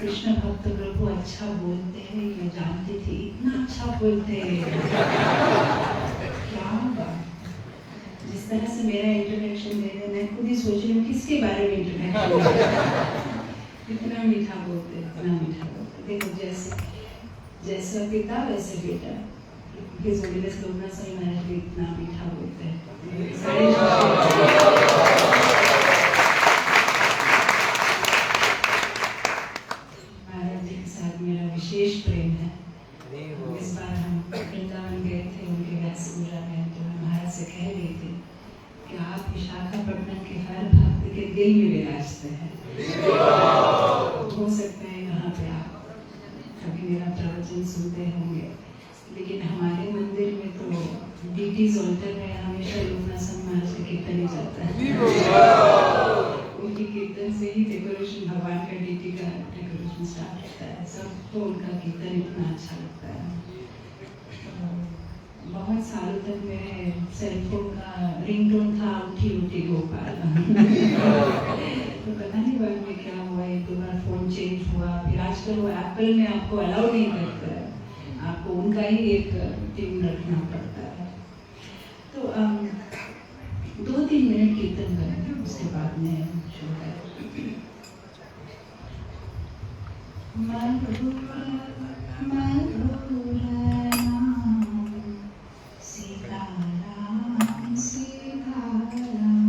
कृष्ण भक्त प्रभु अच्छा बोलते हैं, मैं जानती थी इतना अच्छा बोलते हैं। क्या बात, जिस तरह से मेरा इंट्रोडक्शन दे रहे, मैं खुद ही सोच रही हूँ किसके बारे में इंट्रोडक्शन। इतना मीठा बोलते, इतना मीठा बोलते। देखो जैसा पिता वैसे बेटा। His Holiness Governor Sai Maharaj भी इतना मीठा बोलते हैं। महाराज जी के साथ मेरा विशेष प्रेम है। इस बार हम वृंदावन गए थे, उनके व्यासपुरा में, तो मैं महाराज से कह रही थी कि आप विशाखापट्टनम के हर भक्त के दिल में विराजते हैं। हो सकता है यहाँ पे आप कभी मेरा प्रवचन सुनते होंगे, लेकिन हमारे मंदिर में तो डीटीज ऑल्टर में हमेशा लोकनाथ महाराज का कीर्तन ही जाता है। उनकी कीर्तन से ही डेकोरेशन, भगवान का डीटी का डेकोरेशन स्टार्ट होता है। सबको उनका कीर्तन इतना अच्छा लगता है। बहुत सालों तक मेरे सेलफोन का रिंगटोन था उठी उठी गोपाल। तो पता नहीं बाद में क्या हुआ, एक दो बार फोन चेंज हुआ, फिर आजकल वो एप्पल में आपको अलाउ नहीं करता है, आपको उनका ही एक ट्यून रखना पड़ता है। तो 2-3 मिनट कीर्तन करेंगे, उसके बाद में शुरू करेंगे। मधुर नाम सीताराम सीताराम।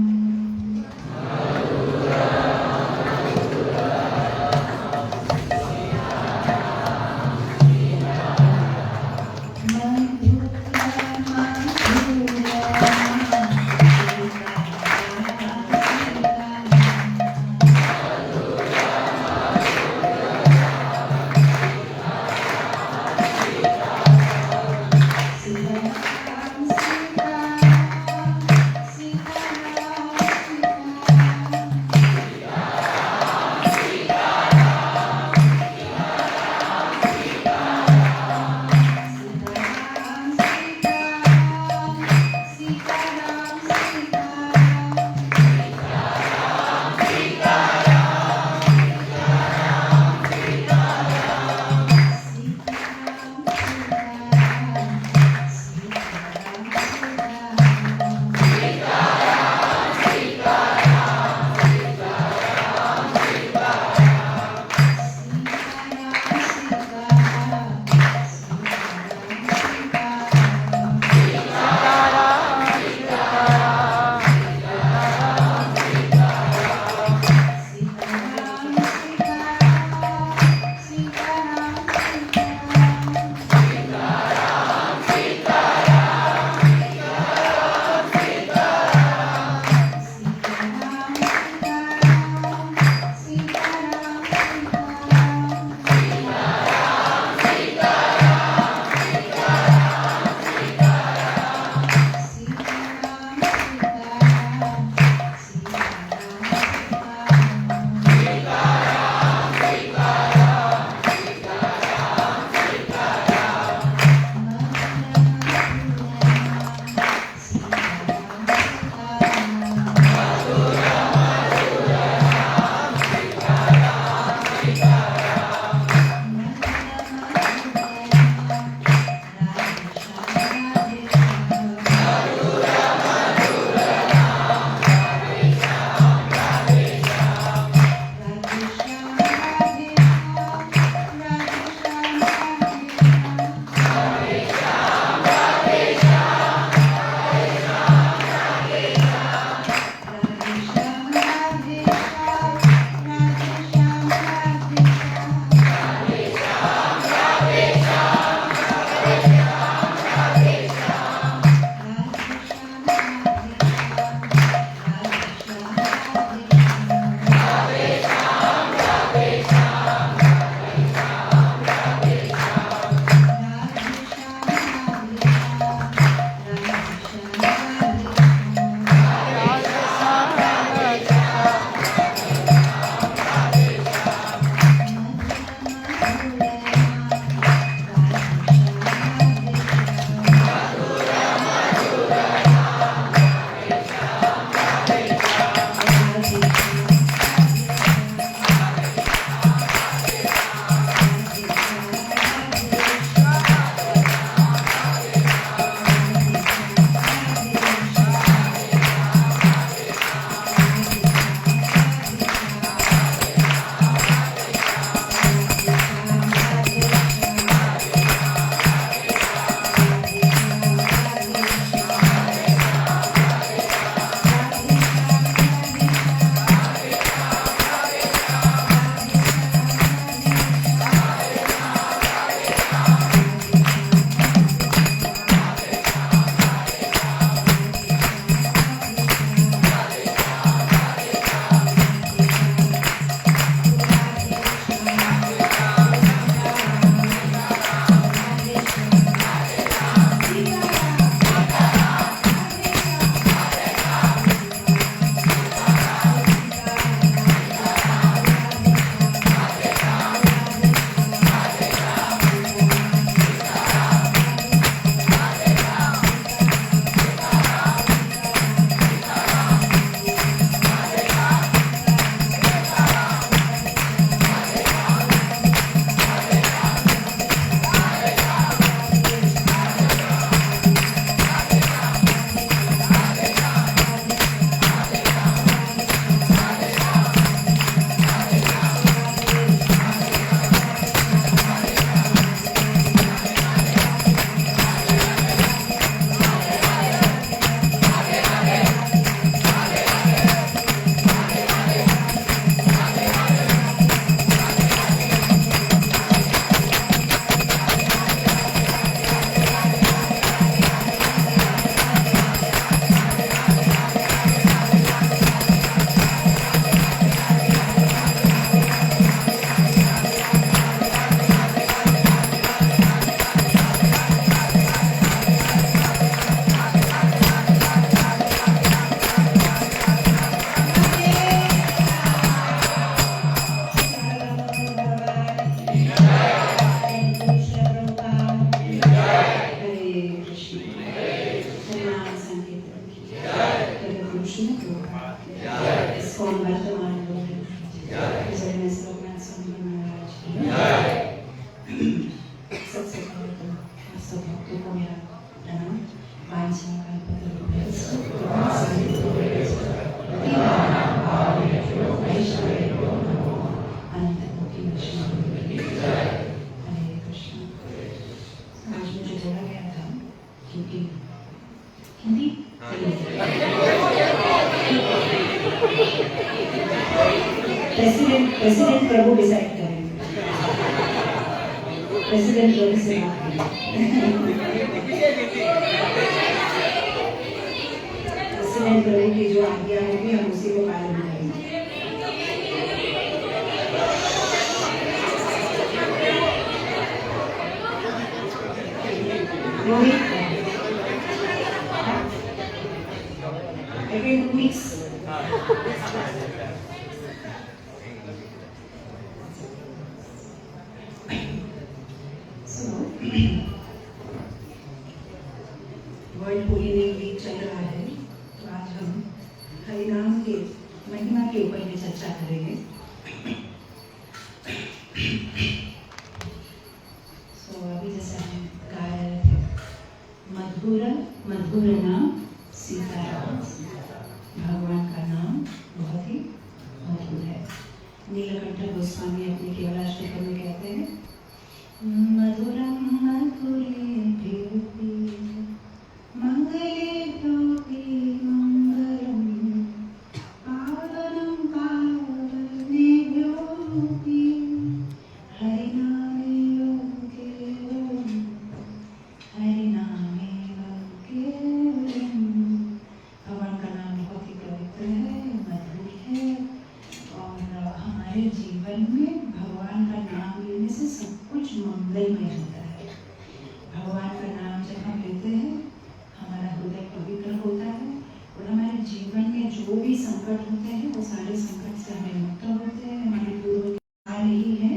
प्रेसिडेंट प्रभु डिसाइड करेंगे, प्रेसिडेंट प्रभु से प्रेसिडेंट प्रभु की जो आज्ञा होगी हम उसी को पालन करेंगे। Every 2 weeks. World holy name week चल रहा है, तो आज हम हरिनाम के महिमा के ऊपर में चर्चा करेंगे। अभी जैसे हम गा रहे थे, मधुर मधुर नाम सीताराम, भगवान का नाम बहुत ही मधुर है। नीलकंठ गोस्वामी अपने केवलाष्टकम में कहते हैं, मधुरम मधुरे भ्योपि मंगले भ्योपि मंगलम, पावनम पावने भ्योपि हरिनामेव केवलम, हरिनामेव केवलम। भगवान का नाम बहुत ही पवित्र है, मधुर है, और हमारे जीवन में भगवान का नाम लेने से सब कुछ मंगलमय होता है। भगवान का नाम जब हम लेते हैं, हमारा हृदय पवित्र होता है, और हमारे जीवन में जो भी संकट होते हैं वो सारे संकट से हमें मुक्त होते हैं। हमारे पूर्वज नहीं है,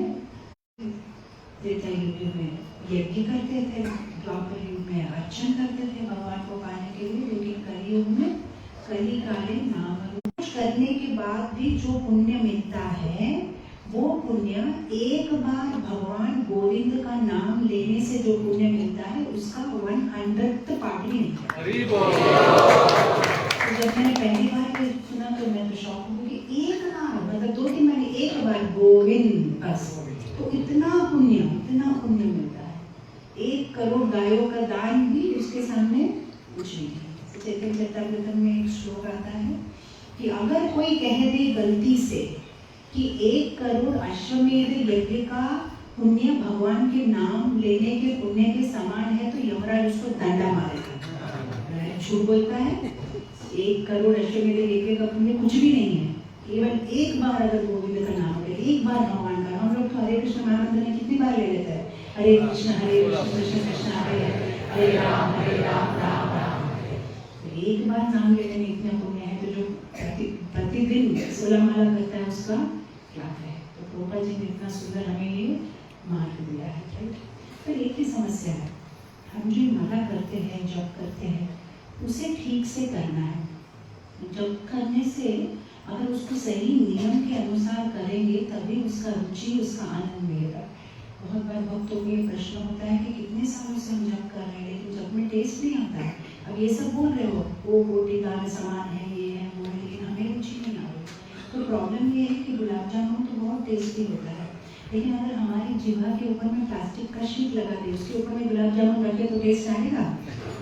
त्रेता युग में यज्ञ करते थे, द्वापर युग में अर्चन करते थे भगवान को पाने के लिए, लेकिन कलियुग में कली काले नाम कुछ करने के बाद भी जो पुण्य मिलता है, वो पुण्य एक बार भगवान गोविंद का नाम लेने से जो पुण्य मिलता है उसका 100th पार्ट भी नहीं है। तो जब मैंने पहली बार ये सुना तो मैं तो शॉक हो गई, एक बार मतलब 2-3 महीने एक बार गोविंद बस, तो इतना पुण्य मिलता है। 1 करोड़ गायों का दान भी उसके सामने कुछ नहीं है। चैतन्य चरितामृतम में एक श्लोक आता है कि अगर कोई कह दे गलती से कि 1 करोड़ अश्वमेध यज्ञ का पुण्य भगवान के नाम लेने के पुण्य के समान है, तो यमराज उसको डंडा मारेगा। झूठ बोलता है, 1 करोड़ अश्वमेध यज्ञ का पुण्य कुछ भी नहीं है। केवल एक बार अगर गोविंद का नाम ले, एक बार भगवान का, हम लोग तो हरे कृष्ण महामंत्र में कितनी बार ले लेते हैं, हरे कृष्ण कृष्ण कृष्ण हरे राम राम राम। एक बार नाम लेने में इतना पुण्य है, तो जो प्रतिदिन 16 माला करता है उसका क्या है। तो प्रभुपाद जी ने इतना सुंदर हमें ये मार्ग दिया है, राइट। पर एक ही समस्या है, हम जो माला करते हैं, जप करते हैं, उसे ठीक से करना है। जप करने से अगर उसको सही नियम के अनुसार करेंगे तभी उसका रुचि, उसका आनंद मिलेगा। बहुत बार भक्तों को ये प्रश्न होता है कि कितने सालों से हम जप कर रहे हैं लेकिन जप में टेस्ट नहीं आता है। अब ये सब बोल रहे हो, वो कोटि दान समान है, ये है वो है, लेकिन हमें रुचि नहीं आ रही। तो प्रॉब्लम ये है कि गुलाब जामुन तो बहुत टेस्टी होता है, लेकिन अगर हमारी जिह्वा के ऊपर में प्लास्टिक का शीट लगा दे, उसके ऊपर में गुलाब जामुन रखे तो टेस्ट आएगा?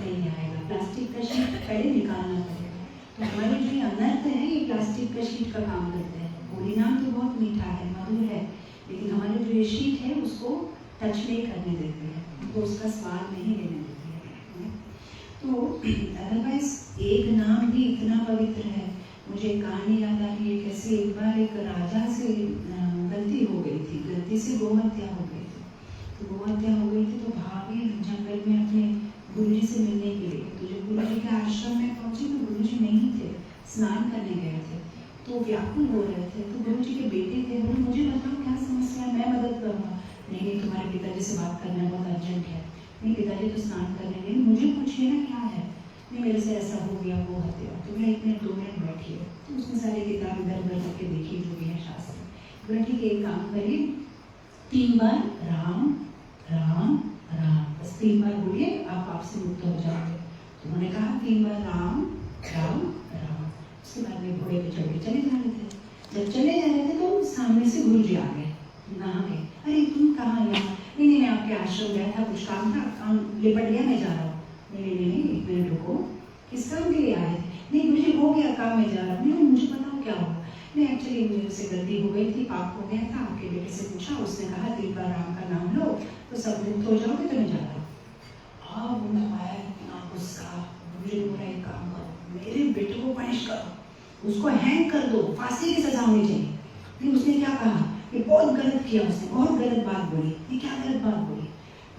नहीं आएगा। प्लास्टिक का शीट पहले निकालना पड़ेगा। तो हमारे जो ये अनर्थ है, ये प्लास्टिक का शीट का काम करते हैं। होली नाम तो बहुत मीठा है, मधुर है, लेकिन हमारे जो ये शीट है उसको टच नहीं करने देते हैं, उनको उसका स्वाद नहीं लेने देते हैं। तो अदरवाइज एक नाम भी इतना पवित्र है। मुझे एक कहानी याद आ रही है, कैसे एक बार एक राजा से गलती हो गई थी, गलती से गोहत्या हो गई थी। तो गोहत्या हो गई थी तो भागे जंगल में अपने गुरुजी से मिलने के लिए। तो जब गुरुजी के आश्रम में पहुंचे तो गुरुजी नहीं थे, स्नान करने गए थे। तो व्याकुल हो रहे थे। तो गुरुजी के बेटे थे, बोले मुझे बताओ क्या समस्या है, मैं मदद करूँगा। नहीं, तुम्हारे पिताजी से बात करना बहुत अर्जेंट है। नहीं, पिताजी तो स्नान करने गए, मुझे पूछिए ना क्या है। नहीं, मेरे से ऐसा हो गया, वो हत्या। तो मैं 1-2 मिनट बैठिए। तो उसने सारी किताब इधर उधर करके देखी जो भी है शास्त्र। बोले ठीक है, एक काम करिए, 3 बार राम राम राम, बस 3 बार बोलिए, आप आपसे मुक्त हो जाओगे। तो उन्होंने कहा 3 बार राम राम राम। उसके बाद में घोड़े पे चढ़ के चले जा रहे थे। जब चले जा रहे थे तो सामने से गुरुजी आ गए, नहा गए। अरे तुम कहाँ यहाँ? नहीं, मैं आपके आश्रम गया था, कुछ काम था, काम निपट गया, मैं जा रहा हूँ। नहीं, 1 मिनट रुको, किस काम के लिए आए थे? नहीं, मुझे हो गया काम, मैं जा रहा हूँ। नहीं, मुझे बताओ क्या हुआ? नहीं एक्चुअली मुझे उससे गलती हो गई थी, पाप हो गया था। आपके बेटे से पूछा, उसने कहा 3 बार राम का नाम लो तो सब मुक्त हो जाओगे, तो मैं जा रहा हूँ। अब उन्हें आया इतना गुस्सा, मुझे बोला एक काम करो, मेरे बेटे को पनिश करो, उसको हैंग कर दो, फांसी की सजा होनी चाहिए। लेकिन उसने क्या कहा कि बहुत गलत किया उसने, बहुत गलत बात बोली। ये क्या गलत बात बोली?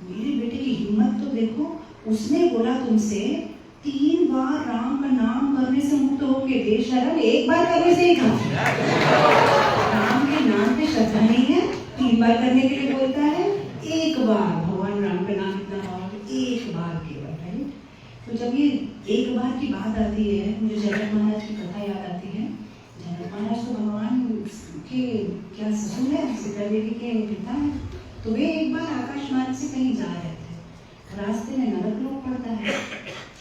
मेरे बेटे की हिम्मत तो देखो, उसने बोला तुमसे 3 बार राम का नाम करने से मुक्त होंगे। बेशरम, 1 बार करने से ही काफी। राम के नाम पे श्रद्धा नहीं है, 3 बार करने के लिए बोलता है। 1 बार भगवान राम का नाम इतना पावर, 1 बार केवल, राइट? तो जब ये 1 बार की बात आती है, मुझे जनक महाराज की कथा याद आती है। जनक महाराज तो भगवान के क्या ससुर है, सीता देवी के पिता है। तो वे एक बार आकाश मार्ग से कहीं जा रहे थे, रास्ते में नरक लोक पड़ता है।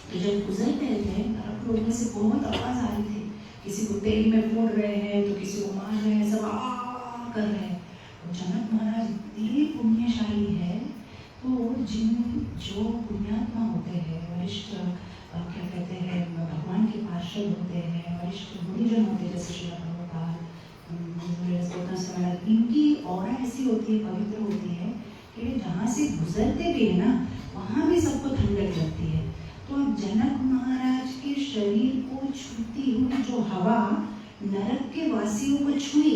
तो जब गुजर रहे थे, नरक लोक में से बहुत आवाज आ रही थी, किसी को तेल में फोड़ रहे हैं, तो किसी को मार रहे हैं, सब आ कर रहे हैं। तो जनक महाराज इतने पुण्यशाली है, तो जो पुण्यात्मा होते हैं, वरिष्ठ क्या कहते हैं, भगवान के पार्षद होते हैं, वरिष्ठ गुरुजन होते हैं, जैसे श्री प्रभुपाद, इनकी ऑरा ऐसी होती है, पवित्र होती है कि वे जहाँ से गुजरते भी है ना, वहाँ भी सबको ठंडक लगती है। तो अब जनक महाराज के शरीर को छूती हुई जो हवा नरक के वासियों को छुई,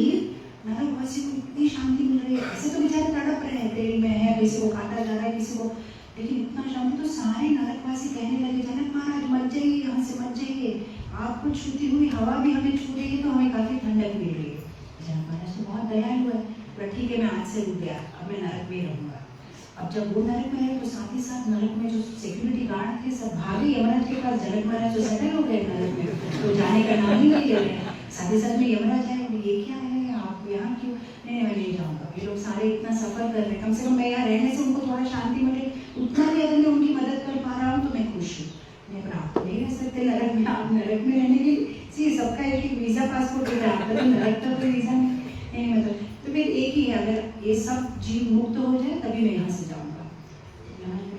नरक वासी को इतनी शांति मिल रही है। ऐसे तो बेचारे तड़प रहे हैं, तेल में है, किसी को काटा जा रहा है, किसी को, लेकिन इतना शांति। तो सारे नरकवासी कहने लगे, जनक महाराज मत जाइए, यहाँ से मत जाइए, आपको छूती हुई हवा भी हमें छू रही है, तो हमें काफी ठंडक मिल रही है। जनक महाराज तो बहुत दयालु है, पर ठीक है मैं आज से रुक गया, अब मैं नरक में रहूंगा। अब जब वो नरक में है, तो साथ ही साथ नरक में जो सिक्योरिटी गार्ड थे सब भागे यमराज के पास। जनक महाराज जो सेटल हो गए नरक में, तो जाने का नाम ही नहीं ले रहे हैं। साथ ही साथ में यमराज आए, ये क्या है, आप यहाँ क्यों? नहीं मैं नहीं जाऊँगा। ये लोग सारे इतना सफर कर रहे हैं, कम से कम मैं यहाँ रहने से उनको थोड़ा शांति मिले, उतना भी अगर मैं उनकी मदद कर पा रहा हूँ तो मैं खुश हूँ। आप नहीं रह सकते नरक में, आप नरक में रहने के लिए सबका एक वीजा पासपोर्ट होता है, आपका तो नरक का कोई वीजा नहीं मतलब। तो फिर एक ही है, अगर ये सब जीव मुक्त हो जाए तभी मैं यहाँ से जाऊँगा।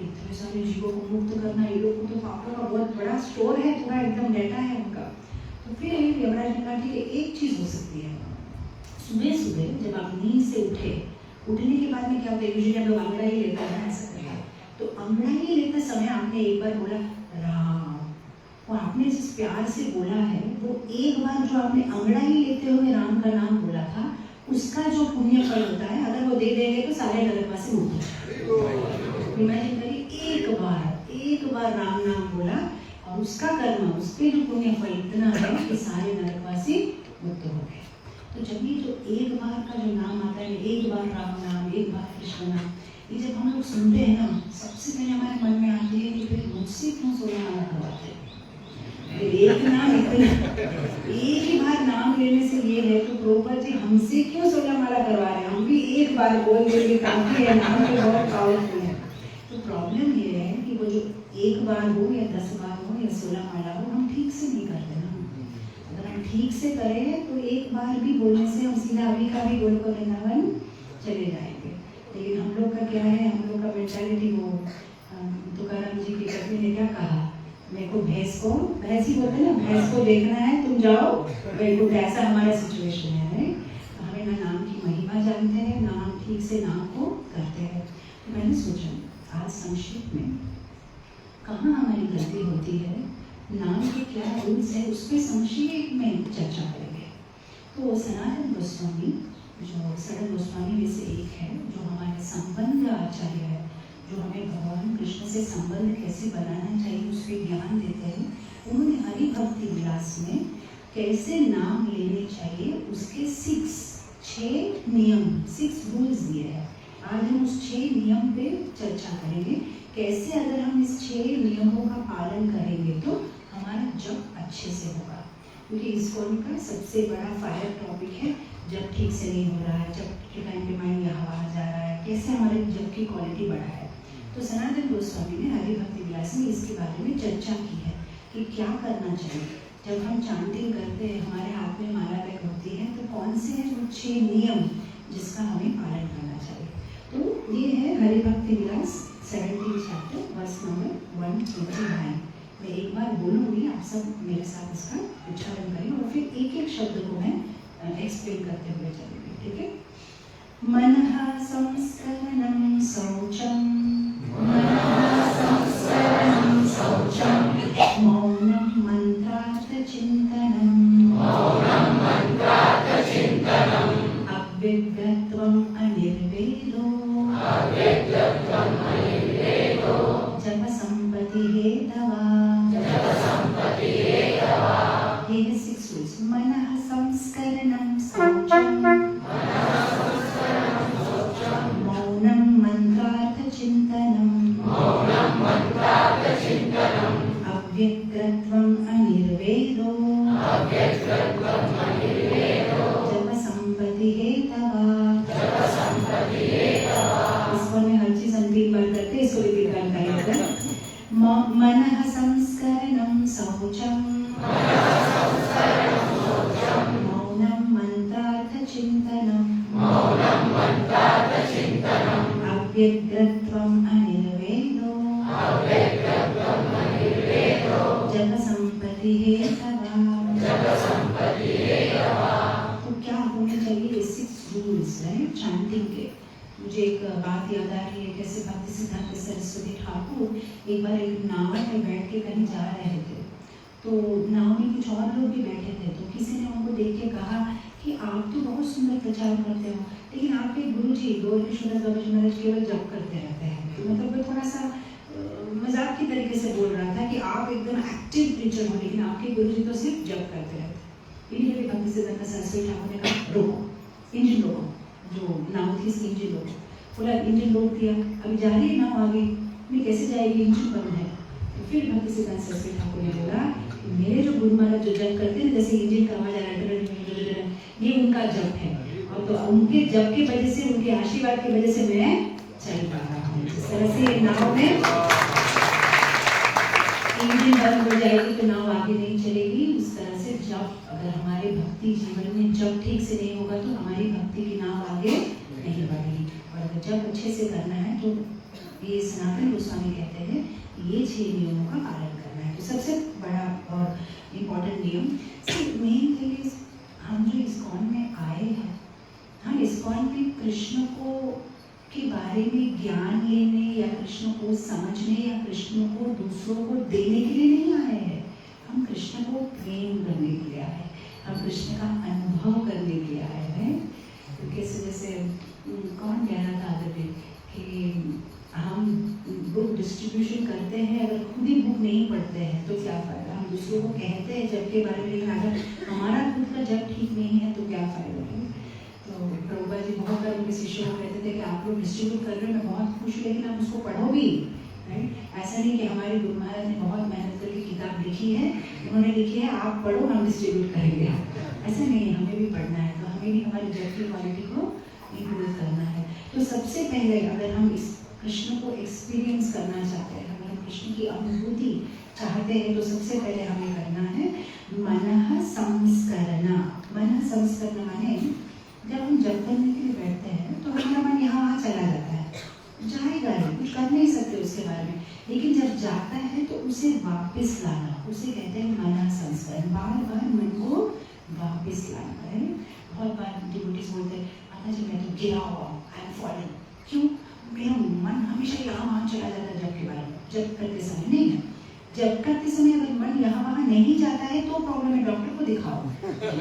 इतने सारे जीवों को मुक्त करना, ये लोग को तो पापों का बहुत बड़ा स्टोर है, पूरा एकदम डेटा है उनका। तो फिर यमराज ने कहा ठीक है, एक चीज़ हो सकती है, सुबह सुबह जब आप नींद से उठे, उठने के बाद में क्या होता है, यूजुअली हम लोग अंगड़ा ही लेते हैं, ऐसा करते हैं। तो अंगड़ा ही लेते समय आपने एक बार बोला राम, और आपने जिस प्यार से बोला है, वो एक बार जो आपने अंगड़ा ही लेते हुए राम का नाम बोला था, उसका जो पुण्य फल होता है, अगर वो दे देंगे तो सारे नरकवासी मुक्त हो जाएंगे। इमेजिन करिए, एक बार राम नाम बोला और उसका कर्म, उसके जो पुण्य फल इतना है कि सारे नरकवासी मुक्त हो गए। तो जब ये जो एक बार का जो नाम आता है, एक बार राम नाम, एक बार कृष्ण नाम, ये जब हम लोग सुनते हैं ना, सबसे पहले हमारे मन में आती है कि फिर मुझसे क्यों 16 माला करवाते हैं? एक नाम इतना, एक ही बार नाम लेने से ये है, तो प्रभुपाद जी हमसे क्यों 16 माला करवा रहे हैं? हम भी एक बार बोल देंगे काफी है, नाम तो बहुत पावरफुल है। तो प्रॉब्लम ये है कि वो जो एक बार हो या 10 बार हो या 16 माला हो, हम ठीक से नहीं करते ना। अगर हम ठीक से करें तो एक बार भी बोलने से हम सीधा अभी का भी गोल को वृंदावन चले जाएंगे। लेकिन हम लोग का क्या है, हम लोग का मेंटालिटी, वो तुकाराम जी की पत्नी ने क्या कहा, मेरे को भैंस ही बोलते ना, भैंस को देखना है, तुम जाओ वैकुंठ, ऐसा हमारा सिचुएशन है। तो हमें ना नाम की महिमा जानते हैं, ना हम ठीक से नाम को करते हैं। तो मैंने सोचा आज संक्षिप्त में कहाँ हमारी गलती होती है, नाम के क्या रूल्स है, उस पर संक्षेप में चर्चा करेंगे। तो सनातन गोस्वामी, जो सड़न गोस्वामी में से एक है, जो हमारे संबंध आचार्य है, जो हमें भगवान कृष्ण से संबंध कैसे बनाना चाहिए उस पर ज्ञान देते हैं, उन्होंने हरि भक्ति विलास में कैसे नाम लेने चाहिए उसके 6 नियम, 6 रूल्स दिए हैं। आज हम उस 6 नियम पे चर्चा करेंगे, कैसे अगर हम इस 6 नियमों का पालन करेंगे तो हमारा जप अच्छे से होगा। क्योंकि इस्कॉन का सबसे बड़ा फायर टॉपिक है जब ठीक से नहीं हो रहा है, जब के टाइम पे माइंड यहाँ बाहर जा रहा है, कैसे हमारे जप की क्वालिटी बढ़ाए। तो सनातन गोस्वामी ने हरि भक्ति विलास में इसके बारे में चर्चा की है कि क्या करना चाहिए जब हम चांटिंग करते हैं, हमारे हाथ में माला बैग होती है, तो कौन से हैं वो 6 नियम जिसका हमें पालन करना चाहिए। तो ये है हरि भक्ति विलास 17 चैप्टर वर्स नंबर 129। मैं एक बार बोलूँगी, आप सब मेरे साथ इसका उच्चारण करें और फिर एक एक शब्द को मैं एक्सप्लेन करते हुए चलूँगी, ठीक है? मनः संस्करणं शौचं, मौनं मन्त्रार्थचिन्तनं, अव्यक्तत्वम् अनिर्वेदो, जपसम्पत्तिहेतवा। ये 6 rules. मनः संस्करणं शौचं, मौनं मन्त्रार्थचिन्तनं, अव्यक्तत्वम् अनिर्वेदो, जपसम्पत्तिहेतवा। इसको मैं हर चीज अंतिम बार करते, इसको रिपीट करता है। मनः संस्करणं शौचं, मौनं मन्त्रार्थचिन्तनं, अव्यक्तत्वम् अनिर्वेदो, जपसम्पत्तिहेतवा। तो क्या होने चाहिए 6 रूल्स है चैंटिंग के। मुझे एक बात याद आ रही है, कैसे भक्ति सिद्धांत सरस्वती ठाकुर एक बार एक नाव में बैठ के कहीं जा रहे थे, तो नाव में कुछ और लोग भी बैठे थे। तो किसी ने उनको देख के कहा कि आप तो बहुत सुंदर प्रचार करते हो, लेकिन आपके गुरुजी द्वारकेश्वर बाबाजी महाराज केवल जप करते रहते हैं। तो मतलब वो थोड़ा सा मजाक की तरीके से बोल रहा था कि आप एकदम एक्टिव प्रीचर हो, लेकिन आपके गुरुजी तो सिर्फ जप करते रहते हैं। इन्हीं भक्ति सिद्धांत सरस्वती ठाकुर ने कहा रोको, इंजन रोको, जो नाव थी इसकी इंजन रोको। बोला इंजन रोक दिया, अभी जा रही है नाव आगे, नहीं कैसे जाएगी, इंजन बंद है। तो फिर भक्ति सिद्धांत सरस्वती ठाकुर ने बोला मेरे जो गुरु महाराज जो जप करते हैं, जैसे इंजन का आवाज आ रहा है, ये उनका जप है, और तो उनके जप की वजह से, उनके आशीर्वाद की वजह से मैं चल पा रहा हूँ। जिस तरह से नाव में इंजन बंद हो जाएगी तो नाव आगे नहीं चलेगी, उस तरह से जब अगर हमारे भक्ति जीवन में जब ठीक से नहीं होगा तो हमारी भक्ति की नाव आगे नहीं बढ़ेगी। और अगर जब अच्छे से करना है तो ये सनातन गोस्वामी कहते हैं ये 6 नियमों का पालन करना है। तो सबसे बड़ा और इम्पोर्टेंट नियम, मेन थिंग इज हम जो इस्कॉन में आए हैं, हम इस्कॉन में कृष्ण को के बारे में ज्ञान लेने या कृष्ण को समझने या कृष्ण को दूसरों को देने के लिए नहीं आए हैं। हम कृष्ण को प्रेम करने के लिए आए हैं, हम कृष्ण का अनुभव करने के लिए आए हैं। तो कैसे जैसे कौन कह रहा था आदर कि हम बुक डिस्ट्रीब्यूशन करते हैं, अगर खुद ही बुक नहीं पढ़ते हैं तो क्या फ़ायदा। हम दूसरों को कहते हैं जब के बारे में, लेकिन अगर हमारा खुद का जब ठीक नहीं है तो क्या फ़ायदा है। तो प्रभुपा जी बहुत बार उनके शिष्यों को कहते थे कि आप लोग डिस्ट्रीब्यूट कर रहे हो, मैं बहुत खुश हूँ, लेकिन आप उसको पढ़ो भी, राइट। ऐसा नहीं कि हमारे गुरु महाराज ने बहुत मेहनत करके किताब लिखी है, उन्होंने लिखी है आप पढ़ो हम डिस्ट्रीब्यूट करेंगे, ऐसा नहीं है, हमें भी पढ़ना है। तो हमें भी हमारी जब की क्वालिटी को इम्प्रूव करना है। तो सबसे पहले अगर हम इस कृष्ण को एक्सपीरियंस करना चाहते हैं, अगर हम कृष्ण की अनुभूति चाहते हैं, तो सबसे पहले हमें करना है मनः संस्करण। मनः संस्करण माने जब हम जप करने के लिए बैठते हैं तो हमारा मन यहाँ वहाँ चला जाता है, जाएगा नहीं, कुछ कर नहीं सकते उसके बारे में, लेकिन जब जाता है तो उसे वापस लाना, उसे कहते हैं मनः संस्करण। बार बार मन को वापस लाना है। बहुत बार डिवोटीज बोलते हैं माता जी मैं तो गिरा हुआ, आई एम फॉलिंग। क्यों? मेरा मन हमेशा यहाँ वहाँ चला जाता है जब के बारे में, जब करते समय नहीं है। जब करते समय अगर मन यहाँ वहाँ नहीं जाता है तो प्रॉब्लम है, डॉक्टर को दिखाओ।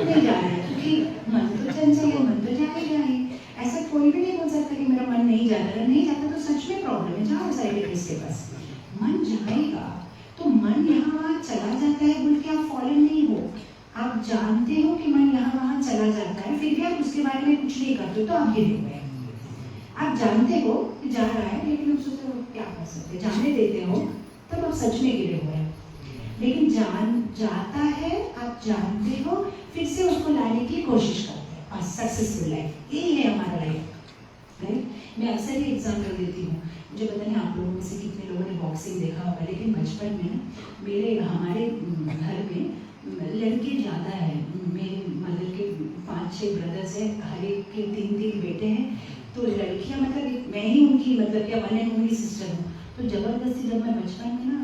नहीं जा रहा है क्योंकि मन तो चंचल है, मन तो जाएगा ही। ऐसा कोई भी नहीं बोल सकता कि मेरा मन नहीं जाता। अगर नहीं जाता तो सच में प्रॉब्लम है, जाओ साइकियाट्रिस्ट के पास। मन जाएगा तो मन यहाँ वहाँ चला जाता है बोल के आप फॉलन नहीं हो। आप जानते हो कि मन यहाँ वहाँ चला जाता है, फिर भी आप उसके बारे में कुछ नहीं करते तो आप गिरे हुए हैं। आप जानते हो कि जा रहा है, लेकिन आप सोचते हो क्या कर सकते, जाने देते हो, तब आप सच में गिरे हुए हैं। लेकिन जाता है, आप जानते हो, फिर से उसको लाने की कोशिश करते हैं और सक्सेसफुल लाइफ यही है हमारा लाइफ, राइट। मैं अक्सर ही एग्जाम्पल देती हूँ, मुझे पता नहीं आप लोगों में से कितने लोगों ने बॉक्सिंग देखा होगा, लेकिन बचपन में हमारे घर में लड़के ज़्यादा है। मेरे मदर के 5-6 ब्रदर्स हैं, हर एक के 3-3 बेटे हैं। तो लड़कियाँ मतलब मैं ही उनकी मतलब क्या 1 and only सिस्टर हूँ। तो ज़बरदस्ती जब मैं बचपन में ना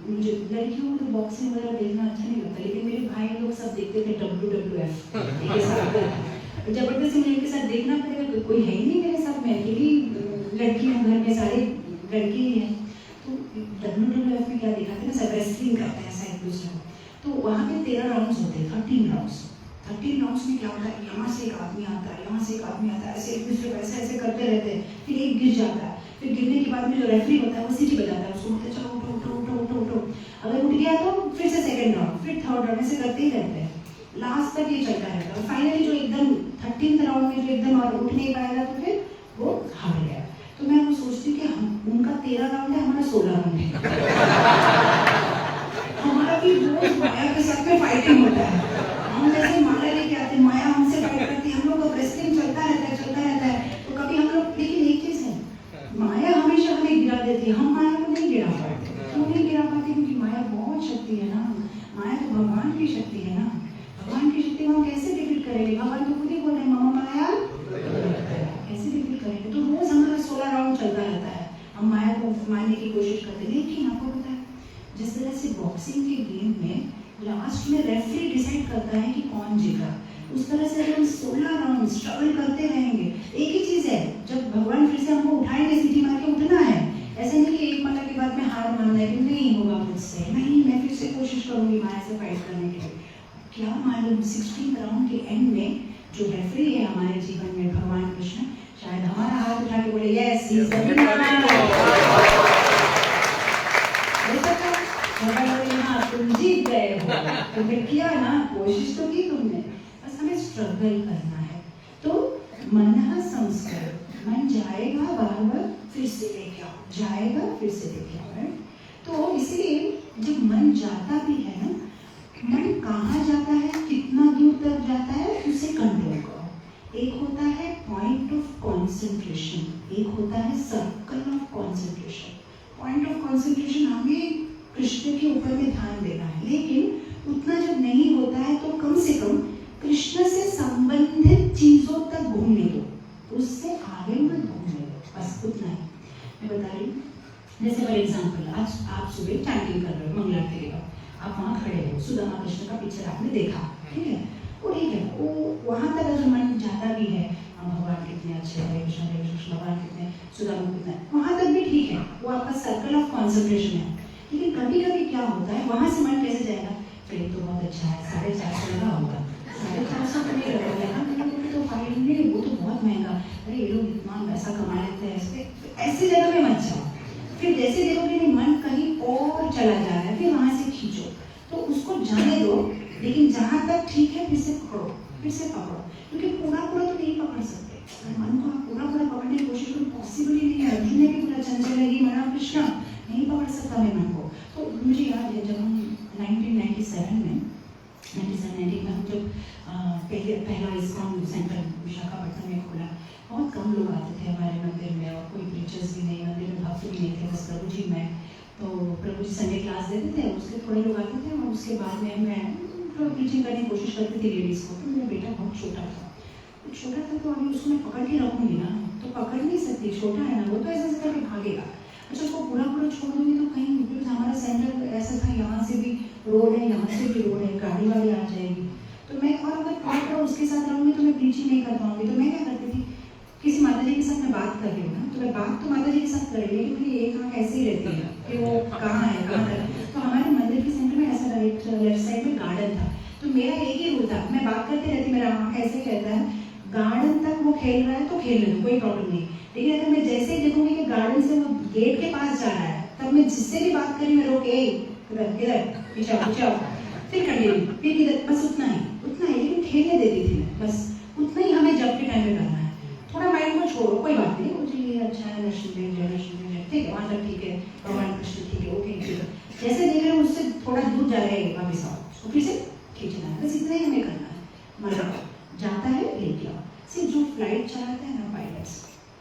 मुझे लड़कियों को बॉक्सिंग वगैरह देखना अच्छा नहीं लगता, लेकिन मेरे भाई लोग सब देखते थे WWF के साथ। जबरदस्ती मुझे इनके साथ देखना पड़ेगा, कोई है ही नहीं मेरे साथ, मैं अकेली लड़की हूँ, घर में सारे लड़के ही हैं। तो WWF में क्या दिखाते हैं, सब रेसलिंग करते हैं ऐसा एक दूसरे को। तो वहाँ पे 13 राउंड्स होते हैं, 13 राउंड्स। 13 राउंड्स में क्या होता है, यहाँ से एक आदमी आता है, यहाँ से एक आदमी आता है, ऐसे एक दूसरे को ऐसे ऐसे करते रहते हैं, फिर एक गिर जाता है, फिर गिरने के बाद में जो रेफरी होता है वो सीटी बजाता है, उसको बोलते हैं चलो उठो उठो उठो उठो उठो। अगर उठ गया तो फिर से सेकंड राउंड, फिर थर्ड राउंड, ऐसे करते ही रहते हैं, लास्ट तक ये चलता रहता है। फाइनली जो एकदम 13th राउंड में जो एकदम और उठ नहीं पाएगा तो फिर वो हार गया। तो मैं वो सोचती हूँ कि हम उनका 13 राउंड है, हमारा 16 राउंड है। हमारा भी रोज माया के साथ में फाइटिंग होता है, हम जैसे माला लेके आते हैं, माया हमसे फाइट करती है, हम लोग का रेसलिंग चलता रहता है। तो कभी हम लोग, लेकिन एक चीज है, माया हमेशा हमें गिरा देती है, हम माया को नहीं गिरा पाते। क्यों नहीं गिरा पाते? क्योंकि माया बहुत शक्ति है ना, माया तो भगवान की शक्ति है ना। भगवान की शक्ति को हम कैसे डिफीट करेंगे? भगवान तो खुद ही बोल रहे हैं, मामा माया कैसे डिफीट करेंगे? तो रोज हमारा 16 राउंड चलता रहता है, हम माया को मारने की कोशिश करते हैं। लेकिन आपको पता है, जिस तरह से बॉक्सिंग के गेम में लास्ट में रेफरी डिसाइड करता है कि कौन जीता, उस तरह से हम 16 राउंड स्ट्रगल करते रहेंगे। एक ही चीज है, जब भगवान फिर से हमको उठाएंगे, सीटी मार के उठना है। ऐसे नहीं कि एक माला के बाद में हार मानना है कि नहीं होगा मुझसे, नहीं, मैं फिर से कोशिश करूंगी माया से फाइट करने के लिए। क्या मालूम 16 राउंड के एंड में जो रेफरी है हमारे जीवन में, भगवान कृष्ण, शायद हमारा हाथ उठा के बोले yes he is the winner, तुम जीत गए हो। तो फिर किया ना, कोशिश तो की तुमने, बस हमें स्ट्रगल करना है। तो मन संस्कार, मन जाएगा बार बार, फिर से लेके आओ, जाएगा फिर से लेके आओ। तो इसलिए जब मन जाता भी है ना, मन कहाँ जाता है, कितना दूर तक जाता है, उसे कंट्रोल करो। एक होता है पॉइंट ऑफ कॉन्सेंट्रेशन, एक होता है circle of concentration. Point of concentration हमें कृष्ण के ऊपर में ध्यान देना है, लेकिन उतना जब नहीं होता है तो कम से कम कृष्ण से संबंधित चीजों तक घूमने दो, उससे आगे मत घूमने दो, बस उतना ही मैं बता रही हूँ। जैसे फॉर एग्जाम्पल, आज आप सुबह चैंटिंग कर रहे हो मंगला आरती के बाद, आप वहाँ खड़े हो, सुदामा कृष्ण का पिक्चर आपने देखा, ठीक है, वो ठीक है, वो वहाँ तक अगर मन जाता भी है, भगवान कितने अच्छे है, कृष्ण भगवान कितने, सुदामा कितने, वहाँ तक भी ठीक है, वो आपका सर्कल ऑफ कॉन्सेंट्रेशन है। लेकिन कभी कभी क्या होता है, वहाँ से मन कैसे जाएगा, प्रेम तो बहुत अच्छा है, 450 लगा होगा, 450 तो नहीं लगेगा, तो 5 नहीं, वो तो बहुत महंगा, अरे ये लोग इतना पैसा कमा लेते हैं, ऐसी जगह में मत जाओ। फिर जैसे देखोगे नहीं मन कहीं और चला जा रहा है, फिर वहाँ से खींचो, तो उसको जाने दो, लेकिन जहाँ तक ठीक है फिर से पकड़ो, फिर से पकड़ो, क्योंकि पूरा पूरा तो नहीं पकड़ सकते। मन को आप पूरा पूरा पकड़ने की कोशिश करो, पॉसिबल ही नहीं है। अर्जुन ने भी पूरा चंचल है, ये मना कृष्ण नहीं पकड़ सकता मैं मन को। तो मुझे याद है जब हम 1997 में हम जब पहला इस्कॉन सेंटर विशाखापट्टनम में खोला, बहुत कम लोग आते थे हमारे मंदिर में, और कोई प्रीचर्स भी नहीं, मंदिर में भक्त भी नहीं थे, बस प्रभु जी मैं। तो प्रभु जी संडे क्लास देते थे, उसके थोड़े लोग आते थे, और उसके बाद में मैं थोड़ा प्रीचिंग करने की कोशिश करती थी लेडीज़ को। तो मेरा बेटा बहुत छोटा था, तो अभी उसको मैं पकड़ के रखूँगी ना, तो पकड़ नहीं सकती, छोटा है ना वो, तो ऐसे करके भागेगा। अच्छा, उसको पूरा छोड़ दूँगी तो कहीं, क्योंकि हमारा सेंटर ऐसा था, यहाँ से भी रोड है, यहाँ से भी रोड है, गाड़ी वाड़ी आ जाएगी, तो मैं, और अगर पूरा उसके साथ रहूँगी तो मैं प्रीचिंग नहीं कर पाऊँगी। तो मैं क्या करती थी, किसी माता जी के साथ मैं बात कर रही हूँ ना, तो मैं बात तो माता जी के साथ कर रही हूँ, क्योंकि एक आँख ऐसे ही रहती है कि वो कहाँ है कहाँ तक। तो हमारे मंदिर के सेंटर में ऐसा लेफ्ट साइड में गार्डन था, तो मेरा एक ही रूल था, मैं बात करते रहती, मेरा आँख ऐसे ही रहता है, गार्डन तक वो खेल रहा है तो खेलने दो, कोई प्रॉब्लम नहीं। लेकिन अगर मैं जैसे ही देखूंगी कि गार्डन से वो गेट के पास जा रहा है, तब मैं जिससे भी बात करी मैं रोके, इधर पीछे आओ, फिर कंटिन्यू, फिर इधर, बस उतना ही, लेकिन खेलने देती थी मैं, बस उतना ही हमें जब के टाइम में करना है। थोड़ा माइंड को छोड़ो, कोई बात नहीं, मुझे ये अच्छा है, नरसिंह जय, ठीक है, वहाँ तक ठीक है, भगवान कृष्ण ठीक है, ओके ठीक है, जैसे देख रहे हैं उससे थोड़ा दूर जा रहे हैं, वापिस आओ, उसको फिर से खींचना है, बस इतना ही हमें करना है। मतलब जाता है लेके आओ। सिर्फ जो फ्लाइट चलाते हैं ना पायलट्स,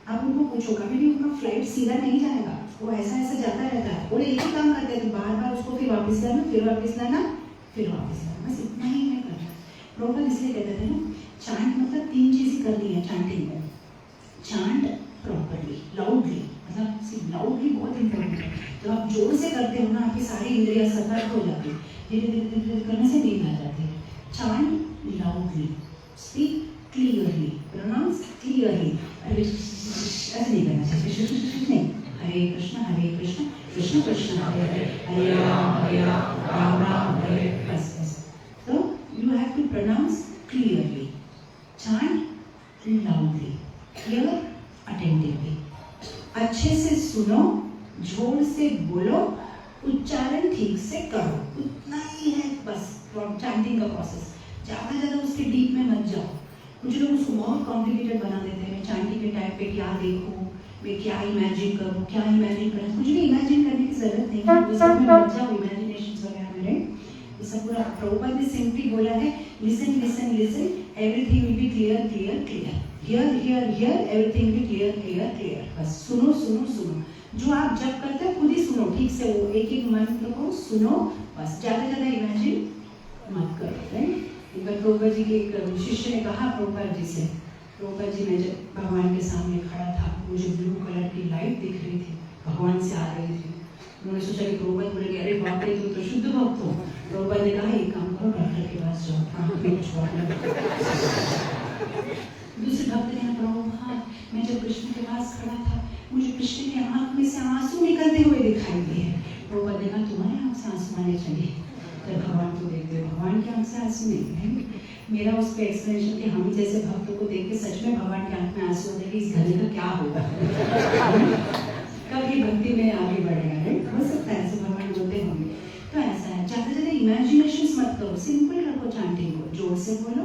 आप उनको पूछो, कभी भी उनका फ्लाइट सीधा नहीं जाएगा, वो ऐसा जाता रहता है, वो एक ही काम करते हैं, बार बार उसको फिर वापस लाना, फिर वापस लाना, फिर वापस लाना, बस इतना ही हमें करना है। प्रॉपर इसलिए कहते थे ना, चांट मतलब 3 चीज़ें करनी है चैंटिंग में। चांट प्रॉपरली, लाउडली, मतलब लाउडली बहुत इंपॉर्टेंट है। जब आप जोर से करते हो ना, आपकी सारी इंद्रियां सतर्क हो जाती है, धीरे धीरे धीरे करने से नींद आ जाती है। Chant loudly, speak clearly, pronounce clearly. ऐसे नहीं करना चाहिए, नहीं। हरे कृष्ण कृष्ण कृष्ण हरे हरे, हरे राम राम राम हरे हरे, बस बस। So you have to pronounce clearly, chant loudly, hear attentively. अच्छे से सुनो, जोर से बोलो, उच्चारण ठीक से करो, उतना ही है बस चैंटिंग का प्रोसेस। ज़्यादा उसके डीप में मत जाओ। कुछ लोग उसको बहुत कॉम्प्लिकेटेड बना देते हैं। मैं चैंटिंग के टाइम पे क्या देखूँ, मैं क्या इमेजिन करूँ, क्या इमेजिन करूँ, कुछ भी इमेजिन करने की जरूरत नहीं है। वो सब में मत जाओ, इमेजिनेशन वगैरह में, राइट? ये सब पूरा प्रभुपाद ने सिंपली बोला है, listen listen listen, everything will be clear clear clear, here here here, everything will be clear clear clear. बस सुनो सुनो सुनो, जो आप जब करते हैं खुद ही सुनो, ठीक से वो एक एक मंत्र को सुनो, बस ज़्यादा इमेजिन मत करो, राइट? एक बार प्रभुपाद जी के एक शिष्य ने कहा प्रभुपाद जी से, प्रभुपाद जी, मैं जब भगवान के सामने खड़ा था, मुझे ब्लू कलर की लाइट दिख रही थी, भगवान से आ रही थी। उन्होंने सोचा कि प्रभुपाद बोलेंगे, अरे बाप रे, तुम तो शुद्ध भक्त हो। प्रभुपाद ने कहा, एक काम करो, डॉक्टर के पास जाओ, आँख में कुछ प्रॉब्लम। दूसरे भक्त ने कहा, प्रभुपाद, मैं जब कृष्ण के पास खड़ा था, मुझे कृष्ण के आँख में से आंसू निकलते हुए दिखाई दिए। प्रभुपाद ने कहा, तुम्हारे आँख से आंसू आने चाहिए, जब भगवान को देखते हो, भगवान के आँख से आंसू नहीं है। मेरा उस पर एक्सप्लेनेशन कि हम जैसे भक्तों को देख के सच में भगवान के आँख में आंसू होते हैं कि इस घड़ी का क्या होगा, कभी भक्ति में आगे बढ़ेगा, राइट? हो सकता है ऐसे भगवान बोलते होंगे। तो ऐसा है, ज़्यादा इमेजिनेशन मत करो, सिंपल रखो चैंटिंग को, जोर से बोलो,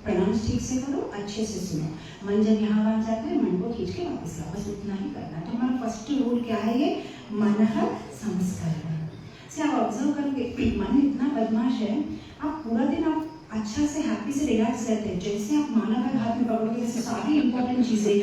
प्रोनाउंस ठीक से करो, अच्छे से सुनो। मन जब यहाँ वहाँ जाता है, मन को खींच के वापस लाओ, बस उतना ही करना है। तो हमारा फर्स्ट रूल क्या है? ये मनः संस्करण से आप ऑब्जर्व करोगे, मन इतना बदमाश है, आप पूरा दिन आप अच्छा से हैप्पी से रिलैक्स रहते हैं, जैसे आप माला बैग हाथ में पकड़ोगे, जैसे सारी इंपॉर्टेंट चीज़ें,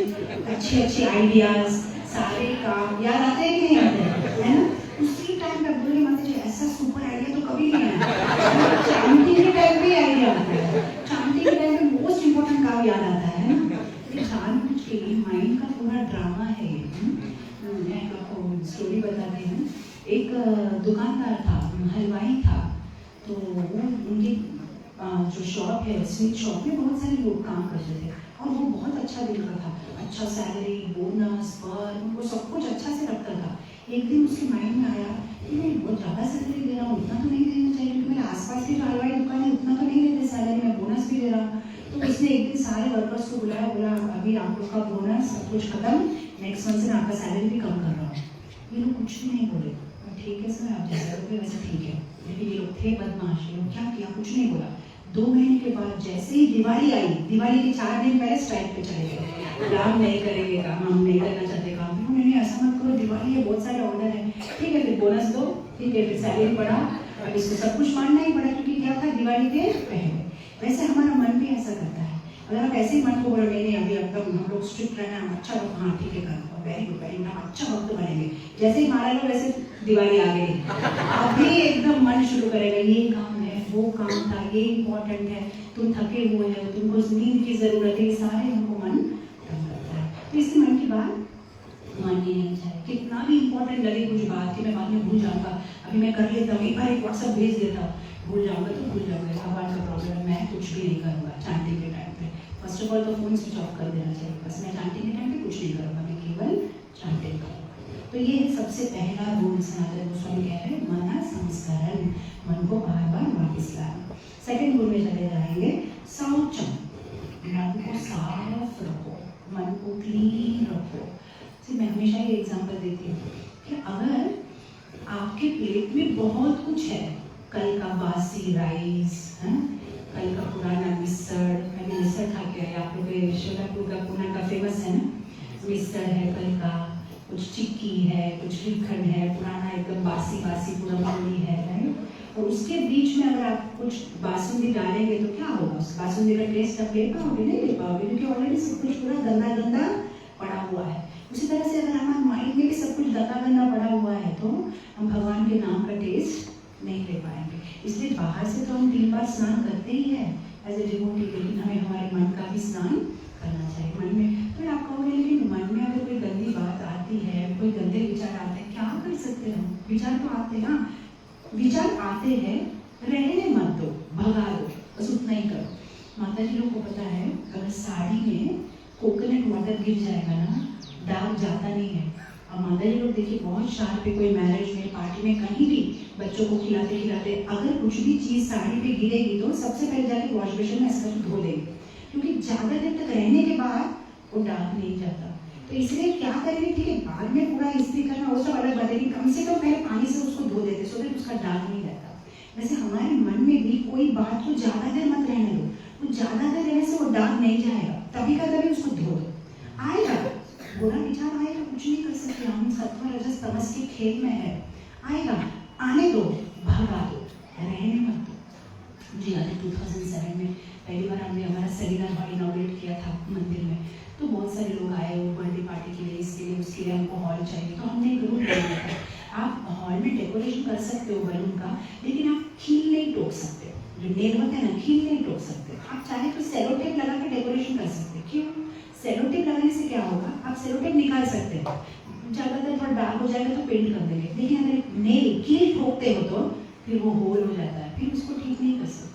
अच्छे अच्छे आइडियाज, सारे काम याद आते हैं कि नहीं आते हैं, है ना? उसी टाइम पे बोले माता जी, ऐसा सुपर आइडिया तो कभी नहीं आया। चांटिंग के टाइम पे आइडिया आता है, चांटिंग के टाइम पे मोस्ट इंपॉर्टेंट काम याद आता है ना? ये जानबूझ के लिए माइंड का पूरा ड्रामा है ये। मैं आपको स्टोरी बताती हूँ। एक दुकानदार था, हलवाई था, तो वो उनकी जो शॉप है, स्वीट शॉप में बहुत सारे लोग काम करते थे और वो बहुत अच्छा दिन का था, अच्छा सैलरी, बोनस, पर उनको सब कुछ अच्छा से रखता था। एक दिन उसके माइंड में आया कि मैं बहुत ज़्यादा सैलरी दे रहा हूँ, उतना तो नहीं देना चाहिए, क्योंकि मेरे आसपास की जो हलवाई दुकान है उतना तो नहीं देते सैलरी, मैं बोनस भी दे रहा हूँ। तो उसने एक दिन सारे वर्कर्स को बुलाया, बोला अभी आप लोग का बोनस सब कुछ खत्म, नेक्स्ट मंथ से मैं आपका सैलरी भी कम कर रहा हूँ। ये लोग कुछ भी नहीं बोले, ठीक है सर, आप जैसा करोगे वैसे ठीक है। लेकिन ये लोग थे बदमाश, ये लोग क्या किया, कुछ नहीं बोला। 2 महीने के बाद जैसे ही दिवाली आई, दिवाली के 4 दिन पहले स्ट्राइक पे चले गए, हम नहीं करेंगे काम, हम नहीं करना चाहते काम। नहीं ऐसा मत करो, दिवाली है, बहुत सारे ऑर्डर है, ठीक है फिर बोनस दो, ठीक है फिर सैलरी बढ़ा। अब इसको सब कुछ मानना ही पड़ा, क्योंकि क्या था, दिवाली के पहले। वैसे हमारा मन भी ऐसा करता है, अगर आप ऐसे ही मन को बोलो नहीं अभी एकदम हम लोग स्ट्रिक्ट रहना, हम अच्छा वक्त, हाँ ठीक है करो, वेरी गुड वेरी गुड, हम अच्छा वक्त बनेंगे, जैसे ही मारा लो वैसे दिवाली आ गई, अभी एकदम मन शुरू करेगा, ये काम है, वो काम था, ये इम्पोर्टेंट है, तुम थके हुए हो, तुमको नींद की जरूरत है, सारे हमको मन तंग करता है। तो इससे मन की बात माननी नहीं चाहिए, कितना भी इम्पोर्टेंट लगे कुछ बात कि मैं बाद में भूल जाऊँगा, अभी मैं कर लेता हूँ, एक बार एक व्हाट्सएप भेज देता हूँ, भूल जाऊँगा तो भूल जाऊँगा, भगवान का प्रॉब्लम है, मैं कुछ भी नहीं करूँगा चैंटिंग के टाइम पे। फर्स्ट ऑफ ऑल तो फोन स्विच ऑफ कर देना चाहिए, बस मैं चैंटिंग के टाइम पे कुछ नहीं करूँगा, मैं केवल चैंटिंग करूँगा। तो ये है सबसे पहला रूल सनातन गोस्वामी कह रहे हैं, मन संस्करण, मन को बार बार वापस लाना। सेकंड रूल में चले जाएंगे, शौचम, मन को साफ रखो, मन को क्लीन रखो। मैं हमेशा ये एग्जांपल देती हूँ कि अगर आपके प्लेट में बहुत कुछ है, कल का बासी राइस, कल का पुराना मिसळ, मैंने मिसळ खा के आई, आप लोग शोलापुर का पुणे का फेमस है ना, मिसळ है, कल का कुछ चिक्की है, कुछ श्रीखंड है, पुराना एकदम बासी बासी पूरा पूरी है, राइट? और उसके बीच में अगर आप कुछ बासुंदी डालेंगे तो क्या होगा, उस बासुंदी का टेस्ट आप ले पाओगे? नहीं ले पाओगे, क्योंकि ऑलरेडी सब कुछ पूरा गंदा गंदा पड़ा हुआ है। उसी तरह से अगर हमारे माइंड में भी सब कुछ गंदा गंदा पड़ा हुआ है तो हम भगवान के नाम का टेस्ट नहीं ले पाएंगे। इसलिए बाहर से तो हम 3 बार स्नान करते ही है एज ए डिवोटी, लेकिन हमें हमारे मन का भी स्नान करना चाहिए। मन में तो आप कहोगे लेकिन मन में अगर कोई गंदी बात आती है, कोई गंदे विचार तो आते हैं, विचार आते हैं, रहने मत दो, भगा दो, बस उतना ही करो। माता जी लोग को पता है अगर साड़ी में कोकोनट वाटर गिर जाएगा ना, दाग जाता नहीं है। अब माता जी लोग देखिए बहुत शार्प है, कोई मैरिज में, पार्टी में, कहीं भी बच्चों को खिलाते खिलाते अगर कुछ भी चीज़ साड़ी पे गिरेगी तो सबसे पहले जाके वॉश बेसिन में ऐसा धो देंगे, क्योंकि ज़्यादा देर तक रहने के बाद वो दाग नहीं जाता। तो इसलिए क्या करेंगे, ठीक है बाद में पूरा इस्त्री करना वो सब अलग बात है, लेकिन कम से कम पहले पानी से उसको धो देते सो दैट उसका दाग नहीं रहता। वैसे हमारे मन में भी कोई बात को ज़्यादा देर मत रहने दो, वो ज़्यादा देर रहने से वो दाग नहीं जाएगा, तभी का तभी उसको धो दो। आएगा बुरा विचार आएगा, कुछ नहीं कर सकते हम, सत्व रजस तमस के खेल में है, आएगा, आने दो, भगा दो, रहने मत दो। मुझे याद है 2007 में पहली बार हमने हमारा सेमिनार हॉल इनॉग्रेट किया था मंदिर में, तो बहुत सारे लोग आए वो बर्थडे पार्टी के लिए, इसके लिए उसके लिए हमको हॉल चाहिए, तो हमने एक रूम ले लिया था। आप हॉल में डेकोरेशन कर सकते हो बैलून का, लेकिन आप खील नहीं टोक सकते, जो नेल होते हैं ना खील नहीं टोक सकते। आप चाहे तो सेलो टेप लगा के डेकोरेशन कर सकते। क्यों? सेलो टेप लगाने से क्या होगा, आप सेलो टेप निकाल सकते हैं, ज़्यादातर थोड़ा डार्क हो जाएगा तो पेंट कर देंगे, लेकिन अगर नेल कील ठोकते हो तो फिर वो होल हो जाता है, फिर उसको ठीक नहीं कर सकते।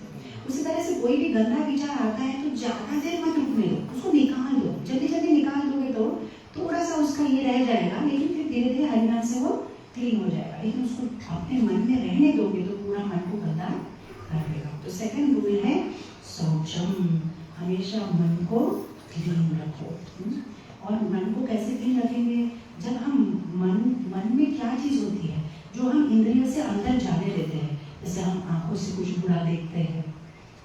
उसी तरह से कोई भी गंदा विचार आता है तो ज़्यादा देर मत रुकने दो, उसको निकाल दो, जल्दी जल्दी निकाल दोगे तो थोड़ा सा उसका ये रह जाएगा, लेकिन फिर धीरे धीरे हरिनाम से वो क्लीन हो जाएगा। लेकिन उसको अपने मन में रहने दोगे तो पूरा मन को गंदा कर देगा। तो सेकंड रूल है शौचम, हमेशा मन को क्लीन रखो। और मन को कैसे क्लीन रखेंगे, जब हम मन में क्या चीज़ होती है जो हम इंद्रियों से अंदर जाने देते हैं, जैसे हम आंखों से कुछ बुरा देखते हैं,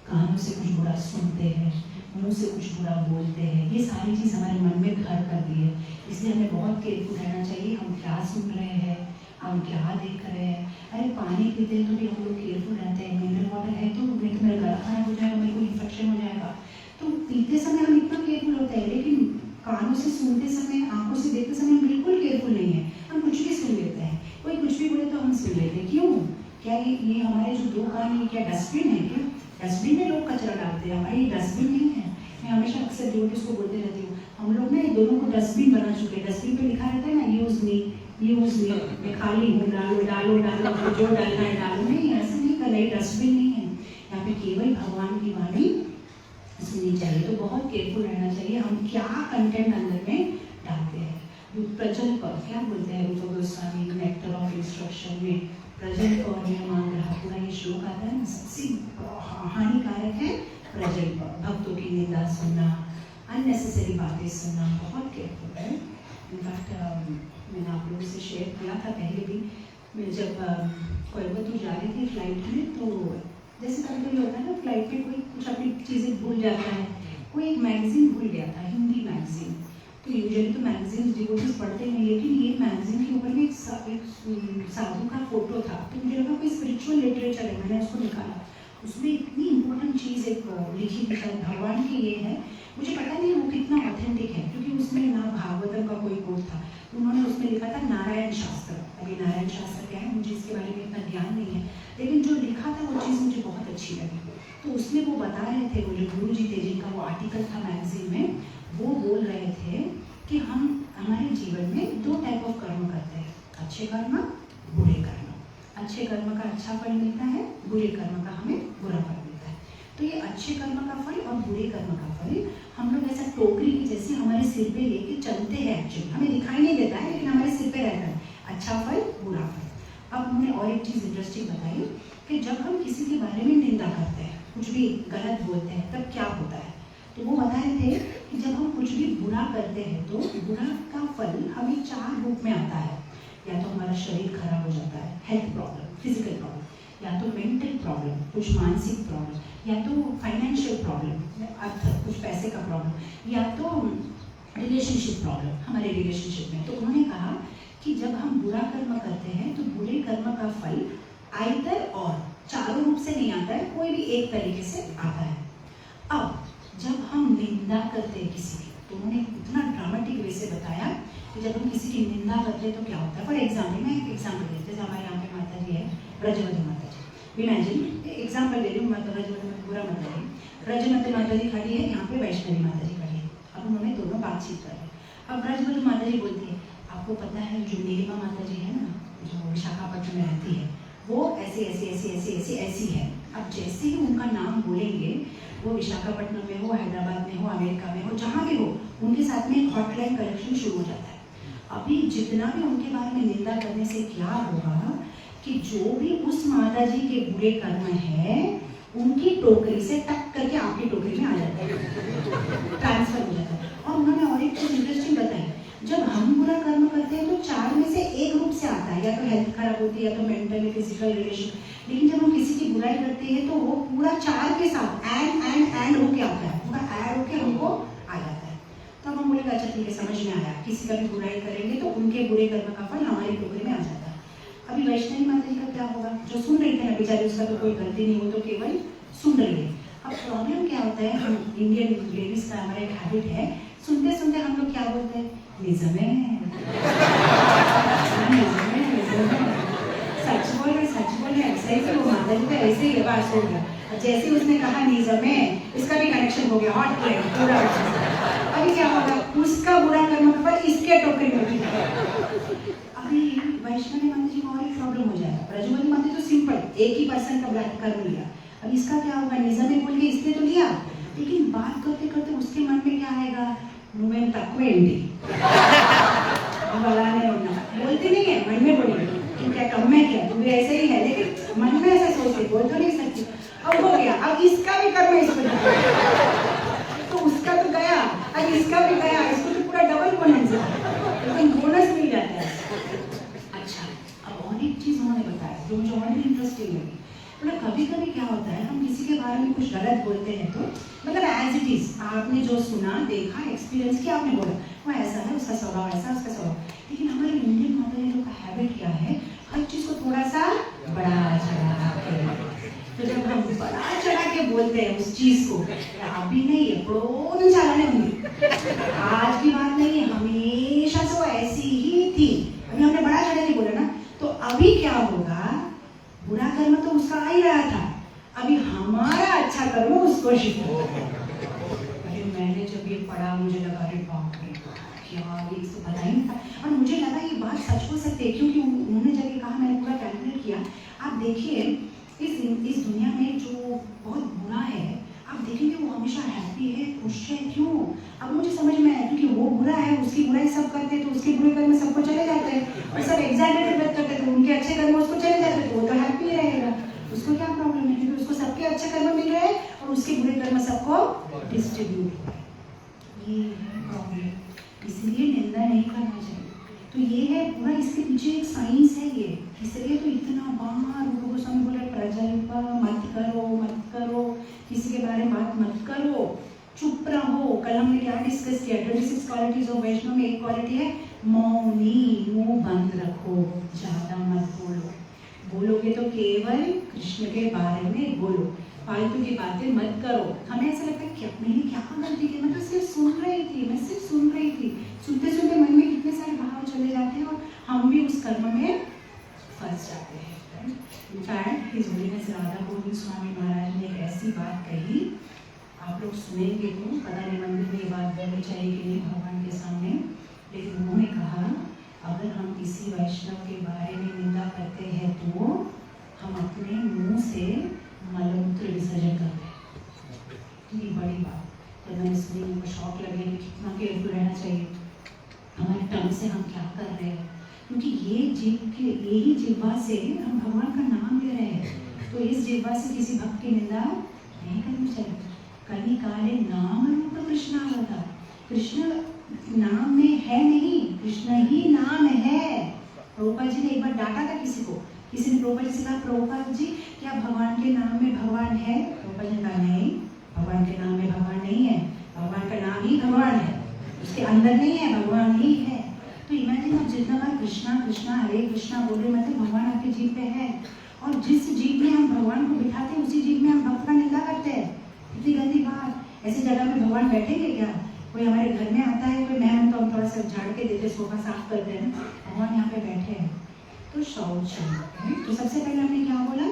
कानों से कुछ बुरा सुनते हैं, मुंह से कुछ बुरा बोलते हैं, ये सारी चीज़ हमारे मन में घर कर दी है। इसलिए हमें बहुत केयरफुल रहना चाहिए, हम क्या सुन रहे हैं, हम क्या देख रहे हैं। अरे पानी पीते हैं तो भी हम लोग केयरफुल रहते हैं, मिनरल वाटर है तो नहीं तो मेरा गला खराब हो जाएगा, मेरे को इन्फेक्शन हो जाएगा। तो पीते समय हम इतना केयरफुल होते हैं, लेकिन कानों से सुनते समय, आंखों से देखते समय बिल्कुल केयरफुल नहीं है, हम कुछ भी सुन लेते हैं, कोई कुछ भी बोले तो हम सुन लेते हैं। क्यों? क्या ये हमारे जो दो कान, ये क्या डस्टबिन है क्या? डस्टबिन में लोग कचरा डालते हैं, हमारे डस्टबिन नहीं है। मैं हमेशा अक्सर डिवोटीज को बोलते रहती हूँ, हम लोग ना ये दोनों को डस्टबिन बना चुके हैं। डस्टबिन पे लिखा रहता है ना यूज मी, मैं खाली हूँ, डालो डालो डालो, जो डालना है डालो। नहीं, ऐसा नहीं करना, ये डस्टबिन नहीं है, यहाँ पे केवल भगवान की वाणी सुननी चाहिए। तो बहुत केयरफुल रहना चाहिए हम क्या कंटेंट अंदर में डालते हैं। प्रजल पर क्या बोलते हैं रूप गोस्वामी नेक्टर ऑफ इंस्ट्रक्शन में, प्रजल पर नियमाग्रह, पूरा ये श्लोक आता है ना, सबसे हानिकारक है प्रजल पर, भक्तों की निंदा सुनना, अननेसेसरी बातें सुनना, बहुत केयरफुल है। इनफैक्ट मैंने आप लोगों से शेयर किया था पहले भी, मैं जब कोयम्बतूर जा रही थी फ्लाइट में, तो जैसे कभी कभी होता है ना फ्लाइट में कोई कुछ अपनी चीज़ें भूल जाता है, कोई एक मैगजीन भूल गया था, हिंदी मैगजीन। तो यूजुअली तो मैगजीन डिवोटीज पढ़ते हैं, लेकिन ये मैगजीन के ऊपर भी एक साधु का फोटो था, तो मुझे लगा कोई स्पिरिचुअल लिटरेचर है, मैंने उसको निकाला। उसमें इतनी इम्पोर्टेंट चीज़ एक लिखी थी, शायद भगवान की ये है, मुझे पता नहीं वो कितना ऑथेंटिक है, क्योंकि उसमें ना भागवतम का कोई कोट था, उन्होंने उसमें लिखा था नारायण शास्त्र। अभी नारायण शास्त्र क्या है मुझे इसके बारे में इतना ज्ञान नहीं है, लेकिन जो लिखा था वो चीज़ मुझे बहुत अच्छी लगी। तो उसमें वो बता रहे थे, वो जो गुरु जी थे जिनका वो आर्टिकल था मैगजीन में, वो बोल रहे थे कि हम हमारे जीवन में दो टाइप ऑफ कर्म करते हैं, अच्छे कर्म, बुरे कर्म। अच्छे कर्म का अच्छा फल मिलता है, बुरे कर्म का हमें बुरा फल मिलता है। तो ये अच्छे कर्म का फल और बुरे कर्म का फल हम लोग ऐसा टोकरी की जैसे हमारे सिर पे लेके चलते हैं, एक्चुअली हमें दिखाई नहीं देता है, लेकिन हमारे सिर पे रहता है, अच्छा फल बुरा फल। अब हमने और एक चीज़ इंटरेस्टिंग बताई कि जब हम किसी के बारे में निंदा करते हैं, कुछ भी गलत बोलते हैं, तब क्या होता है। तो वो बता रहे थे कि जब हम कुछ भी बुरा करते हैं तो बुरा का फल हमें 4 रूप में आता है। या तो हमारा शरीर खराब हो जाता है, हेल्थ प्रॉब्लम, फिजिकल प्रॉब्लम, या तो मेंटल प्रॉब्लम, कुछ मानसिक प्रॉब्लम, या तो फाइनेंशियल प्रॉब्लम, अर्थ कुछ पैसे का प्रॉब्लम, या तो रिलेशनशिप प्रॉब्लम, हमारे रिलेशनशिप में। तो उन्होंने कहा कि जब हम बुरा कर्म करते हैं तो बुरे कर्म का फल आइदर और, चारों रूप से नहीं आता है, कोई भी एक तरीके से आता है। अब जब हम निंदा करते हैं किसी की, तो उन्होंने इतना ड्रामेटिक वे से बताया कि जब हम किसी की निंदा करते हैं तो क्या होता है। फॉर एग्जाम्पल, मैं एक एग्जाम्पल देती हूँ, जैसे हमारे यहाँ पे माता जी है ब्रजवती माता जी, इमेजिन एग्जाम्पल दे रही हूँ, ब्रजवती बुरा माता जी, ब्रजवती माता जी खड़ी है, यहाँ पे वैष्णवी माता जी खड़ी है। अब उन्होंने दोनों बातचीत कर रहे हैं। अब ब्रजवती माता जी बोलती है, आपको पता है जो नीलिमा माता जी है ना, जो विशाखापट्टनम में रहती है, वो ऐसी ऐसी ऐसी ऐसी ऐसी ऐसी है। अब जैसे ही उनका नाम बोलेंगे, वो विशाखापट्टनम में हो, हैदराबाद में हो, अमेरिका में हो, जहाँ भी हो, उनके साथ में एक हॉटलाइन कनेक्शन शुरू हो जाता है। अभी जितना भी उनके बारे में निंदा करने से क्या होगा कि जो भी उस माता जी के बुरे कर्म है, उनकी टोकरी से टक करके आपकी टोकरी में आ जाता है, ट्रांसफर हो जाता है। और उन्होंने और एक चीज इंटरेस्टिंग बताई, जब हम बुरा कर्म करते हैं तो 4 में से एक रूप से आता है, या तो हेल्थ खराब होती है, या तो मेंटल फिजिकल रिलेशन। लेकिन जब हम किसी की बुराई करते हैं तो वो पूरा 4 के साथ एंड होके आता है, पूरा ऐड होके हमको आ जाता है। तब हम बोलेंगे अच्छा ठीक है, समझ में आया, किसी का भी बुराई करेंगे तो उनके बुरे कर्म का फल हमारी टोकरी में आ जाता है। अभी वैष्णवी माता जी का क्या होगा, जो सुन रही थे ना बेचारे, उसका तो कोई गलती नहीं, वो तो केवल सुन रही है। अब प्रॉब्लम क्या होता है, हम इंडियन लेडीज का हमारा एक हैबिट है, सुनते सुनते हम लोग क्या बोलते हैं, निज़म है, सच बोल रहे, ऐसा ही तो माता जी का ऐसे ही आवाज हो गया। जैसे उसने कहा निज़म है, इसका भी कनेक्शन हो गया, हॉट प्लेट पूरा। अभी क्या होगा, उसका बुरा कर्म का फल इसके टोकरी में भी। अभी वैष्णवी माता जी को और एक प्रॉब्लम हो जाएगा। ब्रजमोहनी माता तो सिंपल, एक ही पर्सन का ब्लैक कर्म लिया। अब इसका क्या होगा, निज़म है बोल के इसने तो लिया, लेकिन बात करते करते उसके मन में क्या आएगा, नुमें तक में बोलते नहीं है, मन में बोलेंगे कि क्या कम है, क्या तू भी ऐसे ही है, लेकिन मन में ऐसा सोचते, बोल तो नहीं सकती। अब हो गया, अब इसका भी कर्म इसको तो उसका तो गया, अब इसका भी गया, इसको तो पूरा डबल बोनस है, लेकिन बोनस मिल जाता है। अच्छा, अब और एक चीज उन्होंने बताया जो मुझे और भी इंटरेस्टिंग लगी। मतलब कभी कभी क्या होता है, हम किसी के बारे में कुछ गलत बोलते हैं तो मतलब एज इट इज, आपने जो सुना, देखा, एक्सपीरियंस किया, आपने बोला वो ऐसा है, उसका स्वभाव ऐसा, उसका स्वभाव। लेकिन हमारे इंडियन माता जी का हैबिट क्या है, हर चीज को थोड़ा सा बड़ा चढ़ा के, तो जब हम बड़ा चढ़ा के बोलते हैं उस चीज को, अभी नहीं है, प्रोन चलाने होंगे, आज की बात नहीं है, हमेशा से वो ऐसी ही थी, अभी हमने बड़ा चढ़ा के बोला ना, तो अभी क्या होगा, बुरा कर्म तो उसका आ ही रहा था, अभी हमारा अच्छा कर्म उसको शिफ्ट हो। अरे मैंने जब ये पढ़ा, मुझे लगा अरे बाप रे क्या, ये तो पता ही नहीं था। और मुझे लगा ये बात सच हो सकती है, क्योंकि उन्होंने जब ये कहा, मैंने पूरा कैलकुलेट किया। आप देखिए इस दुनिया में जो बहुत बुरा है, आप देखेंगे वो हमेशा हैप्पी है, खुश है, क्यों? अब मुझे समझ में आया, क्योंकि वो बुरा है, उसकी बुराई सब करते हैं, तो उसके बुरे कर्म सबको चले जाते हैं, और सब एग्जैजरेटेड करते हैं, तो उनके अच्छे कर्म उसको चले जाते हैं, तो वो तो हैप्पी रहेगा, उसको क्या प्रॉब्लम है, क्योंकि उसको सबके अच्छे कर्म मिल रहे हैं और उसके बुरे कर्म सबको डिस्ट्रीब्यूट हो रहे हैं। ये है प्रॉब्लम, इसलिए निंदा नहीं करना चाहिए। तो ये है पूरा, इसके पीछे एक साइंस है ये, इसलिए तो इतना बार लोगों को समझ बोले प्रजल्प मत करो, किसी के बारे में बात मत करो, चुप रहो। कल हमने क्या डिस्कस किया, 26 क्वालिटीज ऑफ वैष्णव में एक क्वालिटी है मौनी, मुंह बंद रखो, ज्यादा मत बोलो, बोलोगे तो केवल कृष्ण के बारे में बोलो, फालतू की बातें मत करो। हमें ऐसा लगता है कि मैंने क्या गलती की, मैं तो सिर्फ सुन रही थी, सुनते सुनते मन में कितने सारे भाव चले जाते हैं और हम भी उस कर्म में फंस जाते हैं। In fact his holiness Radha Govind Swami Maharaj ने एक ऐसी बात कही, आप लोग सुनेंगे तो पता नहीं मंदिर में ये बात बोलनी चाहिए कि नहीं भगवान के सामने, लेकिन उन्होंने कहा अगर हम किसी वैष्णव के बारे में निंदा करते हैं तो हम अपने मुंह से मलमूत्र विसर्जन करते हैं। इतनी बड़ी बात, तो मैंने सुनी, मुझको शौक लगे कि कितना केयरफुल रहना चाहिए हमारे टंग से हम क्या कर रहे हैं, क्योंकि यही जिह्वा से हम भगवान का नाम ले रहे हैं, तो इस जिह्वा से किसी भक्त की निंदा नहीं करनी चाहिए। कली काले नाम रूप कृष्ण होता, कृष्ण नाम में है नहीं, कृष्ण ही नाम है। प्रभुपाद जी ने एक बार डांटा था किसी ने प्रभुपाद जी से कहा, प्रभुपाद जी क्या भगवान के नाम में भगवान है? प्रभुपाद जी ने कहा नहीं, भगवान के नाम में भगवान नहीं है, भगवान का नाम ही भगवान है, उसके अंदर नहीं है, भगवान ही है। तो इमेजिन आप जितना बार कृष्णा कृष्णा हरे कृष्णा बोल रहे, मतलब भगवान आपके जीव पे है, और जिस जीव में हम भगवान को बिठाते हैं उसी जीव में हम भक्त का निंदा करते हैं। इतनी गंदी बात, ऐसी जगह में भगवान बैठेंगे क्या? कोई हमारे घर में आता है, कोई मेहमान, तो हम थोड़ा सा झाड़ के देते, सोफा साफ करते हैं, भगवान यहाँ पे बैठे हैं। तो शौच है। तो सबसे पहले हमने क्या बोला,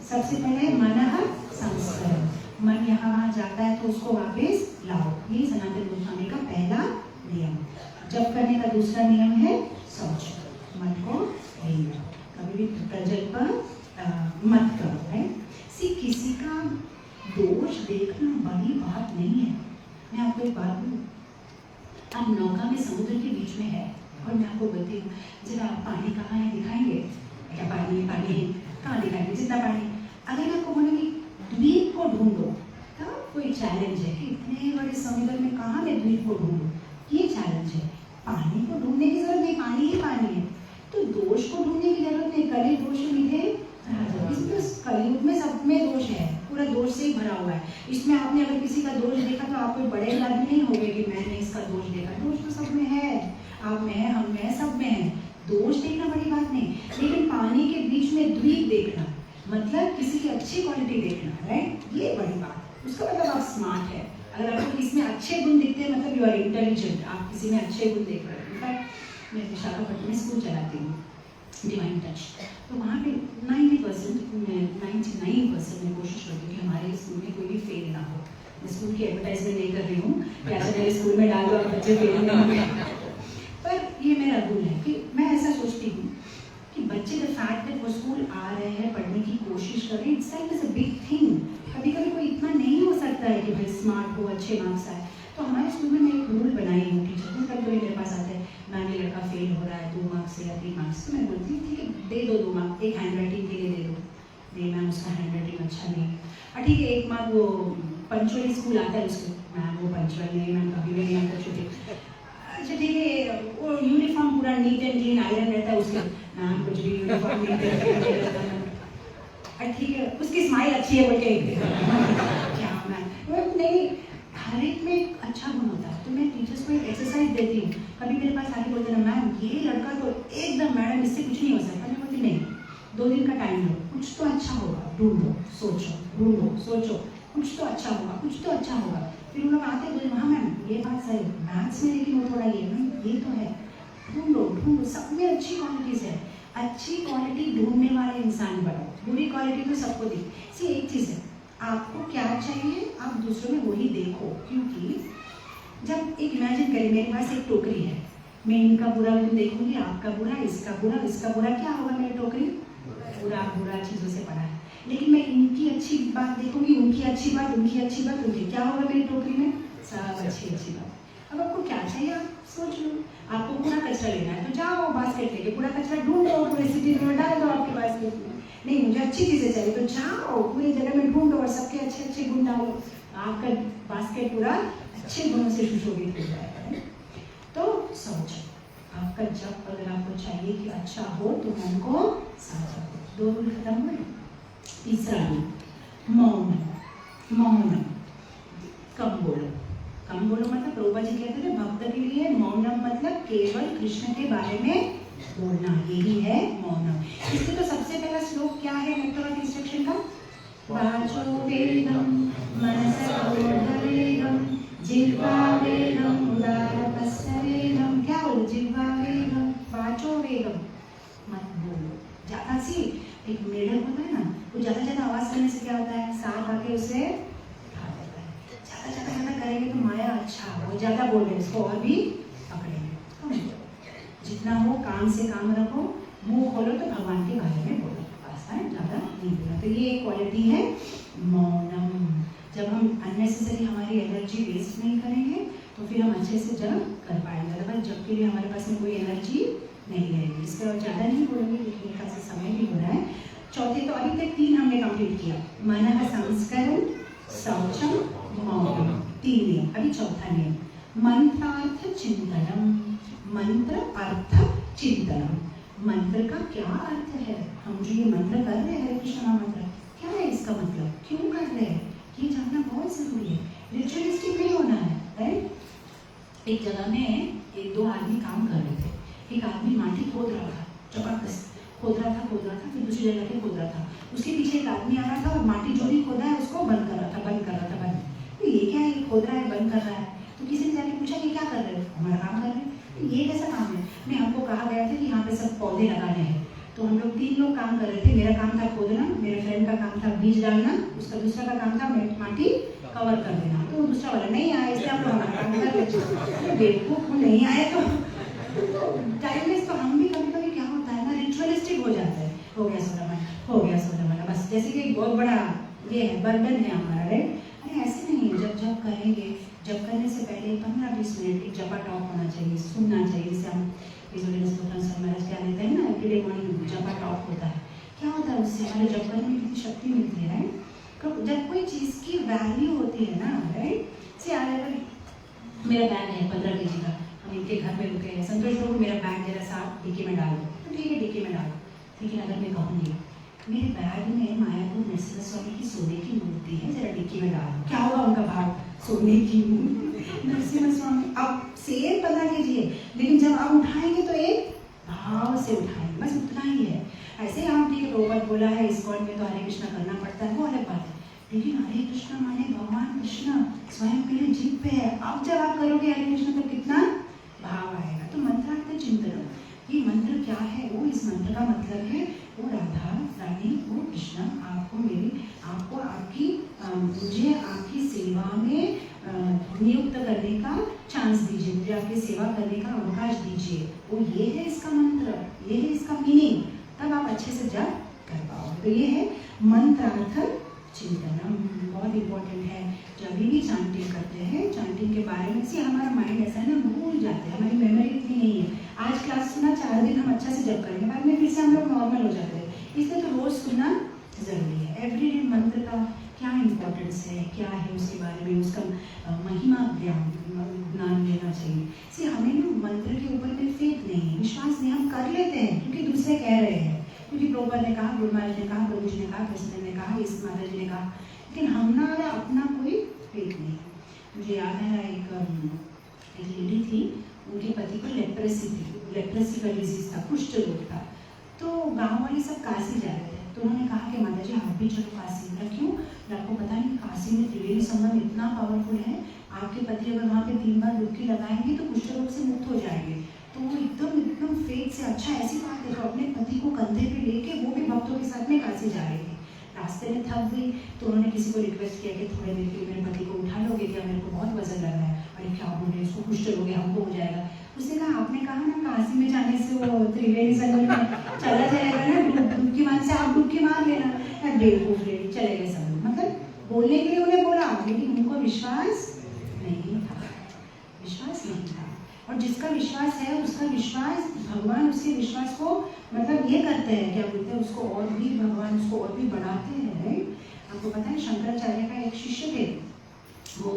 सबसे पहले मनः संस्करण, मन यहाँ वहाँ जाता है तो उसको वापस लाओ, ये सनातन गोस्वामी का पहला नियम। जब करने का दूसरा नियम है शौच, मन को कभी भी प्रजल्प मत करो है। किसी का दोष देखना बड़ी बात नहीं है। मैं आपको एक बात बोलूं, आप नौका में समुद्र के बीच में है और मैं आपको बोलती हूँ जरा पानी कहाँ है दिखाएंगे क्या? पानी है कहाँ दिखाएंगे? जितना पानी, अगर मैं आपको बोलूँगी द्वीप को ढूंढो, तब कोई चैलेंज है कि इतने बड़े समुद्र में कहाँ मैं द्वीप को ढूंढूं, ये चैलेंज है। पानी को ढूंढने की जरूरत नहीं, पानी ही पानी है। तो दोष को ढूंढने की जरूरत नहीं, कली दोष मिले इसमें, कलयुग में सब में दोष है, पूरा दोष से ही भरा हुआ है। इसमें आपने अगर किसी का दोष देखा तो आप कोई बड़े आदमी नहीं होंगे कि मैंने इसका दोष देखा। दोष तो सब में है, आप में है, हम में, सब में है। दोष देखना बड़ी बात नहीं, लेकिन पानी के बीच में द्वीप देखना मतलब किसी की अच्छी क्वालिटी देखना, राइट, ये बड़ी बात। उसका मतलब आप स्मार्ट है। अगर आपको किसी में अच्छे गुण दिखते हैं मतलब यू आर इंटेलिजेंट, आप किसी में अच्छे गुण देख रहे हैं। इनफैक्ट मैं विशाखापट्टनम में स्कूल चलाती हूँ, डिवाइन टच, तो वहाँ पे 99% मैं कोशिश करती हूँ कि हमारे स्कूल में कोई भी फेल ना हो। मैं स्कूल की एडवर्टाइजमेंट नहीं कर रही हूँ कि ऐसा मेरे स्कूल में डाल दो और बच्चे फेल नहीं होंगे, पर ये मेरा रूल है कि मैं ऐसा सोचती हूँ कि बच्चे द फैक्ट दैट वो स्कूल आ रहे हैं, पढ़ने की कोशिश कर रहे हैं, it's like is a big thing. कभी कभी कोई इतना नहीं हो सकता है कि भाई स्मार्ट हो, अच्छे मार्क्स आए। तो हमारे स्कूल में मैं एक रूल बनाई हूँ, टीचर को कभी मेरे पास आते हैं, मैम ये लड़का फेल हो रहा है 2 मार्क्स से या 3 मार्क्स, तो मैं बोलती हूँ ठीक है दे दो 2 मार्क्स, एक हैंड राइटिंग के लिए दे दो, नहीं मैम उसका हैंड राइटिंग अच्छा नहीं, और ठीक है 1 मार्क वो पंचुअली स्कूल आता है उसको, मैम वो पंचुअल नहीं, मैम कभी भी नहीं आता छुट्टी, अच्छा ठीक है वो यूनिफॉर्म पूरा नीट एंड क्लीन आयरन रहता है उसके, मैम कुछ भी यूनिफॉर्म नीट एंड क्लीन नहीं रहता, ठीक है उसकी स्माइल अच्छी है बोल के क्या मैम नहीं, हर एक में अच्छा गुण होता है। तो मैं टीचर्स को एक एक्सरसाइज देती हूँ, कभी मेरे पास आके बोलते ना मैम ये लड़का तो एकदम मैडम इससे कुछ नहीं हो सकता, मैं बोलती नहीं 2 दिन का टाइम लो, कुछ तो अच्छा होगा, ढूंढो सोचो कुछ तो अच्छा होगा, कुछ तो अच्छा होगा। फिर उन लोग आते बोले हाँ मैम ये बात सही, मैथ्स में लेकिन वो थोड़ा ये तो है, ढूंढो, सब में अच्छी क्वालिटीज है। अच्छी क्वालिटी ढूंढने वाले इंसान बनो, बुरी क्वालिटी तो सबको दी। सी एक चीज़ है, आपको क्या चाहिए आप दूसरों में वही देखो, क्योंकि जब एक इमेजिन करें मेरे पास एक टोकरी है, मैं इनका बुरा गुण देखूंगी, आपका बुरा, इसका बुरा, क्या होगा मेरी टोकरी? बुरा चीज़ों से भरा है। लेकिन मैं इनकी अच्छी बात देखूंगी, उनकी अच्छी बात, उनकी क्या होगा मेरी टोकरी में? सब अच्छी बात। अब आपको क्या चाहिए आप सोच लो। आपको पूरा कचरा लेना है तो जाओ बास्केट लेके पूरा कचरा ढूंढो, पूरे सिटी में डाल दो आपके बास्केट में। नहीं मुझे अच्छी चीज़ें चाहिए तो जाओ पूरी जगह में ढूंढो और सबके अच्छे गुण डालो, आपका बास्केट पूरा अच्छे गुणों से सुशोभित हो जाएगा। तो सोचो आपका जब अगर आपको चाहिए कि अच्छा हो तो मन को साझा करो। 2 रूल खत्म हुए। तीसरा रूल मौन, कम बोलो मतलब प्रभुपा जी कहते थे भक्त के लिए मौनम मतलब केवल कृष्ण के बारे में बोलना, यही है मौनम। इसके तो सबसे पहला श्लोक क्या है नेक्टर ऑफ इंस्ट्रक्शन का? वाचो वेदम मनसा बोधवेदम जिह्वा वेदम उदारपस्य वेदम। क्या बोलो? जिह्वा वेदम, वाचो वेदम, मत बोलो ज्यादा। सी एक मेढक होता है ना, वो ज्यादा आवाज करने से क्या होता है? सांप आके उसे ज्यादा करेंगे तो माया अच्छा वो ज्यादा बोल रहे इसको और भी पकड़ेंगे। जितना हो काम से काम रखो, मुंह खोलो तो भगवान के बारे में बोलो, बस है, ज्यादा नहीं बोला। तो ये एक क्वालिटी है मौनम। जब हम अननेसेसरी हमारी एनर्जी वेस्ट नहीं करेंगे तो फिर हम अच्छे से जब कर पाएंगे। अदरवाइज जब के लिए हमारे पास में कोई एनर्जी नहीं रहेगी। इसके और ज़्यादा नहीं बोलेंगे, लेकिन खासा समय भी हो रहा है। चौथे तो अभी तक 3 हमने कंप्लीट किया, मन संस्करण, शौचम, मौनम, 3 नियम। अभी चौथा नियम मंत्रार्थ चिंतनम। मंत्र अर्थ चिंतनम, मंत्र का क्या अर्थ है? हम जो ये मंत्र कर रहे हैं हरे कृष्ण महामंत्र, क्या है इसका मतलब, क्यों कर रहे हैं, ये जानना बहुत जरूरी है। रिचुअलिस्टिक नहीं होना है, राइट। एक जगह में 2 आदमी काम कर रहे थे। एक आदमी माटी खोद रहा था, चपाकस खोद रहा था, फिर दूसरी जगह पे खोद रहा था। उसके पीछे एक आदमी आ रहा था और माटी जो भी खोदा है उसको बंद कर रहा था। तो ये क्या है, ये खोद रहा है, बंद कर रहा है। तो किसी ने जाके पूछा ये क्या कर रहे हो? हमारा काम कर रहे हैं। तो ये कैसा काम है? नहीं, हमको कहा गया था कि यहाँ पे सब पौधे लगाने हैं। तो हम लोग 3 लोग काम कर रहे थे। मेरा काम था खोदना, मेरे फ्रेंड का काम था बीज डालना, उसका दूसरा का काम था माटी कवर कर देना। तो दूसरा वाला नहीं आया, इसलिए हम लोग हमारा काम कर लेते। बेवकूफ नहीं आए तो टाइम वेस्ट। तो हम भी कभी क्या होता है ना, रिचुअलिस्ट जैसे कि एक बहुत बड़ा ये है, बर्डन है हमारा, राइट? अरे ऐसे नहीं है, जब जब करेंगे, जब करने से पहले 15-20 मिनट एक जपा टॉक होना चाहिए, सुनना चाहिए। जैसे हम महाराज क्या देते हैं ना, एवरीडे मॉर्निंग जपा टॉक होता है। क्या होता है उससे? हमारे जप करने में कितनी शक्ति मिलती है, राइट? जब कोई चीज़ की वैल्यू होती है ना, राइट? से अगर मेरा बैग है 15 kg का, हम इनके घर में रुके हैं, संतोष बाबू मेरा बैग जरा सा डिक्की में डाल दो, तो ठीक है डिक्की में डालो। लेकिन अगर मैं कहूँगी मेरे बैग में मायापुर नरसिम्हा स्वामी की सोने की मूर्ति है, जरा डिक्की में डाल दो, क्या होगा उनका भाव? सोने की मूर्ति नरसिम्हा स्वामी, अब सेम 15 kg है, लेकिन जब आप उठाएंगे तो एक भाव से उठाएंगे, बस उतना ही है। ऐसे हम ठीक रोबत बोला है इस्कॉन में तो हरे कृष्णा करना पड़ता है, वो अलग बात है, लेकिन हरे कृष्णा माने भगवान कृष्ण स्वयं के लिए जीभ पे है। अब जब आप करोगे हरे कृष्ण तो कितना भाव आएगा। तो मंत्रार्थ चिंतन, ये मंत्र क्या है? वो इस मंत्र का मतलब है वो राधा रानी, वो कृष्ण आपको आपको आपकी मुझे आपकी सेवा में नियुक्त करने का चांस दीजिए, मुझे आपकी सेवा करने का अवकाश दीजिए। वो ये है इसका मंत्र, ये है इसका मीनिंग, तब आप अच्छे से जप कर पाओगे। तो ये है मंत्रार्थ चिंतन, बहुत इंपॉर्टेंट है। जब भी चांटिंग करते हैं, चांटिंग के बारे में से हमारा माइंड ऐसा है ना, भूल जाते हैं, हमारी मेमोरी इतनी नहीं है। आज क्लास सुना, 4 दिन हम अच्छा से जप करेंगे, बाद में फिर से हम लोग नॉर्मल हो जाते हैं। इसलिए तो रोज सुनना जरूरी है। एवरीडे मंत्र का क्या इंपॉर्टेंस है, क्या है उसके बारे में, उसका महिमा ज्ञान लेना चाहिए। से हमें ना मंत्र के ऊपर में फेथ नहीं है, विश्वास नहीं, हम कर लेते हैं क्योंकि दूसरे कह रहे हैं, क्योंकि प्रभुपाद ने कहा, गुरु महाराज ने कहा, प्रभु जी ने कहा, कृष्ण ने कहा, इस माता जी ने कहा, लेकिन हमारा अपना कोई फेथ नहीं। मुझे याद है एक लेडी थी, उनके पति को लेप्रेसी का डिजीज था, कुष्ठ रोग था। तो गांव वाले सब काशी जा रहे थे, तो उन्होंने कहा कि माता जी आप भी चलो काशी। क्यों? आपको पता नहीं काशी में त्रिवेणी संगम इतना पावरफुल है, आपके पति अगर वहाँ पे 3 बार डुबकी लगाएंगे तो कुष्ठ रोग से मुक्त हो जाएंगे। तो वो एकदम फेथ से, अच्छा ऐसी बात है, तो अपने पति को कंधे पे लेके वो भी भक्तों के साथ में काशी जा रही थी। रास्ते में थक गई तो उन्होंने किसी को रिक्वेस्ट किया कि थोड़ी देर के लिए मेरे पति को उठा लोगे क्या, मेरे को बहुत वजन लग रहा है। अरे क्या बोल रहे, उसको कुष्ठ रोग है, हमको हो जाएगा। उसने कहा आपने कहा ना काशी में जाने से वो त्रिवेणी संगम में चला जाएगा ना, डुबकी मार से आप डुबकी मार लेना। बेवकूफ लेडी, चले गए सब लोग, मतलब बोलने के लिए उन्हें बोला, लेकिन उनको विश्वास नहीं था, विश्वास नहीं था। और जिसका विश्वास है उसका विश्वास, भगवान उसके विश्वास को मतलब ये करते हैं, क्या बोलते हैं उसको, और भी भगवान उसको और भी बढ़ाते हैं, राइट? आपको पता है शंकराचार्य का एक शिष्य थे, वो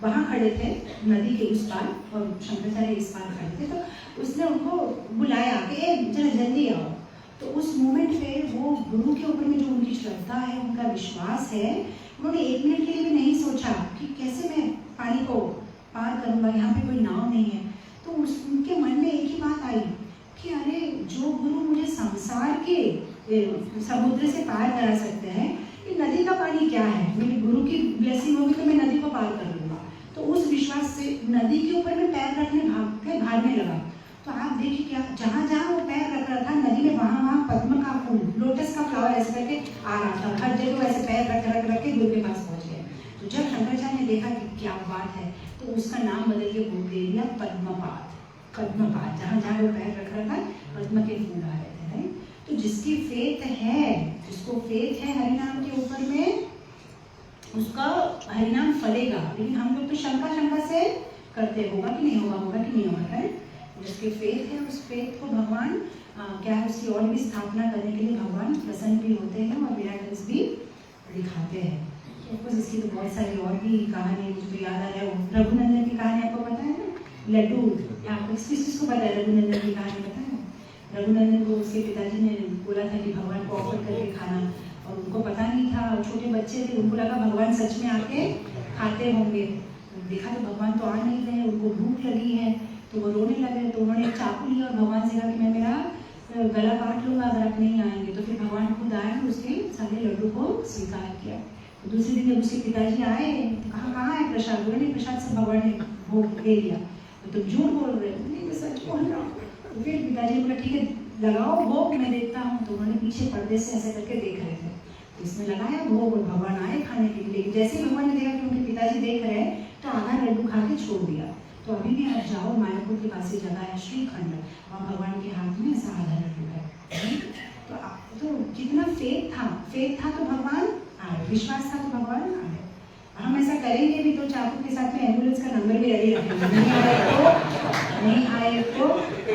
वहाँ खड़े थे नदी के उस पार और शंकराचार्य इस पार खड़े थे, तो उसने उनको बुलाया कि जरा जल्दी आओ। तो उस मोमेंट पे वो गुरु के ऊपर में जो उनकी श्रद्धा है, उनका विश्वास है, उन्होंने 1 मिनट के लिए भी नहीं सोचा कि कैसे मैं पानी को पार करूँगा, यहाँ पे कोई नाव नहीं है। तो उनके मन में एक ही बात आई कि अरे जो गुरु मुझे संसार के समुद्र से पार करा सकते हैं, ये नदी का पानी क्या है, मेरे गुरु की ब्लेसिंग होगी तो मैं नदी को पार कर लूँगा। तो उस विश्वास से नदी के ऊपर में पैर रखने भागने लगा। तो आप देखिए क्या, जहाँ जहाँ वो पैर रख रहा था नदी में, वहाँ पद्म का फूल, लोटस का फ्लावर ऐसे करके आ रहा था, हर जगह ऐसे पैर रख के गुरु के पास पहुँच गए। तो जब शंकराचार्य ने देखा कि क्या बात है, तो उसका नाम बदल के बोल दे दिया पद्मपाद। जहाँ जहाँ वो पैर रख रहा था पद्म के फूल आ रहे थे, राइट? तो जिसकी फेथ है, जिसको फेथ है हरिनाम के ऊपर में, उसका हरिनाम फलेगा। लेकिन हम लोग तो शंका से करते, होगा कि नहीं होगा, राइट? जिसके फेथ है उस फेथ को भगवान क्या है, उसकी और भी स्थापना करने के लिए भगवान प्रसन्न भी होते हैं और मिराकल्स भी दिखाते हैं। तो इसकी तो बहुत सारी और भी कहानी मुझे याद आ रहा है। रघुनंदन की कहानी आपको पता है ना, लड्डू, आपको किसको पता है रघुनंदन की कहानी पता है? रघुनंदन को उसके पिताजी ने बोला था कि भगवान को ऑफर करके खाना, और उनको पता नहीं था, छोटे बच्चे थे, उनको लगा भगवान सच में आके खाते होंगे। देखा तो भगवान तो आ नहीं रहे, उनको भूख लगी है, तो वो रोने लगे। तो उन्होंने एक चाकू लिया और भगवान से कहा कि मैं मेरा गला काट लूँगा अगर आप नहीं आएंगे। तो फिर भगवान खुद आए और उसके सारे लड्डू को स्वीकार किया। तो दूसरे दिन जब उसके पिताजी आए तो कहाँ है प्रसाद? बोले प्रसाद से भगवान ने भोग दे दिया। तो झूठ बोल रहे हो? नहीं मैं सच बोल रहा हूँ। तो फिर पिताजी ने बोला ठीक है लगाओ भोग, मैं देखता हूँ। तो उन्होंने पीछे पर्दे से ऐसे करके देख रहे थे, तो इसमें लगाया भोग और भगवान आए खाने के लिए। जैसे ही भगवान ने देखा कि उनके पिताजी देख रहे हैं तो आधा लड्डू खा के छोड़ दिया। तो अभी भी आप जाओ, मायापुर के पास ही जगह है श्रीखंड, और भगवान के हाथ में ऐसा आधा लड्डू है। तो कितना फेथ था तो भगवान आए, विश्वास था तो भगवान आए। हम ऐसा करेंगे भी तो चाकू के साथ में एम्बुलेंस का नंबर भी रेडी रखेंगे, नहीं आए तो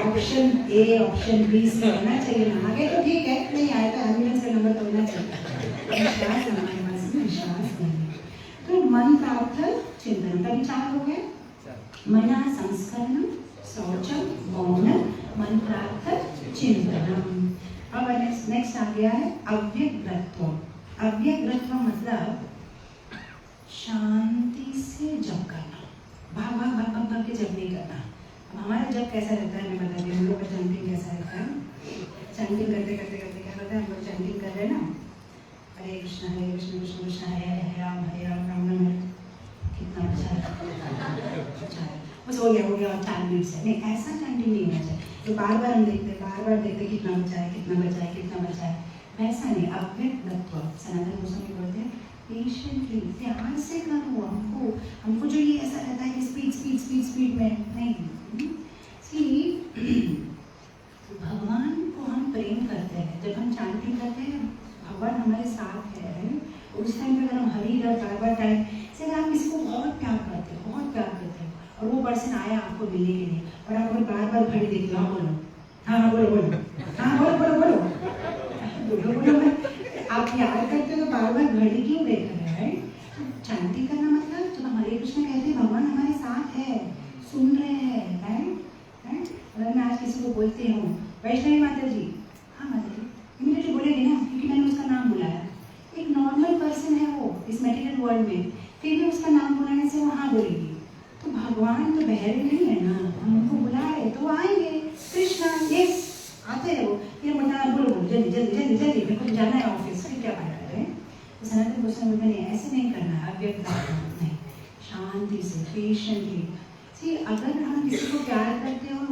ऑप्शन ए ऑप्शन बी से होना चाहिए ना, आगे तो ठीक है, नहीं आए तो एम्बुलेंस का नंबर तो होना चाहिए। विश्वास हमारे पास में विश्वास नहीं। तो मन प्राप्त चिंतन का विचार हो गया, मना संस्करण शौचम मौनम मन प्राप्त चिंतनम। अब नेक्स्ट आ गया है अव्यग्रत्व। अव्यग्रत्व मतलब शांति से जप करना, भाग भाग भाग भाग भाग के जप नहीं करना। अब हमारा जप कैसा रहता है मैं बता दी, हम लोग का चैंटिंग कैसा रहता है। चैंटिंग करते करते करते क्या होता है, हम लोग चैंटिंग कर रहे हैं ना, हरे कृष्ण कृष्ण कृष्ण हरे राम राम राम। कितना अच्छा है, बस हो गया 4 मिनट से। नहीं, ऐसा चैंटिंग नहीं होना चाहिए तो बार बार हम बार देखते कितना बचा है कितना बचा है कितना बचा है, वैसा नहीं। अव्यग्रत्व सनातन गोस्वामी बोलते हैं पेशेंटली, प्यार से करो। हमको जो ये ऐसा रहता है कि स्पीड में नहीं। भगवान को हम प्रेम करते हैं, जब हम चैंटिंग करते हैं भगवान हमारे साथ है। उस टाइम पे अगर हम हरी बार टाइम से अगर आप किसी को बहुत प्यार करते हैं और वो पर्सन आया आपको मिलने के लिए और आप बार घड़ी देखते हो, हाँ बोलो आप प्यार करते हो तो बार घड़ी क्यों देख रहे हैं? चैंटिंग करना मतलब जब हम हरे कृष्ण कहते हैं भगवान हमारे साथ है, सुन रहे हैं, राइट। अगर मैं आज किसी को बोलती हूँ वैष्णवी माता जी, हाँ माता जी, इमीडिएटली बोलेगी ना, क्योंकि मैंने उसका नाम बुलाया। एक नॉर्मल पर्सन है वो इस मटेरियल वर्ल्ड में, फिर भी उसका नाम बुलाने से वो हाँ बोलेगी। तो भगवान तो बहरे नहीं है ना, हम उनको बुलाए तो आएंगे। कृष्णा यस आते हैं वो, फिर बता बोलो जल्दी मेरे को जाना है ऑफिस, फिर क्या बात करें। तो सनातन गोस्वामी बोलते नहीं, ऐसे नहीं करना है, अव्यक्त नहीं, शांति से पेशेंटली। अगर हम किसी को प्यार करते हैं और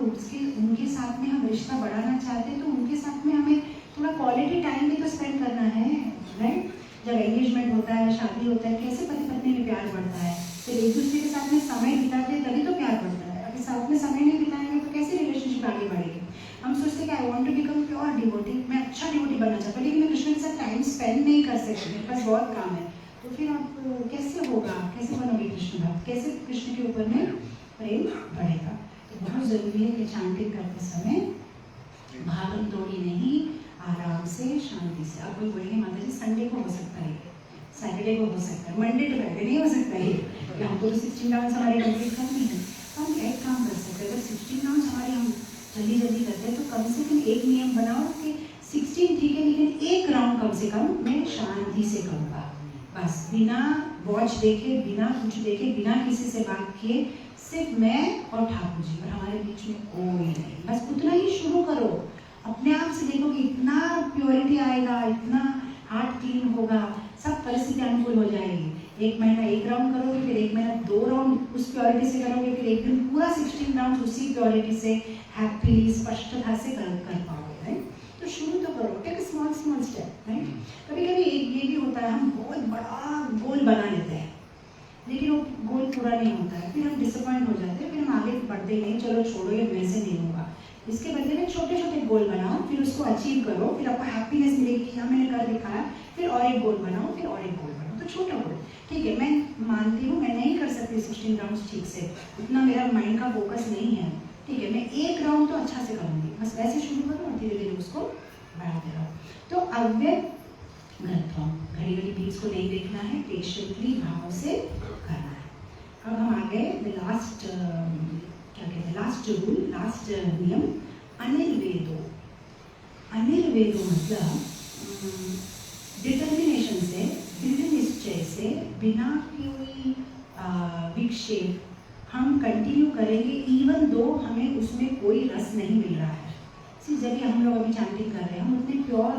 उनके साथ में हम रिश्ता बढ़ाना चाहते हैं तो उनके साथ में हमें थोड़ा क्वालिटी टाइम भी तो स्पेंड करना है, राइट। जब एंगेजमेंट होता है, शादी होता है, कैसे पति पत्नी में प्यार बढ़ता है, फिर एक दूसरे के साथ में समय बिताते हैं तभी तो प्यार बढ़ता है। अगर साथ में समय नहीं बिताएंगे तो कैसे रिलेशनशिप आगे बढ़ेगी। हम सोचते हैं कि I want to become pure devotee, मैं अच्छा डिवोटी बनना चाहता हूँ, लेकिन मैं कृष्ण के साथ टाइम स्पेंड नहीं कर सकती, मेरे पास बहुत काम है। तो फिर आप कैसे होगा, कैसे बनोगे कृष्ण भक्त, कैसे कृष्ण के ऊपर में प्रेम बढ़ेगा। तो बहुत ज़रूरी है कि चैंटिंग करते समय भागम दौड़ी नहीं, आराम से शांति से। आप कोई बोलेंगे माता जी संडे को हो सकता है, सैटरडे को हो सकता है, मंडे टू फ्राइडे नहीं हो सकता है। हमको तो 16 राउंड हमारे कंप्लीट करनी है। हम एक काम कर सकते हैं, अगर 16 राउंड हमारे हम जल्दी करते हैं तो कम से कम एक नियम बनाओ कि 16 ठीक है, लेकिन एक राउंड कम से कम मैं शांति से करूँगा, बस बिना वॉच देखे, बिना कुछ देखे, बिना किसी से बात किए, सिर्फ मैं और ठाकुर जी और हमारे बीच में कोई नहीं, बस उतना ही शुरू करो। अपने आप से देखो कि इतना प्योरिटी आएगा, इतना हार्ट क्लीन होगा, सब परिस्थिति अनुकूल हो जाएगी। 1 महीना 1 राउंड करोगे, फिर 1 महीना 2 राउंड उस प्योरिटी से करोगे, फिर एक दिन पूरा 16 राउंड उसी प्योरिटी से हैप्पीली स्पष्टता से कर पाओगे, राइट। तो शुरू तो करो, टेक स्मॉल स्टेप, राइट। कभी कभी ये भी होता है, हम बहुत बड़ा गोल बना लेते हैं लेकिन वो गोल पूरा नहीं होता है, फिर हम डिसअपॉइंट हो जाते हैं, फिर हम आगे बढ़ते नहीं, चलो छोड़ो ये मेरे से नहीं होगा। इसके बदले में छोटे छोटे गोल बनाओ, फिर उसको अचीव करो, फिर आपको हैप्पीनेस मिलेगी कि हाँ मैंने कर दिखाया, फिर और एक गोल बनाओ, फिर और एक गोल बनाओ। तो छोटा गोल, ठीक है, मैं मानती हूँ मैं नहीं कर सकती 16 राउंड ठीक से, उतना मेरा माइंड का फोकस नहीं है, ठीक है, मैं 1 राउंड तो अच्छा से करूँगी, बस वैसे शुरू करो और धीरे धीरे उसको बढ़ाते रहो। तो अव्यक्त घड़ी बीच को नहीं देखना है, पेशेंटली भाव से करना है। अब हम आ गए लास्ट क्या कहते हैं, लास्ट नियम अनिर्वेदो। अनिर्वेदो मतलब डिटर्मिनेशन से, दृढ़ निश्चय से, बिना कोई विक्षेप हम कंटिन्यू करेंगे, इवन दो हमें उसमें कोई रस नहीं मिल रहा है। जब भी हम लोग अभी चैंटिंग कर रहे हैं, हम उतने प्योर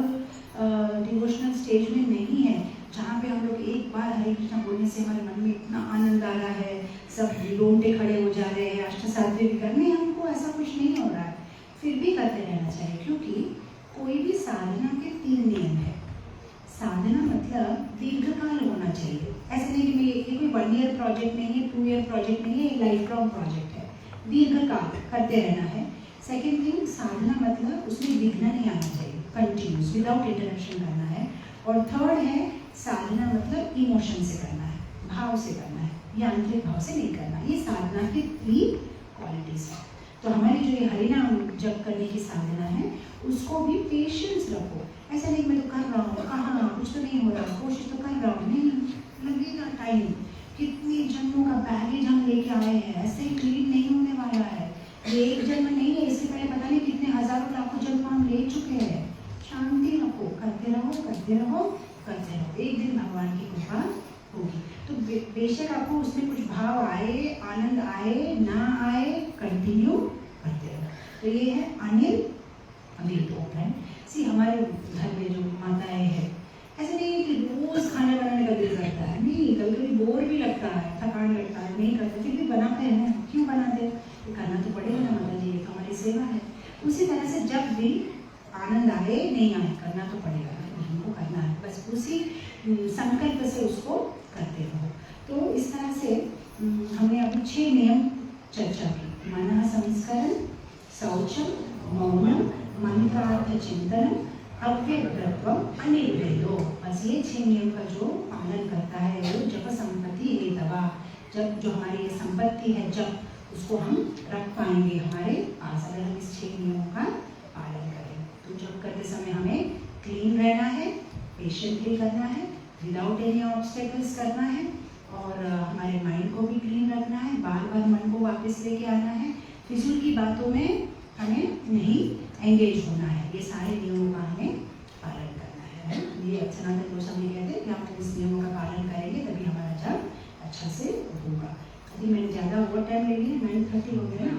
डिवोशनल स्टेज में नहीं है जहाँ पे हम लोग एक बार हरे कृष्णा बोलने से हमारे मन में इतना आनंद आ रहा है, सब रोंगटे खड़े हो जा रहे हैं, अष्टसाध्य भी करने, हमको ऐसा कुछ नहीं हो रहा है, फिर भी करते रहना चाहिए। क्योंकि कोई भी साधना के 3 नियम है। साधना मतलब दीर्घकाल होना चाहिए, ऐसे नहीं कि ये कोई 1 ईयर प्रोजेक्ट नहीं है, 2 ईयर प्रोजेक्ट नहीं है, ये लाइफ लॉन्ग प्रोजेक्ट है, दीर्घकाल करते रहना है। सेकेंड थिंग, साधना मतलब उसमें विघ्न नहीं आना चाहिए, कंटिन्यूस विदाउट इंटरप्शन करना है। और थर्ड है साधना मतलब इमोशन से करना है, भाव से करना है, या आंतरिक भाव से नहीं करना। ये साधना की 3 क्वालिटीज है। तो हमारी जो ये हरिनाम जप करने की साधना है उसको भी पेशेंस रखो। ऐसा नहीं मैं तो कर रहा हूँ, कहाँ कुछ तो नहीं हो रहा, कोशिश तो कर रहा हूँ, नहीं लगेगा टाइम। कितनी जन्मों का बैगेज हम लेके आए हैं, ऐसे ही क्लीन नहीं होने वाला है। ये एक जन्म नहीं है, इससे पहले पता नहीं कितने हजारों लाखों जन्म हम ले चुके हैं। शांति रखो, करते रहो करते रहो करते रहो, एक दिन भगवान की कृपा होगी। तो बेशक आपको उसमें कुछ भाव आए, आनंद आए ना आए, कंटिन्यू करते रहो। तो ये है अनिल अमित ओपन। सी हमारे घर में जो माताएं हैं, ऐसा नहीं है कि रोज खाना बनाने का दिल करता है, नहीं, कभी कभी बोर भी लगता है, थकान लगता है, नहीं करते, फिर भी बनाते हैं। क्यों बनाते हैं? ये करना तो पड़ेगा ना माता जी, ये तो हमारी सेवा है। उसी तरह से जब भी आनंद आए नहीं आए, करना तो पड़ेगा, हमको करना है, बस उसी संकल्प से उसको करते रहो। तो इस तरह से हमने अभी 6 नियम चर्चा की। मनः संस्करण, शौचम, मौनम, मन का अर्थ चिंतन, अव्यग्रत्वम, अनिर्वेदो। बस ये 6 नियम का जो पालन करता है वो जप संपत्ति हेतवा, जब जो हमारी ये संपत्ति है जब उसको हम रख पाएंगे हमारे पास, अगर हम इस 6 नियमों का पालन करें। तो जब करते समय हमें क्लीन रहना है, पेशेंटली करना है, विदाउट एनी ऑब्स्टेकल्स करना है, और हमारे माइंड को भी क्लीन रखना है, बार बार मन को वापस लेके आना है, फिजूल की बातों में हमें नहीं एंगेज होना है। ये सारे नियमों का हमें पालन करना है। ये सनातन गोस्वामी कहते हैं कि हम इस नियमों का पालन करेंगे तभी हमारा जब अच्छा से होगा। अभी मैंने ज़्यादा ओवर टाइम ले लिया, 9:30 हो गया ना,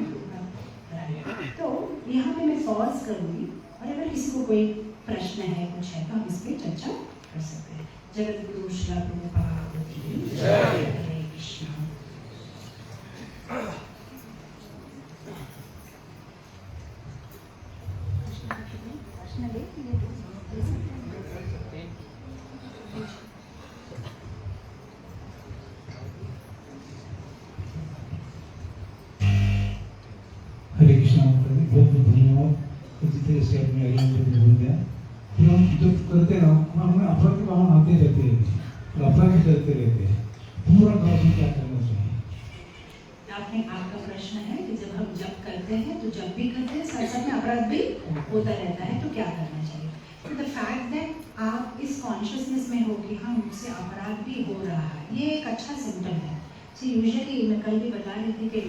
तो यहाँ पे मैं पॉज करूँगी, और अगर किसी को कोई प्रश्न है, कुछ है, तो हम इस पर चर्चा कर सकते हैं। जगत गुरु श्री प्रभुपाद की जय। हरे कृष्ण। हरे कृष्णा माता जी, बहुत बहुत धन्यवाद। जितने स्टेप में आगे बोल दिया, फिर हम जब करते ना, हमें अपराध के वहाँ आते रहते हैं और अपराध करते रहते हैं, पूरा काम क्या करना चाहिए? आपका प्रश्न है कि जब हम जब करते हैं तो जब भी करते हैं साथ साथ में अपराध भी होता रहता है, तो क्या करना चाहिए? तो द फैक्ट दैट आप इस कॉन्शियसनेस में हो कि हाँ मुझसे अपराध भी हो रहा है, ये एक अच्छा सिम्टम है। सो यूजुअली मैं कल भी बता रही थी कि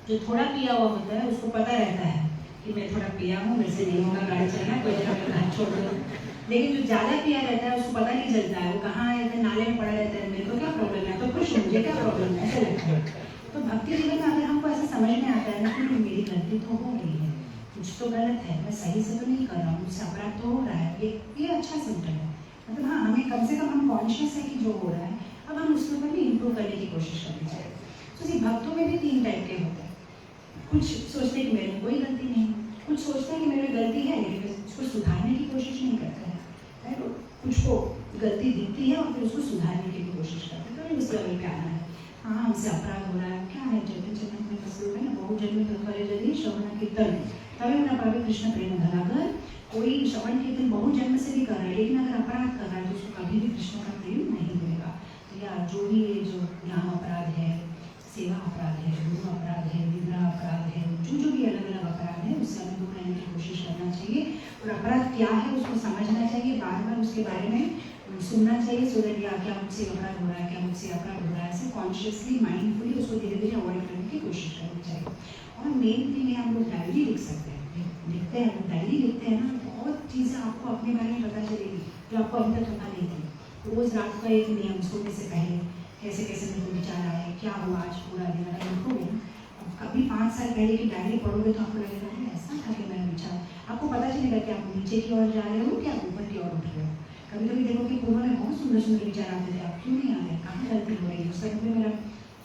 जो थोड़ा पिया हुआ होता है उसको पता रहता है कि मैं थोड़ा पिया हूँ, मेरे से नहीं होगा गाड़ी चलना, कोई जगह मैं घर छोड़ दूँ। लेकिन जो ज़्यादा पिया रहता है उसको पता नहीं चलता है, वो कहाँ है, नाले में पड़ा रहता है, मेरे को क्या प्रॉब्लम है, तो खुश हूँ, मुझे क्या प्रॉब्लम है, ऐसा लगता है। तो भक्ति जीवन में अगर हमको ऐसा समझ में आता है ना कि मेरी गलती तो हो रही है, कुछ तो गलत है, मैं सही से तो नहीं कर रहा हूँ, मुझसे अपराध तो हो रहा है, ये अच्छा सिम्टम है। मतलब हाँ, हमें कम से कम हम कॉन्शियस है कि जो हो रहा है, अब हम उसके ऊपर भी इम्प्रूव करने की कोशिश करनी चाहिए। तो भक्तों में भी 3 टाइप के होते हैं। कुछ सोचते हैं कि मेरे में कोई गलती नहीं, कुछ सोचते हैं कि मेरे में गलती है लेकिन उसको सुधारने की कोशिश नहीं करते हैं, तो कुछ को गलती दिखती है और फिर उसको सुधारने की भी कोशिश करते हैं। तो उस लेवल पे आना है, हाँ हमसे अपराध हो रहा है, क्या है, जगत जगत में मसलूब है ना, बहु जन्म करे यदि श्रवण कीर्तन तभी ना पावे कृष्ण प्रेम धराकर। कोई श्रवण कीर्तन बहु जन्म से भी कर रहा है लेकिन अगर अपराध कर रहा है तो उसको कभी भी कृष्ण का प्रेम नहीं मिलेगा। तो या जो भी जो ज्ञान अपराध है, सेवा अपराध है, गुरु अपराध है, विग्रह अपराध है, जो भी अलग अलग अपराध है उससे हमें दूर रहने की कोशिश करना चाहिए। और अपराध क्या है उसको समझना चाहिए, बार बार उसके बारे में सुनना चाहिए, सो दैट क्या मुझसे अपराध हो रहा है, क्या मुझसे अपराध हो रहा है, ऐसे कॉन्शियसली माइंडफुली उसको धीरे धीरे अवॉइड करने की कोशिश करनी चाहिए। और मेन थिंग है, हम लोग डायरी लिख सकते हैं, लिखते हैं, डायरी लिखते हैं ना, बहुत चीज़ें आपको अपने बारे में पता चलेगी जो आपको अभी तक पता नहीं थी। रोज़ रात का एक नियम, सोने से पहले कैसे कैसे मेरे को विचार आए, क्या हुआ आज पूरा दिन, अगर लिखोगे ना, कभी 5 साल पहले की डायरी पढ़ोगे तो आपको लगेगा ऐसा था कि मेरा विचार, आपको पता चलेगा कि आप नीचे की ओर जा रहे हो कि आप ऊपर की ओर उठ रहे हो। कभी कभी देखो कि पूर्व में बहुत सुंदर सुंदर विचार आते थे, आप क्यों नहीं आ रहे, कहाँ गलती हो रही है, उसका मतलब मेरा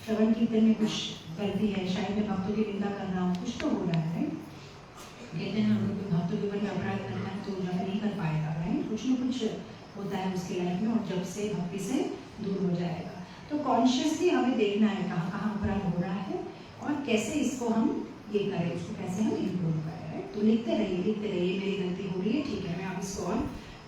श्रवण कीर्तन में कुछ गलती है, शायद मैं भक्तों की निंदा कर रहा हूँ, कुछ तो हो रहा है। कहते हैं हम लोग भक्तों के ऊपर अपराध करना है तो जब नहीं कर पाएगा, राइट, कुछ न कुछ होता है उसकी लाइफ में, और जब से भक्ति से दूर हो जाएगा। तो कॉन्शियसली हमें देखना है कहाँ कहाँ अपराध हो रहा है और कैसे इसको हम ये करें, उसको कैसे हम इम्प्रूव करें। राइट? तो लिखते रहिए, मेरी गलती हो रही है, ठीक है, मैं अब इसको और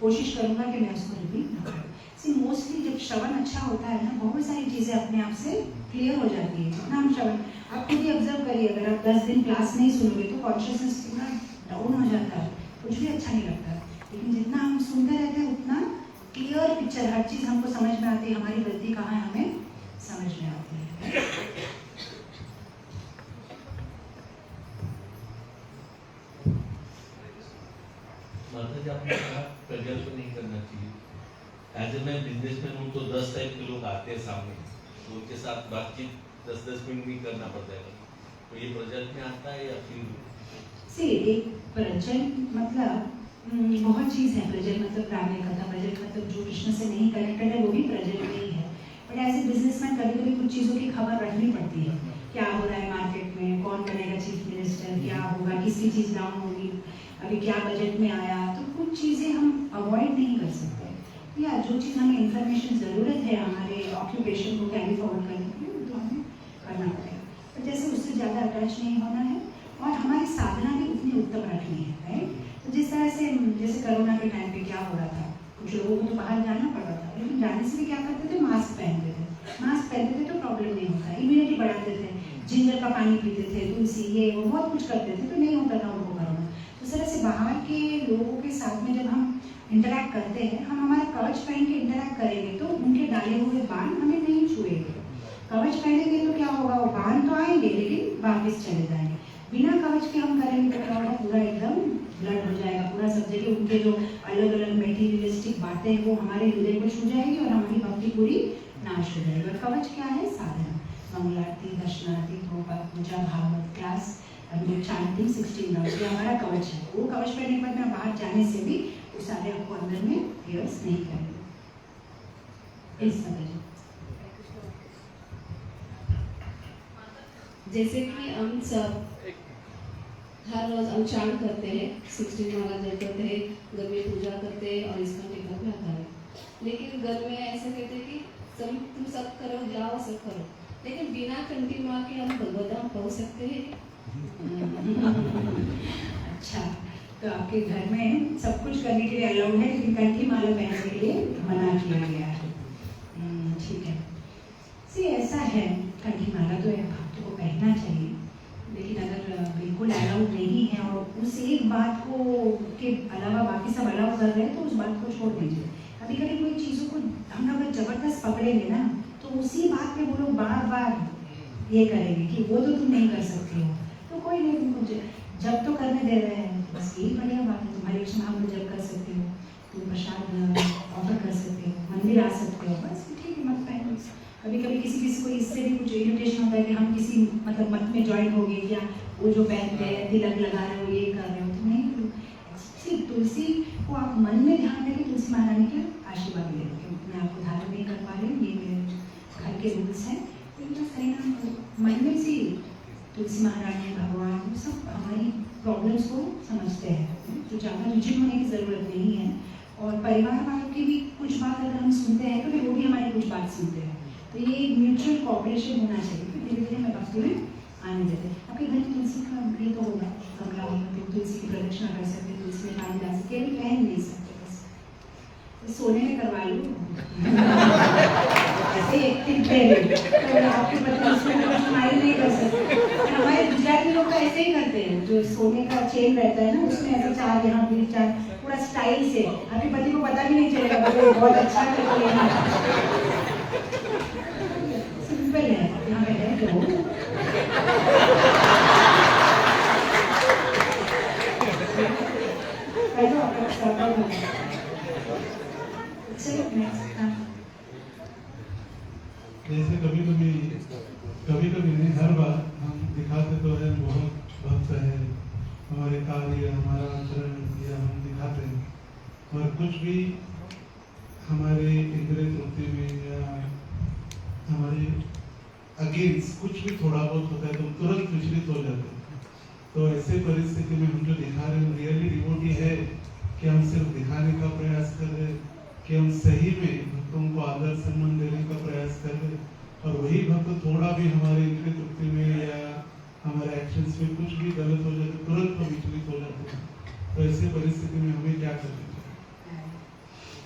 कोशिश करूंगा कि मैं उसको रिपीट ना करूँ। सी मोस्टली जब श्रवण अच्छा होता है ना, बहुत सारी चीज़ें अपने आप से क्लियर हो जाती है। जितना हम श्रवण, आप खुद ही ऑब्जर्व करिए, अगर आप 10 दिन क्लास नहीं सुनोगे तो कॉन्शियसनेस पूरा डाउन हो जाता है, कुछ भी अच्छा नहीं लगता। लेकिन जितना हम सुनते रहते हैं उतना क्लियर पिक्चर, हर चीज़ हमको समझ में आती है, हमारी गलती कहाँ है हमें समझ में आती है। माता जी, आपने कहा प्रज्वल को नहीं करना चाहिए। एज ए मैं बिजनेसमैन हूँ तो 10 टाइप के लोग आते हैं सामने, तो उनके साथ बातचीत 10-10 मिनट भी करना पड़ता है, तो ये प्रज्वल में आता है या फिर एक प्रज्वल मतलब बहुत चीज़ है। प्रज्वल मतलब ग्रामीण कथा, प्रज्वल मतलब जो कृष्ण से नहीं कनेक्टेड है वो भी प्रज्वल में ही है। बट एज ए बिजनेसमैन कभी कभी कुछ चीज़ों की खबर रखनी पड़ती है, क्या हो रहा है मार्केट में, कौन बनेगा चीफ मिनिस्टर, क्या होगा, किसकी चीज़ डाउन होगी, अभी क्या बजट में आया, तो कुछ चीज़ें हम अवॉइड नहीं कर सकते। या जो चीज़ हमें इन्फॉर्मेशन ज़रूरत है हमारे ऑक्यूपेशन को कैरी फॉरवर्ड करने के लिए, तो हमें करना पड़ेगा। तो जैसे उससे ज़्यादा अटैच नहीं होना है और हमारी साधना भी उतनी उत्तम रखनी है, राइट? तो जिस तरह से जैसे कोरोना के टाइम पे क्या हो रहा था, कुछ लोगों को तो बाहर जाना पड़ रहा था, लेकिन जाने से भी क्या करते थे, मास्क पहनते थे। मास्क पहनते थे तो प्रॉब्लम नहीं होता, इम्यूनिटी बढ़ाते थे, जिंजर का पानी पीते थे, तुलसी, ये वो बहुत कुछ करते थे, तो नहीं होता था उनको कोरोना। तो इस तरह से बाहर के लोगों के साथ में जब हम इंटरैक्ट करते हैं, हम हमारा कवच पहन के इंटरैक्ट करेंगे तो उनके डाले हुए बाण हमें नहीं छुएंगे। कवच पहनेंगे तो क्या होगा, वो बाण तो आएंगे लेकिन वापस चले जाएंगे। बिना कवच के हम करेंगे तो क्या होगा, पूरा एकदम ब्लड हो जाएगा, पूरा सब जगह उनके जो अलग अलग मेटीरियलिस्टिक बातें हैं वो हमारे हृदय को छू जाएगी और हमारी भक्ति पूरी नाश हो जाएगी। और कवच क्या है, साधना, मंगलारती, दर्शनारती, पूजा, भागवत क्लास, चांटिंग 16 राउंड, ये हमारा कवच है। वो कवच पहनने के बाद में बाहर जाने से भी वो सारे आपको अंदर में पियर्स नहीं करेंगे। इस तरह जैसे कि हम सब हर रोज अनुचारण करते हैं, 16 माला जप करते हैं, घर में पूजा करते हैं और इसका टीका भी आता है। लेकिन घर में ऐसा कहते हैं कि तुम सब करो, जाओ सब करो, लेकिन बिना कंठी मार के हम भगवत धाम पहुँच सकते हैं। अच्छा, तो आपके घर में सब कुछ करने के लिए अलाउड है, लेकिन कंठी माला पहनने के लिए मना किया गया है। ठीक है, सी ऐसा है, कंठी माला तो एक भक्त को पहनना चाहिए, लेकिन अगर बिल्कुल अलाउड नहीं है और उस एक बात को के अलावा बाकी सब अलाउ कर रहे हैं तो उस बात को छोड़ दीजिए। कभी कभी कोई चीज़ों को हम अगर जबरदस्त पकड़ेंगे ना, तो उसी बात पे वो लोग बार बार ये करेंगे कि वो तो तुम नहीं कर सकते हो, तो कोई नहीं, तुमको जब तो करने दे रहे हैं, बस यही बढ़िया बात है। तुम्हारे इच्छा हम जब कर सकते हो, तुम प्रसाद ऑफर कर सकते हो, मंदिर आ सकते हो, बस ठीक है, मत पहनो। कभी कभी किसी को इससे भी कुछ इरिटेशन होता है कि हम किसी मतलब मत में ज्वाइन हो गए, क्या वो जो पहनते हैं, तिलक लगा रहे हो, ये कर रहे हो, तो नहीं करो। सिर्फ तुलसी को आप मन में ध्यान रखें, तुलसी महारानी के आशीर्वाद ले लो। मैं आपको धारण नहीं कर पा रही हूँ, ये मेरे घर के रूल्स हैं, लेकिन बस हरी नाम करो मन में से। तुलसी महारानी, भगवान, वो सब हमारी प्रॉब्लम्स को समझते हैं, तो ज़्यादा रिजिड होने की ज़रूरत नहीं है। और परिवार वालों की भी कुछ बात अगर हम सुनते हैं तो फिर वो भी हमारी कुछ बात सुनते हैं, तो ये म्यूचुअल कोऑपरेशन होना चाहिए। फिर धीरे धीरे मैं भक्ति में आने देते हैं। आपके घर में तुलसी का ये तो होगा, गमला होगा, तो तुलसी की प्रदक्षिणा कर सकते, तुलसी में पानी डाल सकते, अभी पहन नहीं सकते, बस सोने में करवा लो ऐसे एक टिप दे रही, तो आपके पति उसमें कुछ स्माइल नहीं कर सकते। हमारे गुजराती लोग तो ऐसे ही करते हैं, जो सोने का चेन रहता है ना, उसमें ऐसे 4 यहाँ 4 पूरा स्टाइल से, आपके पति को पता भी नहीं चलेगा, बहुत अच्छा करते हैं। सिंपल है, यहाँ पे है तो जैसे कभी कभी नहीं, हर बार हम दिखाते तो है बहुत भक्त है, हमारे कार्य, हमारा आचरण या हम दिखाते हैं, और कुछ भी हमारे इंद्रिय तृप्ति में या हमारे अगेंस्ट कुछ भी थोड़ा बहुत होता है तो तुरंत विचलित हो जाते हैं। तो ऐसे परिस्थिति में हम जो दिखा रहे हैं रियली डिवोटी है कि हम सिर्फ दिखाने का प्रयास कर रहे हैं, कि हम सही में भक्तों को आदर सम्मान देने का प्रयास कर रहे हैं, और वही भक्त थोड़ा भी हमारे इंद्रिय तृप्ति में या हमारे एक्शंस में कुछ भी गलत हो जाए तो तुरंत हम विचलित हो जाते हैं। तो ऐसी परिस्थिति में हमें क्या करना चाहिए?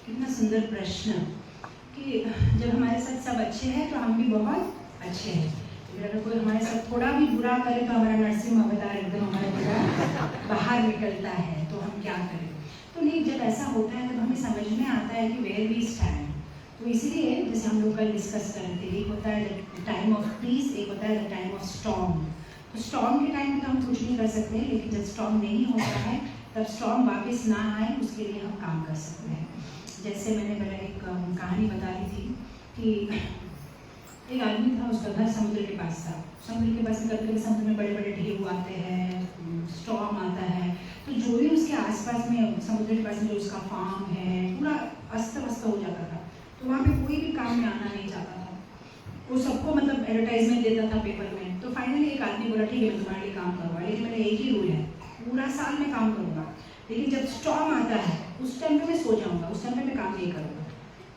कितना सुंदर प्रश्न कि जब हमारे साथ सब अच्छे हैं तो हम भी बहुत अच्छे हैं, अगर कोई हमारे साथ थोड़ा भी बुरा करे तो हमारा नरसिंह अवतार एकदम हमारे पूरा बाहर निकलता है, तो हम क्या करें? तो नहीं, जब ऐसा होता है तब हमें समझ में आता है कि वेयर वी स्टैंड। तो इसीलिए जैसे हम लोग कल डिस्कस कर रहे थे, एक होता है टाइम ऑफ पीस, एक होता है टाइम ऑफ स्टॉर्म। तो स्टॉर्म के टाइम में तो हम कुछ नहीं कर सकते, लेकिन जब स्टॉर्म नहीं होता है तब स्टॉर्म वापस ना आए उसके लिए हम काम कर सकते हैं। जैसे मैंने पहले एक कहानी बता रही थी कि एक आदमी था, उसका घर समुद्र के पास था। समुद्र के पास में कभी कभी समुद्र में बड़े बड़े ढेउ आते हैं, स्टॉर्म आता है, तो जो भी उसके आसपास में समुद्र के पास में जो उसका फार्म है पूरा अस्त व्यस्त हो जाता था। तो वहाँ पे कोई भी काम में आना नहीं चाहता था, वो सबको मतलब एडवर्टाइजमेंट देता था पेपर में। तो फाइनली एक आदमी बोला ठीक है मैं तुम्हारे लिए काम करूँगा, लेकिन मेरा एक ही रूल है, पूरा साल में काम करूँगा, लेकिन जब स्टॉर्म आता है उस टाइम पे मैं सो जाऊँगा, उस टाइम पे मैं काम नहीं करूँगा।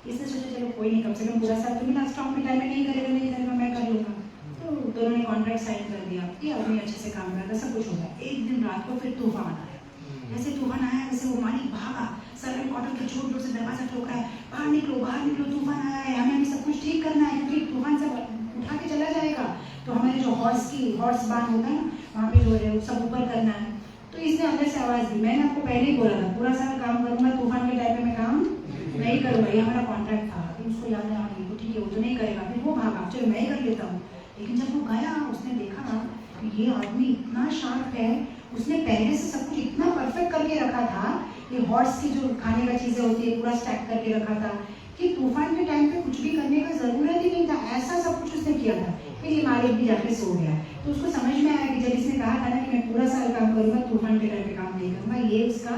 इसने सोचा चलो कोई नहीं, कम से कम पूरा साल तो मिला, स्टॉर्म के टाइम में नहीं करेगा मैं कर लूँगा। तो दोनों ने कॉन्ट्रैक्ट साइन कर दिया कि आदमी अच्छे से काम करता, सब कुछ होगा। एक दिन रात को फिर तूफान आया। जैसे तूफान आया वैसे वो मालिक भागा, सर्वेंट क्वार्टर के जोर जोर से दरवाजा ठोका है, बाहर निकलो तूफान आया है, हमें सब कुछ ठीक करना है क्योंकि तूफान से उठा के चला जाएगा। तो हमारे जो हॉर्स बांध होता है ना, वहाँ पे जो है सब ऊपर करना है। तो इसने अंदर से आवाज़ दी, मैंने आपको पहले ही बोला था पूरा सारा काम करूँगा, तूफान के टाइम पे मैं काम नहीं करूँगा, ये हमारा कॉन्ट्रैक्ट था। फिर उसको याद आया तो ठीक है वो तो नहीं करेगा, फिर वो भागा, चलो मैं ही कर लेता हूँ। लेकिन जब वो गया उसने देखा कि ये आदमी इतना शार्प है, उसने पहले से सब कुछ इतना परफेक्ट करके रखा था, ये हॉर्स की जो खाने का चीज़ें होती है पूरा स्टैक करके रखा था कि तूफान के टाइम पे कुछ भी करने का ज़रूरत ही नहीं था, ऐसा सब कुछ उसने किया था। फिर ये मालिक भी जाके सो गया। तो उसको समझ में आया कि जब इसने कहा था ना कि मैं पूरा साल काम करूँगा, तूफान के टाइम पे काम नहीं करूँगा, ये उसका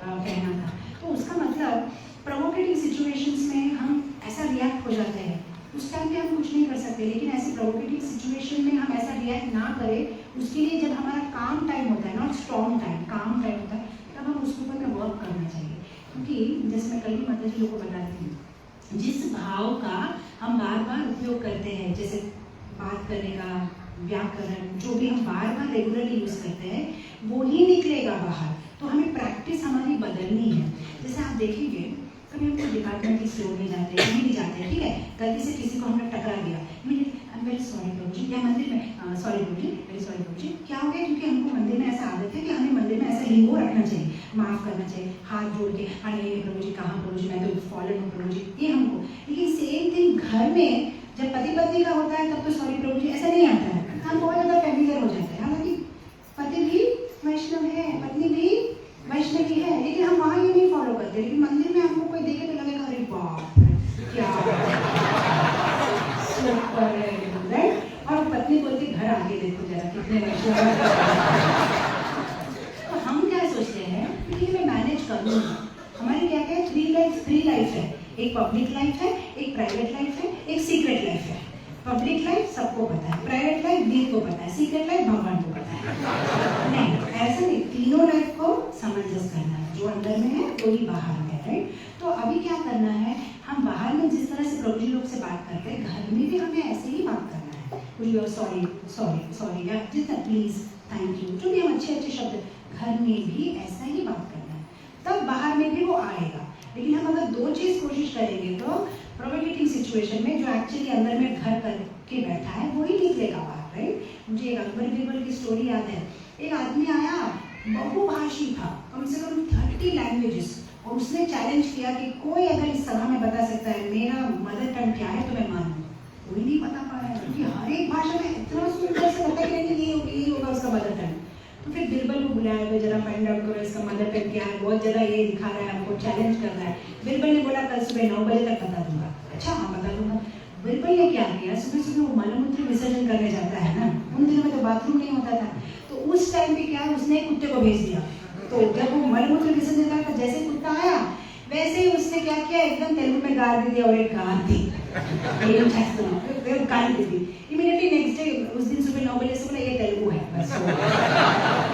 कहना था। तो उसका मतलब प्रोवोकेटिव सिचुएशंस में हम ऐसा रिएक्ट हो जाते हैं, उस टाइम पे हम कुछ नहीं कर सकते, लेकिन ऐसे प्रोवोकेटिव सिचुएशन में हम ऐसा रिएक्ट ना करें। उसके लिए जब हमारा काम टाइम होता है, नॉट स्ट्रॉन्ग टाइम, काम टाइम होता है, तब हम उसके ऊपर में वर्क करना चाहिए। क्योंकि जैसे मैं कल भी माता जी लोग को बताती हूँ, जिस भाव का हम बार बार उपयोग करते हैं, जैसे बात करने का व्याकरण, जो भी हम बार बार रेगुलरली यूज़ करते हैं वो ही निकलेगा बाहर। तो हमें प्रैक्टिस हमारी बदलनी है। जैसे आप देखेंगे कभी हम डिपार्टमेंट की स्टोर में जाते हैं, कहीं भी जाते हैं, ठीक है, गलती से किसी को हमने टकरा दिया, वेरी सॉरी प्रभु जी, या मंदिर में सॉरी प्रभु जी, वेरी सॉरी प्रभु जी, क्या हो गया? क्योंकि हमको मंदिर में ऐसा आदत है कि हमें मंदिर में ऐसा लिंगो रखना चाहिए, माफ़ करना चाहिए, हाथ जोड़ के, हाँ नहीं प्रभु जी, कहाँ प्रभु जी, मैं तो फॉलन हूँ प्रभु जी, ये हमको। लेकिन सेम थिंग घर में जब पति पत्नी का होता है तब तो सॉरी प्रभु जी ऐसा नहीं आता है, हम बहुत ज़्यादा फैमिलियर हो जाते हैं। हालांकि पति भी वैष्णव है, पत्नी भी वैष्णवी है, लेकिन हम वहाँ ये नहीं फॉलो करते। लेकिन मंदिर में हमको कोई देखे तो लगेगा अरे बाप क्या सुपर है, और पत्नी बोलती घर आके देखो जरा कितने वैष्णव। तो हम क्या सोचते हैं कि मैं मैनेज कर लूँगा। हमारी क्या है, थ्री लाइफ है, एक पब्लिक लाइफ है, एक प्राइवेट लाइफ है, एक सीक्रेट लाइफ है। पब्लिक लाइफ सबको पता है, प्राइवेट लाइफ दिल को पता है, सीक्रेट लाइफ भगवान को पता है। नहीं, ऐसा नहीं, तीनों लाइफ को सामंजस्य करना है, जो अंदर में है वही बाहर में है, राइट। तो अभी क्या करना है, हम बाहर में जिस तरह से प्रभु जी लोग से बात करते हैं, घर में भी हमें ऐसे ही बात करना है। कुछ और सॉरी सॉरी सॉरी या जितना प्लीज, थैंक यू, जो भी हम अच्छे अच्छे शब्द, घर में भी ऐसा ही बात करना है, तब बाहर में भी वो आएगा। लेकिन हम अगर दो चीज़ कोशिश करेंगे तो प्रोवोकेटिंग सिचुएशन में जो एक्चुअली अंदर में घर करके बैठा है वही निकलेगा बाहर, राइट। मुझे एक अकबर बीरबल की स्टोरी याद है। एक आदमी आया, बहुभाषी था, कम से कम 30 लैंग्वेजेस, और उसने चैलेंज किया कि कोई अगर इस सभा में बता सकता है मेरा मदर टंग क्या है तो मैं मानूं। कोई नहीं बता पा रहा है, क्योंकि हर एक भाषा में इतना सुंदर से लगता है कि ये होगा उसका मदर टंग। तो फिर बिरबल को बुलाया, तो जरा फाइंड आउट करो इसका मदर टंग क्या है, बहुत ज़्यादा ये दिखा रहा है, हमको चैलेंज कर रहा है। बिरबल ने बोला कल सुबह 9 बजे तक बता दूंगा। अच्छा हाँ बता दूंगा। बिरबल ने क्या किया, सुबह सुबह वो मलमूत्र विसर्जन करने जाता है ना, उन दिनों में तो बाथरूम नहीं होता था, तो उस टाइम पे क्या है, उसने कुत्ते को भेज दिया। तो जब वो मलमूत्र विसर्जन करता था, जैसे कुत्ता आया वैसे ही उसने क्या किया, एकदम तेलुगु में गार दी और एक गार दी, गाली दे दी। इमीडिएटली नेक्स्ट डे, उस दिन सुबह 9 बजे से बोला ये तेलुगु है बस।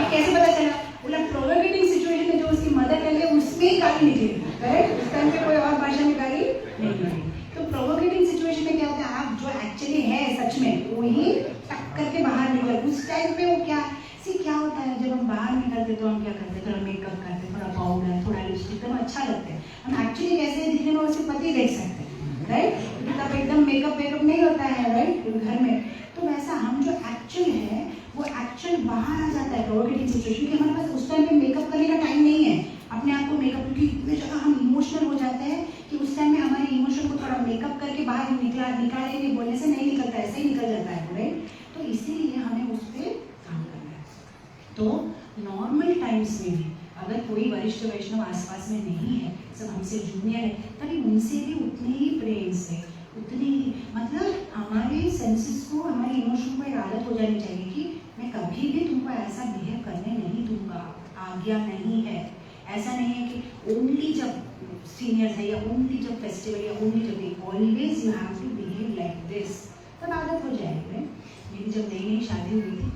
ये कैसे पता चला, बोला प्रोवोकेटिंग सिचुएशन में जो उसकी मदर टंग है उसमें ही गाली निकलेगी, करेक्ट। उस टाइम पे कोई और भाषा में गाली नहीं निकलेगी। तो प्रोवोकेटिंग सिचुएशन में क्या होता है, आप जो एक्चुअली है सच में वो ही टक करके बाहर निकल, उस टाइम पे वो हम एक्चुअली कैसे हैं दिखने में उसके पति देख सकते हैं, राइट? क्योंकि तब एकदम मेकअप नहीं होता है, राइट, घर में। तो वैसा हम जो एक्चुअल है वो एक्चुअल बाहर आ जाता है प्रोवोकेटिंग सिचुएशन, क्योंकि हमारे पास उस टाइम पे मेकअप करने का टाइम नहीं है अपने आप को मेकअप, क्योंकि इतने जगह हम इमोशनल हो जाते हैं कि उस टाइम में हमारे इमोशन को थोड़ा मेकअप करके बाहर निकालेंगे, बोलने से नहीं निकलता, ऐसे ही निकल जाता है, राइट? तो इसीलिए हमें उस पर काम करना है। तो नॉर्मल टाइम्स में भी अगर कोई वरिष्ठ वैष्णव आसपास में नहीं है, सब हमसे जूनियर है, तभी उनसे भी उतने ही प्रेम से, उतनी ही, मतलब हमारे सेंसेस को, हमारे इमोशन को एक आदत हो जानी चाहिए कि मैं कभी भी तुमको ऐसा बिहेव करने नहीं दूंगा, आज्ञा नहीं है। ऐसा नहीं है कि ओनली जब सीनियर्स है या ओनली जब फेस्टिवल या ओनली जब, always you have to behave like this, तब आदत हो जाएगी। मेरी जब नई नई शादी हुई थी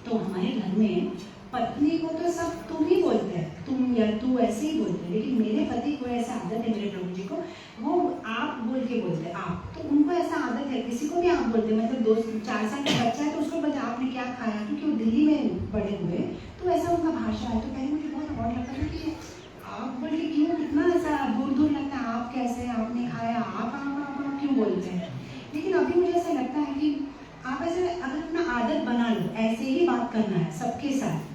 तो हमारे घर में पत्नी को तो सब तुम ही बोलते हैं, तुम या तू ऐसे ही बोलते हैं, लेकिन मेरे पति को ऐसा आदत है, मेरे प्रभु जी को, वो आप बोल के बोलते हैं, आप। तो उनको ऐसा आदत है, किसी को भी आप बोलते हैं, मतलब 4 साल का बच्चा है तो उसको बता आपने क्या खाया, क्योंकि वो दिल्ली में बड़े हुए, तो ऐसा उनका भाषा है। तो पहले मुझे बहुत ऑड लगता था कि आप बोल के क्यों, इतना ऐसा दूर दूर लगता है, आप कैसे, आपने खाया, आप क्यों बोलते हैं। लेकिन अभी मुझे ऐसा लगता है कि आप ऐसे अगर अपना आदत बना लो, ऐसे ही बात करना है सबके साथ,